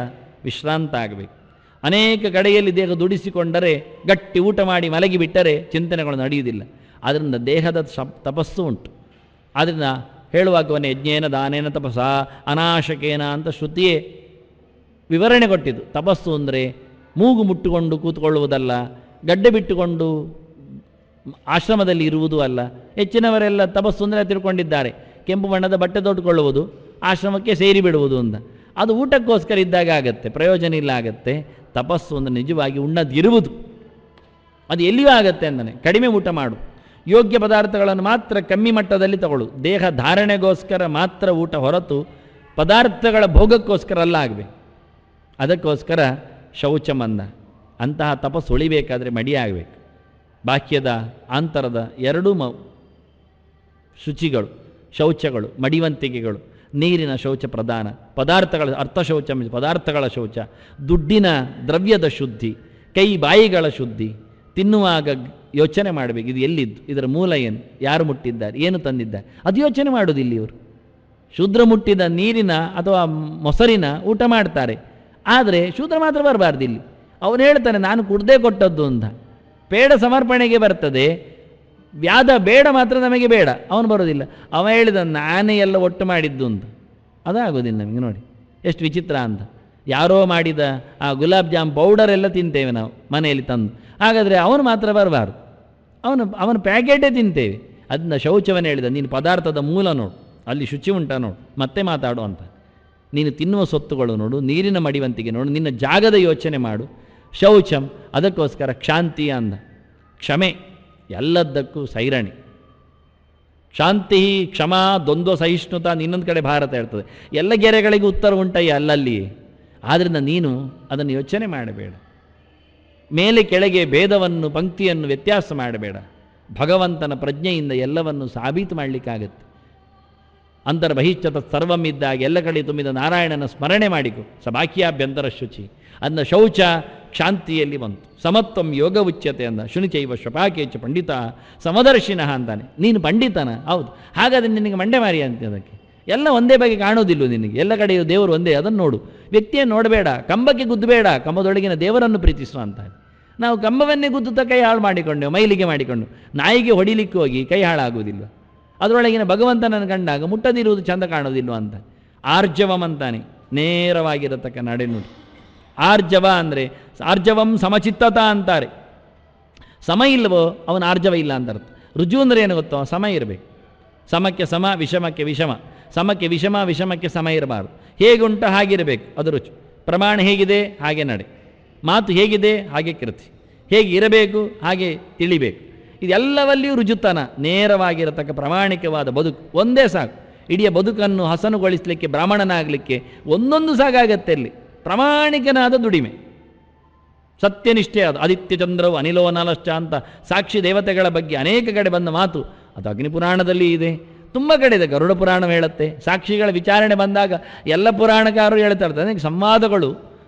ವಿಶ್ರಾಂತ ಆಗಬೇಕು. ಅನೇಕ ಕಡೆಯಲ್ಲಿ ದೇಹ ದುಡಿಸಿಕೊಂಡರೆ, ಗಟ್ಟಿ ಊಟ ಮಾಡಿ ಮಲಗಿಬಿಟ್ಟರೆ ಚಿಂತನೆಗಳು ನಡೆಯುವುದಿಲ್ಲ. ಆದ್ದರಿಂದ ದೇಹದ ತಪಸ್ಸು ಉಂಟು. ಆದ್ದರಿಂದ ಹೇಳುವಾಗವನ್ನೇ ಯಜ್ಞೇನ ದಾನೇನ ತಪಸ ಅನಾಶಕೇನ ಅಂತ ಶ್ರುತಿಯೇ ವಿವರಣೆ ಕೊಟ್ಟಿದ್ದು. ತಪಸ್ಸು ಅಂದರೆ ಮೂಗು ಮುಟ್ಟುಕೊಂಡು ಕೂತ್ಕೊಳ್ಳುವುದಲ್ಲ, ಗಡ್ಡೆ ಬಿಟ್ಟುಕೊಂಡು ಆಶ್ರಮದಲ್ಲಿ ಇರುವುದೂ ಅಲ್ಲ. ಹೆಚ್ಚಿನವರೆಲ್ಲ ತಪಸ್ಸು ಅಂದರೆ ತಿಳ್ಕೊಂಡಿದ್ದಾರೆ, ಕೆಂಪು ಬಣ್ಣದ ಬಟ್ಟೆ ತೊಟ್ಟುಕೊಳ್ಳುವುದು, ಆಶ್ರಮಕ್ಕೆ ಸೇರಿಬಿಡುವುದು ಅಂತ. ಅದು ಊಟಕ್ಕೋಸ್ಕರ ಇದ್ದಾಗ ಆಗತ್ತೆ, ಪ್ರಯೋಜನ ಇಲ್ಲ ಆಗತ್ತೆ. ತಪಸ್ಸು ಅಂದರೆ ನಿಜವಾಗಿ ಉಣ್ಣದಿರುವುದು. ಅದು ಎಲ್ಲಿಯೂ ಆಗತ್ತೆ ಅಂತಾನೆ. ಕಡಿಮೆ ಊಟ ಮಾಡು, ಯೋಗ್ಯ ಪದಾರ್ಥಗಳನ್ನು ಮಾತ್ರ ಕಮ್ಮಿ ಮಟ್ಟದಲ್ಲಿ ತಗೊಳ್ಳು. ದೇಹ ಧಾರಣೆಗೋಸ್ಕರ ಮಾತ್ರ ಊಟ ಹೊರತು ಪದಾರ್ಥಗಳ ಭೋಗಕ್ಕೋಸ್ಕರ ಅಲ್ಲ ಆಗಬೇಕು. ಅದಕ್ಕೋಸ್ಕರ ಶೌಚಮಂದ. ಅಂತಹ ತಪಸ್ಸು ಉಳಿಬೇಕಾದರೆ ಮಡಿಯಾಗಬೇಕು. ಬಾಹ್ಯದ ಆಂತರದ ಎರಡೂ ಶುಚಿಗಳು, ಶೌಚಗಳು, ಮಡಿವಂತಿಕೆಗಳು. ನೀರಿನ ಶೌಚ ಪ್ರಧಾನ, ಪದಾರ್ಥಗಳ ಅರ್ಥಶೌಚ, ಪದಾರ್ಥಗಳ ಶೌಚ, ದುಡ್ಡಿನ ದ್ರವ್ಯದ ಶುದ್ಧಿ, ಕೈ ಬಾಯಿಗಳ ಶುದ್ಧಿ. ತಿನ್ನುವಾಗ ಯೋಚನೆ ಮಾಡಬೇಕು, ಇದು ಎಲ್ಲಿದ್ದು, ಇದರ ಮೂಲ ಏನು, ಯಾರು ಮುಟ್ಟಿದ್ದಾರೆ, ಏನು ತಂದಿದ್ದಾರೆ, ಅದು ಯೋಚನೆ ಮಾಡೋದಿಲ್ಲ ಇವರು. ಶೂದ್ರ ಮುಟ್ಟಿದ ನೀರಿನ ಅಥವಾ ಮೊಸರಿನ ಊಟ ಮಾಡ್ತಾರೆ, ಆದರೆ ಶೂದ್ರ ಮಾತ್ರ ಬರಬಾರ್ದು ಇಲ್ಲಿ. ಅವನು ಹೇಳ್ತಾನೆ ನಾನು ಕುಡ್ದೇ ಕೊಟ್ಟದ್ದು ಅಂತ. ಬೇಡ ಸಮರ್ಪಣೆಗೆ ಬರ್ತದೆ, ವ್ಯಾದ ಬೇಡ ಮಾತ್ರ ನಮಗೆ ಬೇಡ, ಅವನು ಬರೋದಿಲ್ಲ. ಅವ ಹೇಳಿದ ನಾನೇ ಎಲ್ಲ ಒಟ್ಟು ಮಾಡಿದ್ದು ಅಂತ. ಅದಾಗೋದಿಲ್ಲ ನಮಗೆ. ನೋಡಿ ಎಷ್ಟು ವಿಚಿತ್ರ ಅಂತ. ಯಾರೋ ಮಾಡಿದ ಆ ಗುಲಾಬ್ ಜಾಮ್ ಪೌಡರ್ ಎಲ್ಲ ತಿಂತೇವೆ ನಾವು ಮನೆಯಲ್ಲಿ ತಂದು, ಹಾಗಾದರೆ ಅವನು ಮಾತ್ರ ಬರಬಾರ್ದು, ಅವನ ಪ್ಯಾಕೆಟೇ ತಿಂತೇವೆ. ಅದನ್ನ ಶೌಚವನ್ನೇ ಹೇಳಿದ, ನೀನು ಪದಾರ್ಥದ ಮೂಲ ನೋಡು, ಅಲ್ಲಿ ಶುಚಿ ಉಂಟ ನೋಡು, ಮತ್ತೆ ಮಾತಾಡು ಅಂತ. ನೀನು ತಿನ್ನುವ ಸೊತ್ತುಗಳು ನೋಡು, ನೀರಿನ ಮಡಿವಂತಿಗೆ ನೋಡು, ನಿನ್ನ ಜಾಗದ ಯೋಚನೆ ಮಾಡು. ಶೌಚಂ, ಅದಕ್ಕೋಸ್ಕರ ಕ್ಷಾಂತಿ ಅಂದ. ಕ್ಷಮೆ ಎಲ್ಲದಕ್ಕೂ ಸೈರಣಿ. ಶಾಂತಿ ಕ್ಷಮಾ ದ್ವಂದ್ವ ಸಹಿಷ್ಣುತಾ. ಇನ್ನೊಂದು ಕಡೆ ಭಾರತ ಹೇಳ್ತದೆ ಎಲ್ಲ ಗೆರೆಗಳಿಗೂ ಉತ್ತರ ಉಂಟಯ್ಯ ಅಲ್ಲಲ್ಲಿಯೇ. ಆದ್ದರಿಂದ ನೀನು ಅದನ್ನು ಯೋಚನೆ ಮಾಡಬೇಡ. ಮೇಲೆ ಕೆಳಗೆ ಭೇದವನ್ನು ಪಂಕ್ತಿಯನ್ನು ವ್ಯತ್ಯಾಸ ಮಾಡಬೇಡ. ಭಗವಂತನ ಪ್ರಜ್ಞೆಯಿಂದ ಎಲ್ಲವನ್ನು ಸಾಬೀತು ಮಾಡಲಿಕ್ಕಾಗತ್ತೆ. ಅಂತರ್ಬಹಿಶ್ಚತ ಸರ್ವಂ ಇದ್ದಾಗ ಎಲ್ಲ ಕಡೆ ತುಂಬಿದ ನಾರಾಯಣನ ಸ್ಮರಣೆ ಮಾಡಿಕೊ. ಸಬಾಕ್ಯಾಭ್ಯಂತರ ಶುಚಿ. ಅದನ್ನ ಶೌಚ ಕ್ಷಾಂತಿಯಲ್ಲಿ ಬಂತು. ಸಮತ್ವಂ ಯೋಗ ಉಚ್ಯತೆ ಅಂದ. ಶುನಿಚೈವ ಶ್ವಪಾಕೇಚ ಪಂಡಿತ ಸಮದರ್ಶಿನಃ ಅಂತಾನೆ. ನೀನು ಪಂಡಿತನ? ಹೌದು. ಹಾಗಾದರೆ ನಿನಗೆ ಮಂಡೆ ಮಾರಿ ಅಂತ ಅದಕ್ಕೆ ಎಲ್ಲ ಒಂದೇ ಬಗ್ಗೆ ಕಾಣೋದಿಲ್ಲ ನಿನಗೆ. ಎಲ್ಲ ಕಡೆಯೂ ದೇವರು ಒಂದೇ, ಅದನ್ನು ನೋಡು. ವ್ಯಕ್ತಿಯನ್ನು ನೋಡಬೇಡ, ಕಂಬಕ್ಕೆ ಗುದ್ದಬೇಡ, ಕಂಬದೊಳಗಿನ ದೇವರನ್ನು ಪ್ರೀತಿಸು ಅಂತಾನೆ. ನಾವು ಕಂಬವನ್ನೇ ಗುದ್ದುತ್ತಾ ಕೈ ಹಾಳು ಮಾಡಿಕೊಂಡೆವು, ಮೈಲಿಗೆ ಮಾಡಿಕೊಂಡು. ನಾಯಿಗೆ ಹೊಡಿಲಿಕ್ಕೆ ಹೋಗಿ ಕೈ ಹಾಳಾಗುವುದಿಲ್ಲ. ಅದರೊಳಗಿನ ಭಗವಂತನನ್ನು ಕಂಡಾಗ ಮುಟ್ಟದಿರುವುದು ಚಂದ ಕಾಣೋದಿಲ್ಲ ಅಂತ. ಆರ್ಜವಂ ಅಂತಾನೆ, ನೇರವಾಗಿರತಕ್ಕ ನಡೆನುಡಿ. ಆರ್ಜವ ಅಂದರೆ ಆರ್ಜವಂ ಸಮಚಿತ್ತತ ಅಂತಾರೆ. ಸಮ ಇಲ್ಲವೋ ಅವನ ಆರ್ಜವ ಇಲ್ಲ ಅಂತ ಅರ್ಥ. ರುಜು ಅಂದರೆ ಏನು ಗೊತ್ತೋ? ಸಮ ಇರಬೇಕು. ಸಮಕ್ಕೆ ಸಮ, ವಿಷಮಕ್ಕೆ ವಿಷಮ. ಸಮಕ್ಕೆ ವಿಷಮ, ವಿಷಮಕ್ಕೆ ಸಮ ಇರಬಾರ್ದು. ಹೇಗುಂಟು ಹಾಗಿರಬೇಕು, ಅದು ರುಚು. ಪ್ರಮಾಣ ಹೇಗಿದೆ ಹಾಗೆ ನಡೆ, ಮಾತು ಹೇಗಿದೆ ಹಾಗೆ ಕೃತಿ, ಹೇಗೆ ಇರಬೇಕು ಹಾಗೆ ತಿಳಿಬೇಕು. ಇದೆಲ್ಲವಲ್ಲಿಯೂ ರುಜುತನ, ನೇರವಾಗಿರತಕ್ಕ ಪ್ರಾಮಾಣಿಕವಾದ ಬದುಕು ಒಂದೇ ಸಾಕು. ಇಡೀ ಬದುಕನ್ನು ಹಸನುಗೊಳಿಸಲಿಕ್ಕೆ, ಬ್ರಾಹ್ಮಣನಾಗಲಿಕ್ಕೆ ಒಂದೊಂದು ಸಾಕಾಗತ್ತೆ. ಅಲ್ಲಿ ಪ್ರಾಮಾಣಿಕನಾದ ದುಡಿಮೆ, ಸತ್ಯನಿಷ್ಠೆ. ಅದು ಆದಿತ್ಯ ಚಂದ್ರವು ಅನಿಲೋ ನಲಶ್ಚ ಅಂತ ಸಾಕ್ಷಿ ದೇವತೆಗಳ ಬಗ್ಗೆ ಅನೇಕ ಕಡೆ ಬಂದ ಮಾತು. ಅದು ಅಗ್ನಿಪುರಾಣದಲ್ಲಿ ಇದೆ, ತುಂಬ ಕಡೆ ಇದೆ. ಗರುಡ ಪುರಾಣ ಹೇಳುತ್ತೆ. ಸಾಕ್ಷಿಗಳ ವಿಚಾರಣೆ ಬಂದಾಗ ಎಲ್ಲ ಪುರಾಣಕಾರರು ಹೇಳ್ತಾ ಇರ್ತಾರೆ. ಅನೇಕ ಸಂವಾದಗಳು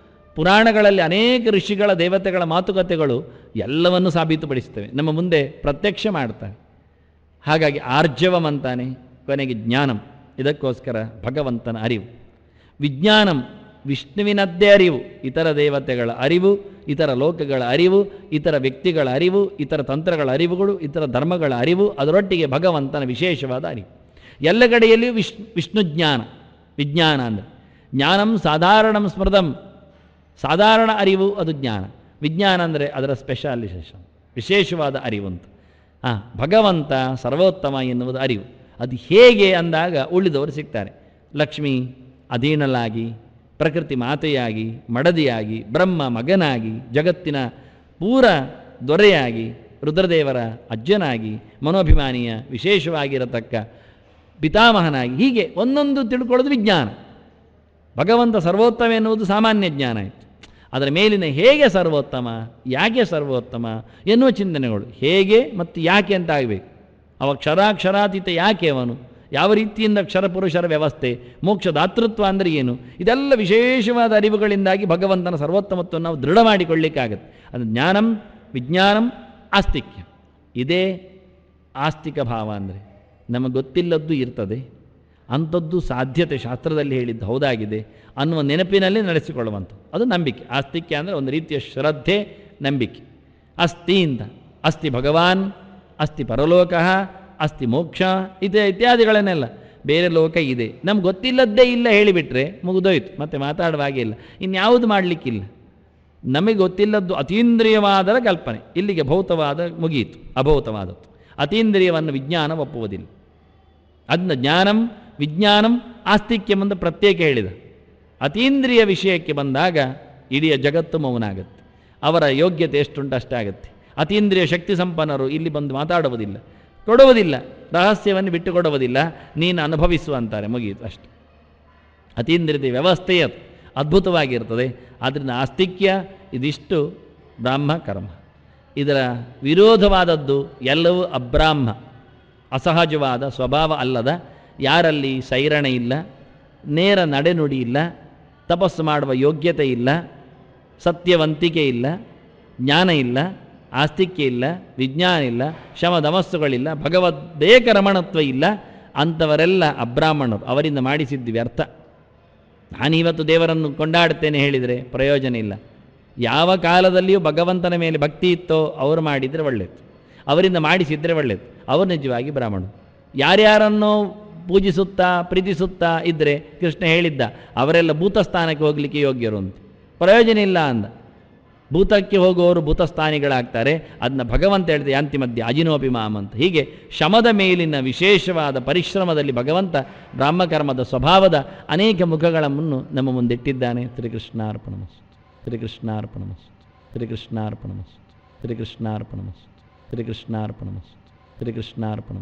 ಪುರಾಣಗಳಲ್ಲಿ, ಅನೇಕ ಋಷಿಗಳ ದೇವತೆಗಳ ಮಾತುಕತೆಗಳು ಎಲ್ಲವನ್ನು ಸಾಬೀತುಪಡಿಸ್ತವೆ, ನಮ್ಮ ಮುಂದೆ ಪ್ರತ್ಯಕ್ಷ ಮಾಡ್ತಾರೆ. ಹಾಗಾಗಿ ಆರ್ಜವಂ ಅಂತಾನೆ. ಕೊನೆಗೆ ಜ್ಞಾನಂ, ಇದಕ್ಕೋಸ್ಕರ ಭಗವಂತನ ಅರಿವು. ವಿಜ್ಞಾನಂ, ವಿಷ್ಣುವಿನದ್ದೇ ಅರಿವು. ಇತರ ದೇವತೆಗಳ ಅರಿವು, ಇತರ ಲೋಕಗಳ ಅರಿವು, ಇತರ ವ್ಯಕ್ತಿಗಳ ಅರಿವು, ಇತರ ತಂತ್ರಗಳ ಅರಿವುಗಳು, ಇತರ ಧರ್ಮಗಳ ಅರಿವು, ಅದರೊಟ್ಟಿಗೆ ಭಗವಂತನ ವಿಶೇಷವಾದ ಅರಿವು. ಎಲ್ಲ ಕಡೆಯಲ್ಲಿಯೂ ವಿಷ್ಣು ಜ್ಞಾನ. ವಿಜ್ಞಾನ ಅಂದರೆ ಜ್ಞಾನಂ ಸಾಧಾರಣಂ ಸ್ಮೃತಂ. ಸಾಧಾರಣ ಅರಿವು ಅದು ಜ್ಞಾನ. ವಿಜ್ಞಾನ ಅಂದರೆ ಅದರ ಸ್ಪೆಷಾಲಿಸೇಷನ್, ವಿಶೇಷವಾದ ಅರಿವು ಅಂತ. ಭಗವಂತ ಸರ್ವೋತ್ತಮ ಎನ್ನುವುದು ಅರಿವು. ಅದು ಹೇಗೆ ಅಂದಾಗ ಉಳಿದವರು ಸಿಗ್ತಾರೆ. ಲಕ್ಷ್ಮಿ ಅಧೀನಲಾಗಿ, ಪ್ರಕೃತಿ ಮಾತೆಯಾಗಿ, ಮಡದಿಯಾಗಿ, ಬ್ರಹ್ಮ ಮಗನಾಗಿ, ಜಗತ್ತಿನ ಪೂರ ದೊರೆಯಾಗಿ, ರುದ್ರದೇವರ ಅಜ್ಜನಾಗಿ, ಮನೋಭಿಮಾನಿಯ ವಿಶೇಷವಾಗಿರತಕ್ಕ ಪಿತಾಮಹನಾಗಿ, ಹೀಗೆ ಒಂದೊಂದು ತಿಳ್ಕೊಳ್ಳೋದು ವಿಜ್ಞಾನ. ಭಗವಂತ ಸರ್ವೋತ್ತಮ ಎನ್ನುವುದು ಸಾಮಾನ್ಯ ಜ್ಞಾನ ಆಯಿತು. ಅದರ ಮೇಲಿನ ಹೇಗೆ ಸರ್ವೋತ್ತಮ, ಯಾಕೆ ಸರ್ವೋತ್ತಮ ಎನ್ನುವ ಚಿಂತನೆಗಳು. ಹೇಗೆ ಮತ್ತು ಯಾಕೆ ಅಂತ ಆಗಬೇಕು. ಅವ ಕ್ಷರಾಕ್ಷರಾತೀತ ಯಾಕೆ ಅವನು, ಯಾವ ರೀತಿಯಿಂದ ಕ್ಷರಪುರುಷರ ವ್ಯವಸ್ಥೆ, ಮೋಕ್ಷ ದಾತೃತ್ವ ಅಂದರೆ ಏನು, ಇದೆಲ್ಲ ವಿಶೇಷವಾದ ಅರಿವುಗಳಿಂದಾಗಿ ಭಗವಂತನ ಸರ್ವೋತ್ತಮತ್ವವನ್ನು ನಾವು ದೃಢ ಮಾಡಿಕೊಳ್ಳಿಕ್ಕಾಗತ್ತೆ. ಅದು ಜ್ಞಾನಂ, ವಿಜ್ಞಾನಂ, ಆಸ್ತಿಕ್ಯ. ಇದೇ ಆಸ್ತಿಕ ಭಾವ ಅಂದರೆ ನಮಗೆ ಗೊತ್ತಿಲ್ಲದ್ದು ಇರ್ತದೆ, ಅಂಥದ್ದು ಸಾಧ್ಯತೆ ಶಾಸ್ತ್ರದಲ್ಲಿ ಹೇಳಿದ್ದು ಹೌದಾಗಿದೆ ಅನ್ನುವ ನೆನಪಿನಲ್ಲಿ ನಡೆಸಿಕೊಳ್ಳುವಂಥ ಅದು ನಂಬಿಕೆ. ಆಸ್ತಿಕ್ಯ ಅಂದರೆ ಒಂದು ರೀತಿಯ ಶ್ರದ್ಧೆ, ನಂಬಿಕೆ. ಅಸ್ತಿ ಅಂತ, ಅಸ್ತಿ ಭಗವಾನ್, ಅಸ್ತಿ ಪರಲೋಕ, ಅಸ್ತಿ ಮೋಕ್ಷ, ಇತ್ಯಾದಿಗಳನ್ನೆಲ್ಲ. ಬೇರೆ ಲೋಕ ಇದೆ, ನಮ್ಗೆ ಗೊತ್ತಿಲ್ಲದ್ದೇ ಇಲ್ಲ ಹೇಳಿಬಿಟ್ರೆ ಮುಗಿದೋಯ್ತು, ಮತ್ತೆ ಮಾತಾಡುವ ಹಾಗೆ ಇಲ್ಲ, ಇನ್ಯಾವುದು ಮಾಡಲಿಕ್ಕಿಲ್ಲ. ನಮಗೆ ಗೊತ್ತಿಲ್ಲದ್ದು ಅತೀಂದ್ರಿಯವಾದರ ಕಲ್ಪನೆ, ಇಲ್ಲಿಗೆ ಭೌತವಾದ ಮುಗಿಯಿತು, ಅಭೌತವಾದದ್ದು. ಅತೀಂದ್ರಿಯವನ್ನು ವಿಜ್ಞಾನ ಒಪ್ಪುವುದಿಲ್ಲ. ಅದನ್ನ ಜ್ಞಾನಂ, ವಿಜ್ಞಾನಂ, ಆಸ್ತಿಕ್ಯಂ ಅಂತ ಪ್ರತ್ಯೇಕ ಹೇಳಿದ. ಅತೀಂದ್ರಿಯ ವಿಷಯಕ್ಕೆ ಬಂದಾಗ ಇಡೀ ಜಗತ್ತು ಮೌನ ಆಗುತ್ತೆ. ಅವರ ಯೋಗ್ಯತೆ ಎಷ್ಟುಂಟು ಅಷ್ಟೇ ಆಗುತ್ತೆ. ಅತೀಂದ್ರಿಯ ಶಕ್ತಿ ಸಂಪನ್ನರು ಇಲ್ಲಿ ಬಂದು ಮಾತಾಡುವುದಿಲ್ಲ, ಕೊಡುವುದಿಲ್ಲ, ರಹಸ್ಯವನ್ನು ಬಿಟ್ಟು ಕೊಡುವುದಿಲ್ಲ, ನೀನು ಅನುಭವಿಸು ಅಂತಾರೆ, ಮುಗಿಯಿತು ಅಷ್ಟೆ. ಅತೀಂದ್ರಿಯತೆ ವ್ಯವಸ್ಥೆಯ ಅದ್ಭುತವಾಗಿರ್ತದೆ. ಆದ್ದರಿಂದ ಆಸ್ತಿಕ್ಯ ಇದಿಷ್ಟು ಬ್ರಾಹ್ಮ ಕರ್ಮ. ಇದರ ವಿರೋಧವಾದದ್ದು ಎಲ್ಲವೂ ಅಬ್ರಾಹ್ಮ, ಅಸಹಜವಾದ ಸ್ವಭಾವ ಅಲ್ಲದ, ಯಾರಲ್ಲಿ ಸೈರಣೆ ಇಲ್ಲ, ನೇರ ನಡೆನುಡಿ ಇಲ್ಲ, ತಪಸ್ಸು ಮಾಡುವ ಯೋಗ್ಯತೆ ಇಲ್ಲ, ಸತ್ಯವಂತಿಕೆ ಇಲ್ಲ, ಜ್ಞಾನ ಇಲ್ಲ, ಆಸ್ತಿಕ್ಯ ಇಲ್ಲ, ವಿಜ್ಞಾನ ಇಲ್ಲ, ಶಮದಮಸ್ಸುಗಳಿಲ್ಲ, ಭಗವದ್ದೇಕ ರಮಣತ್ವ ಇಲ್ಲ, ಅಂಥವರೆಲ್ಲ ಅಬ್ರಾಹ್ಮಣರು. ಅವರಿಂದ ಮಾಡಿಸಿದ್ದು ವ್ಯರ್ಥ. ನಾನಿವತ್ತು ದೇವರನ್ನು ಕೊಂಡಾಡ್ತೇನೆ ಹೇಳಿದರೆ ಪ್ರಯೋಜನ ಇಲ್ಲ. ಯಾವ ಕಾಲದಲ್ಲಿಯೂ ಭಗವಂತನ ಮೇಲೆ ಭಕ್ತಿ ಇತ್ತೋ ಅವರು ಮಾಡಿದರೆ ಒಳ್ಳೆಯದು, ಅವರಿಂದ ಮಾಡಿಸಿದರೆ ಒಳ್ಳೆಯದು. ಅವರು ನಿಜವಾಗಿ ಬ್ರಾಹ್ಮಣರು. ಯಾರ್ಯಾರನ್ನೋ ಪೂಜಿಸುತ್ತಾ ಪ್ರೀತಿಸುತ್ತಾ ಇದ್ದರೆ ಕೃಷ್ಣ ಹೇಳಿದ್ದ ಅವರೆಲ್ಲ ಭೂತಸ್ಥಾನಕ್ಕೆ ಹೋಗಲಿಕ್ಕೆ ಯೋಗ್ಯರು ಅಂತ. ಪ್ರಯೋಜನ ಇಲ್ಲ ಅಂದ. ಭೂತಕ್ಕೆ ಹೋಗುವವರು ಭೂತಸ್ಥಾನಿಗಳಾಗ್ತಾರೆ. ಅದನ್ನ ಭಗವಂತ ಹೇಳಿದೆ ಯಾಂತಿ ಮಧ್ಯೆ ಅಜಿನೋಪಿ ಮಾಮ್ ಅಂತ. ಹೀಗೆ ಶಮದ ಮೇಲಿನ ವಿಶೇಷವಾದ ಪರಿಶ್ರಮದಲ್ಲಿ ಭಗವಂತ ಬ್ರಾಹ್ಮಕರ್ಮದ ಸ್ವಭಾವದ ಅನೇಕ ಮುಖಗಳನ್ನು ನಮ್ಮ ಮುಂದಿಟ್ಟಿದ್ದಾನೆ. ಶ್ರೀಕೃಷ್ಣಾರ್ಪಣಮಸ್ತು, ಶ್ರೀಕೃಷ್ಣಾರ್ಪಣಮಸ್ತು, ಶ್ರೀಕೃಷ್ಣಾರ್ಪಣಮಸ್ತು, ಶ್ರೀಕೃಷ್ಣಾರ್ಪಣಮಸ್ತು, ಶ್ರೀಕೃಷ್ಣಾರ್ಪಣಮಸ್ತು, ಶ್ರೀಕೃಷ್ಣಾರ್ಪಣ.